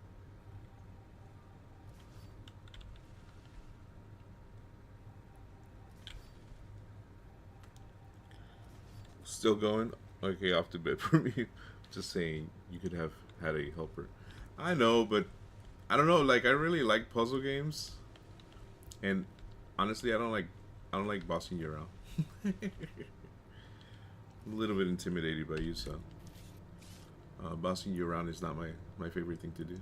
Still going? Okay, off the bit for me. Just saying, you could have had a helper. I know, but I don't know. Like, I really like puzzle games, and honestly, I don't like bossing you around. I'm a little bit intimidated by you, so bossing you around is not my favorite thing to do.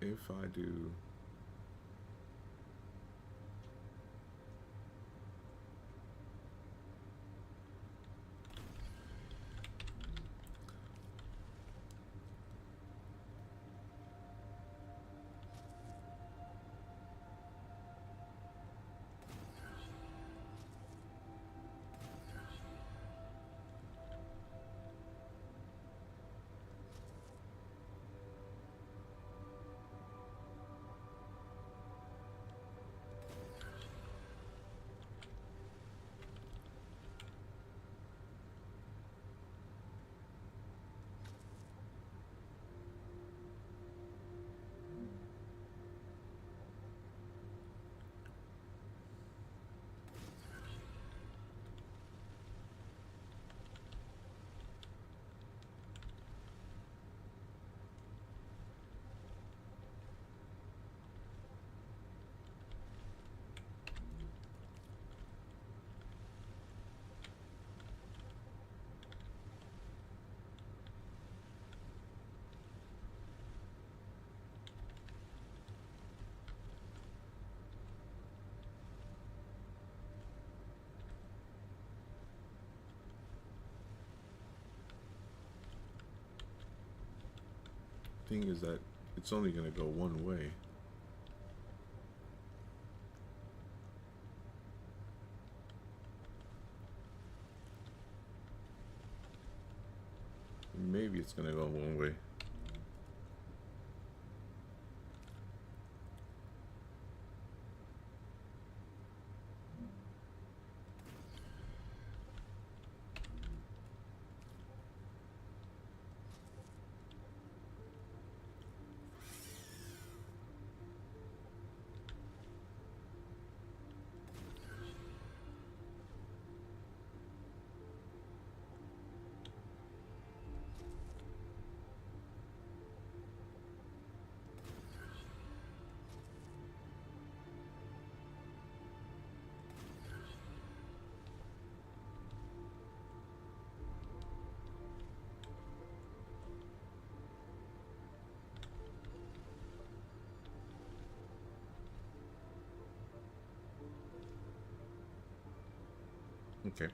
if I do... Thing is that it's only going to go one way. Maybe it's going to go one way. Okay.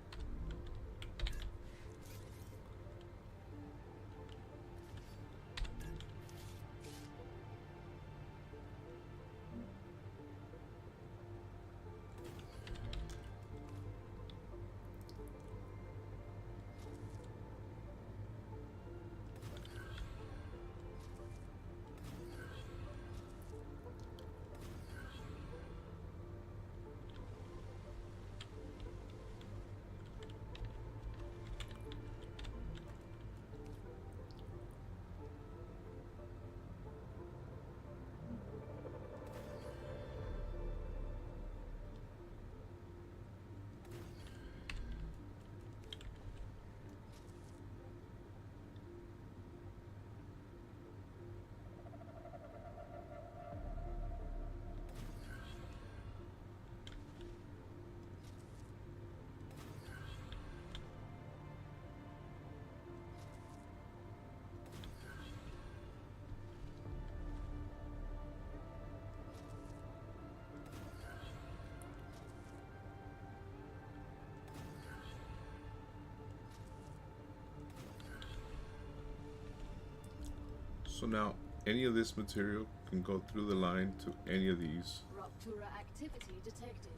So now, any of this material can go through the line to any of these. Rupture activity detected.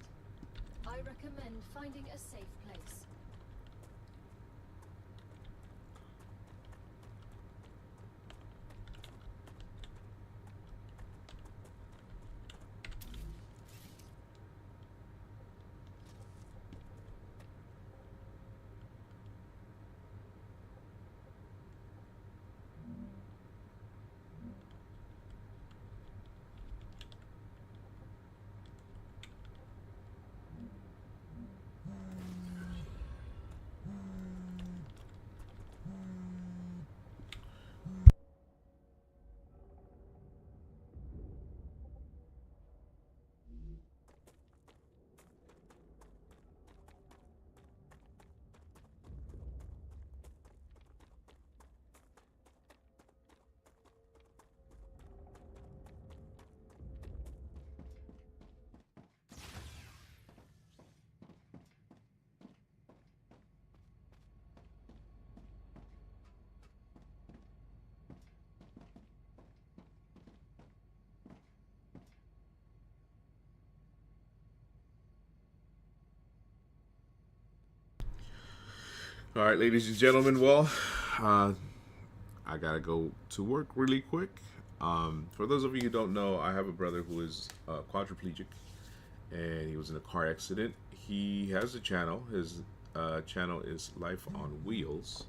I recommend finding a safe place. All right, ladies and gentlemen. Well, I gotta go to work really quick. For those of you who don't know, I have a brother who is quadriplegic, and he was in a car accident. He has a channel. His channel is Life on Wheels.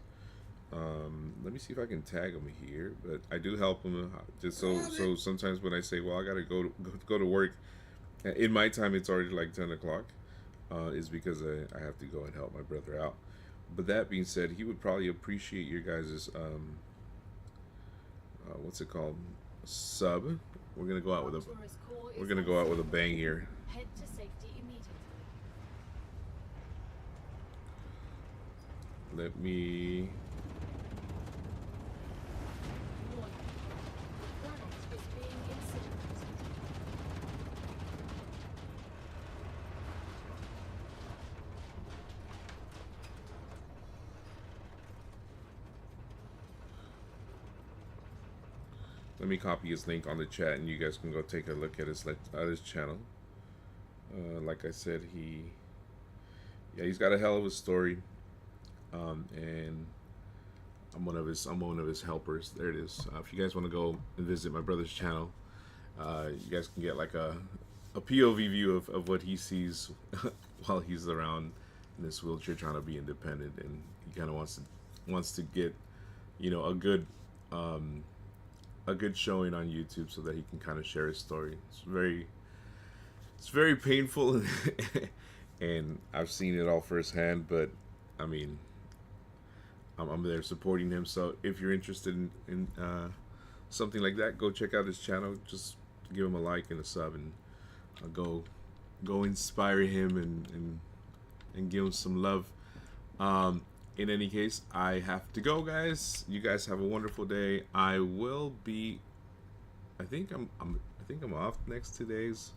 Let me see if I can tag him here, but I do help him just so sometimes when I say, well, I gotta go to work, in my time it's already like 10 o'clock, is because I have to go and help my brother out. But that being said, he would probably appreciate your guys's what's it called, sub. We're gonna go out with a bang here. Head to safety immediately. Let me. Warning. The planet is being incinerated. Let me copy his link on the chat, and you guys can go take a look at his channel. Like I said, he's got a hell of a story, and I'm one of his helpers. There it is. If you guys want to go and visit my brother's channel, you guys can get like a POV view of what he sees while he's around in this wheelchair trying to be independent, and he kind of wants to get, a good showing on YouTube so that he can kind of share his story. It's very painful, and I've seen it all firsthand. But I mean, I'm there supporting him. So if you're interested in something like that, go check out his channel. Just give him a like and a sub, and go inspire him and give him some love. In any case, I have to go, guys. You guys have a wonderful day. I will be. I think I'm off next 2 days,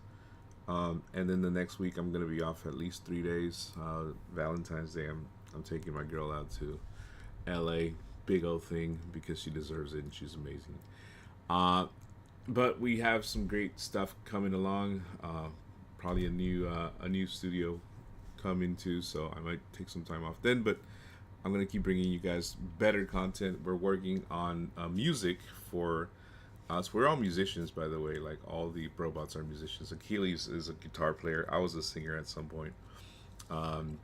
and then the next week I'm gonna be off at least 3 days. Valentine's Day, I'm taking my girl out to LA, big old thing, because she deserves it and she's amazing. But we have some great stuff coming along. Probably a new studio coming too, so I might take some time off then. But I'm gonna keep bringing you guys better content. We're working on music for us. We're all musicians, by the way. Like, all the robots are musicians. Achilles is a guitar player. I was a singer at some point, and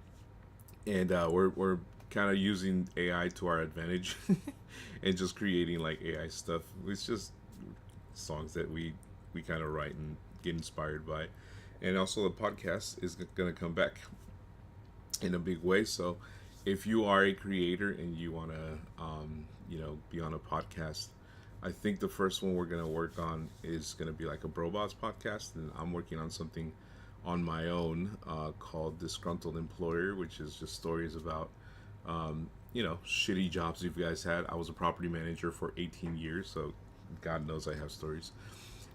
we're kind of using AI to our advantage and just creating like AI stuff. It's just songs that we kind of write and get inspired by. And also the podcast is gonna come back in a big way. So if you are a creator and you want to be on a podcast, I think the first one we're going to work on is going to be like a Brobots podcast, and I'm working on something on my own called Disgruntled Employer, which is just stories about shitty jobs you guys had. I was a property manager for 18 years, so God knows I have stories.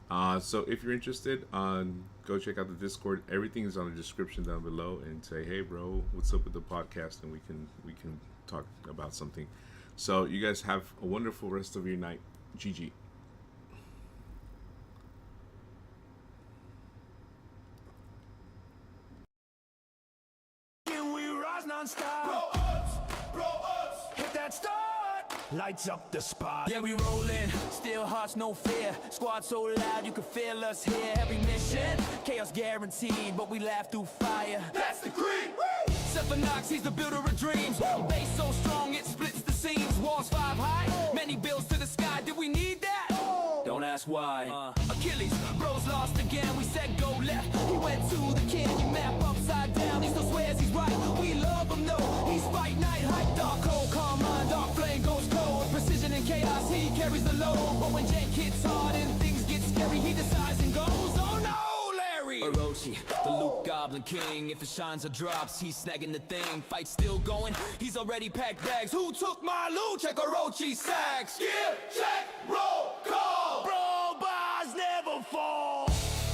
So if you're interested, go check out the Discord. Everything is on the description down below, and say, hey bro, what's up with the podcast, and we can talk about something. So you guys have a wonderful rest of your night. GG. Can we rise non-stop? Bro ups, hit that start. Lights up the spot. Yeah, we rollin', still hearts, no fear. Squad so loud you can feel us here. Every mission, chaos guaranteed, but we laugh through fire. That's the creed. Sephonox, he's the builder of dreams. Base so strong it splits the seams. Walls 5 high, many builds to the sky. Did we need that? Don't ask why. Achilles, bros lost again. We said go left, he went to the canyon map upside down. He still swears he's right. We love him though. He's fight night, hype, dark, cold, calm mind, dark flame goes cold. Precision and chaos, he carries the load. But when Jank hits hard and things get scary, he decides and goes, oh no, Larry. Orochi, the Luke Goblin King. If it shines or drops, he's snagging the thing. Fight still going, he's already packed bags. Who took my loot? Check Orochi sacks. Skip, check, roll, call. Bro, bars never fall.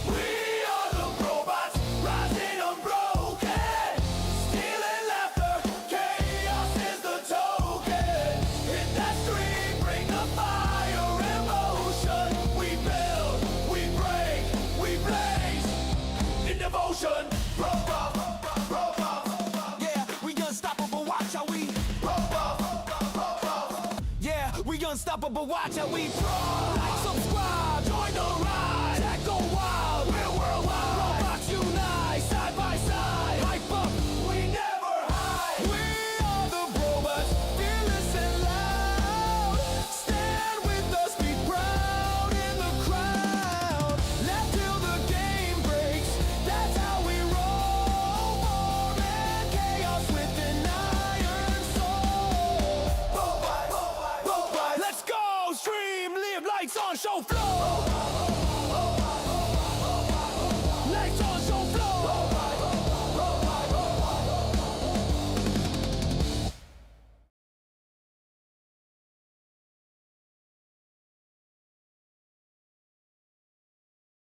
We are the robots, rising unbroken. Stealing laughter, chaos is the token. Hit that stream, bring the fire and motion. We build, we break, we blaze. In devotion, robot. Yeah, we unstoppable, watch how we roll. We unstoppable, watch how we throw. Like, subscribe, join the ride.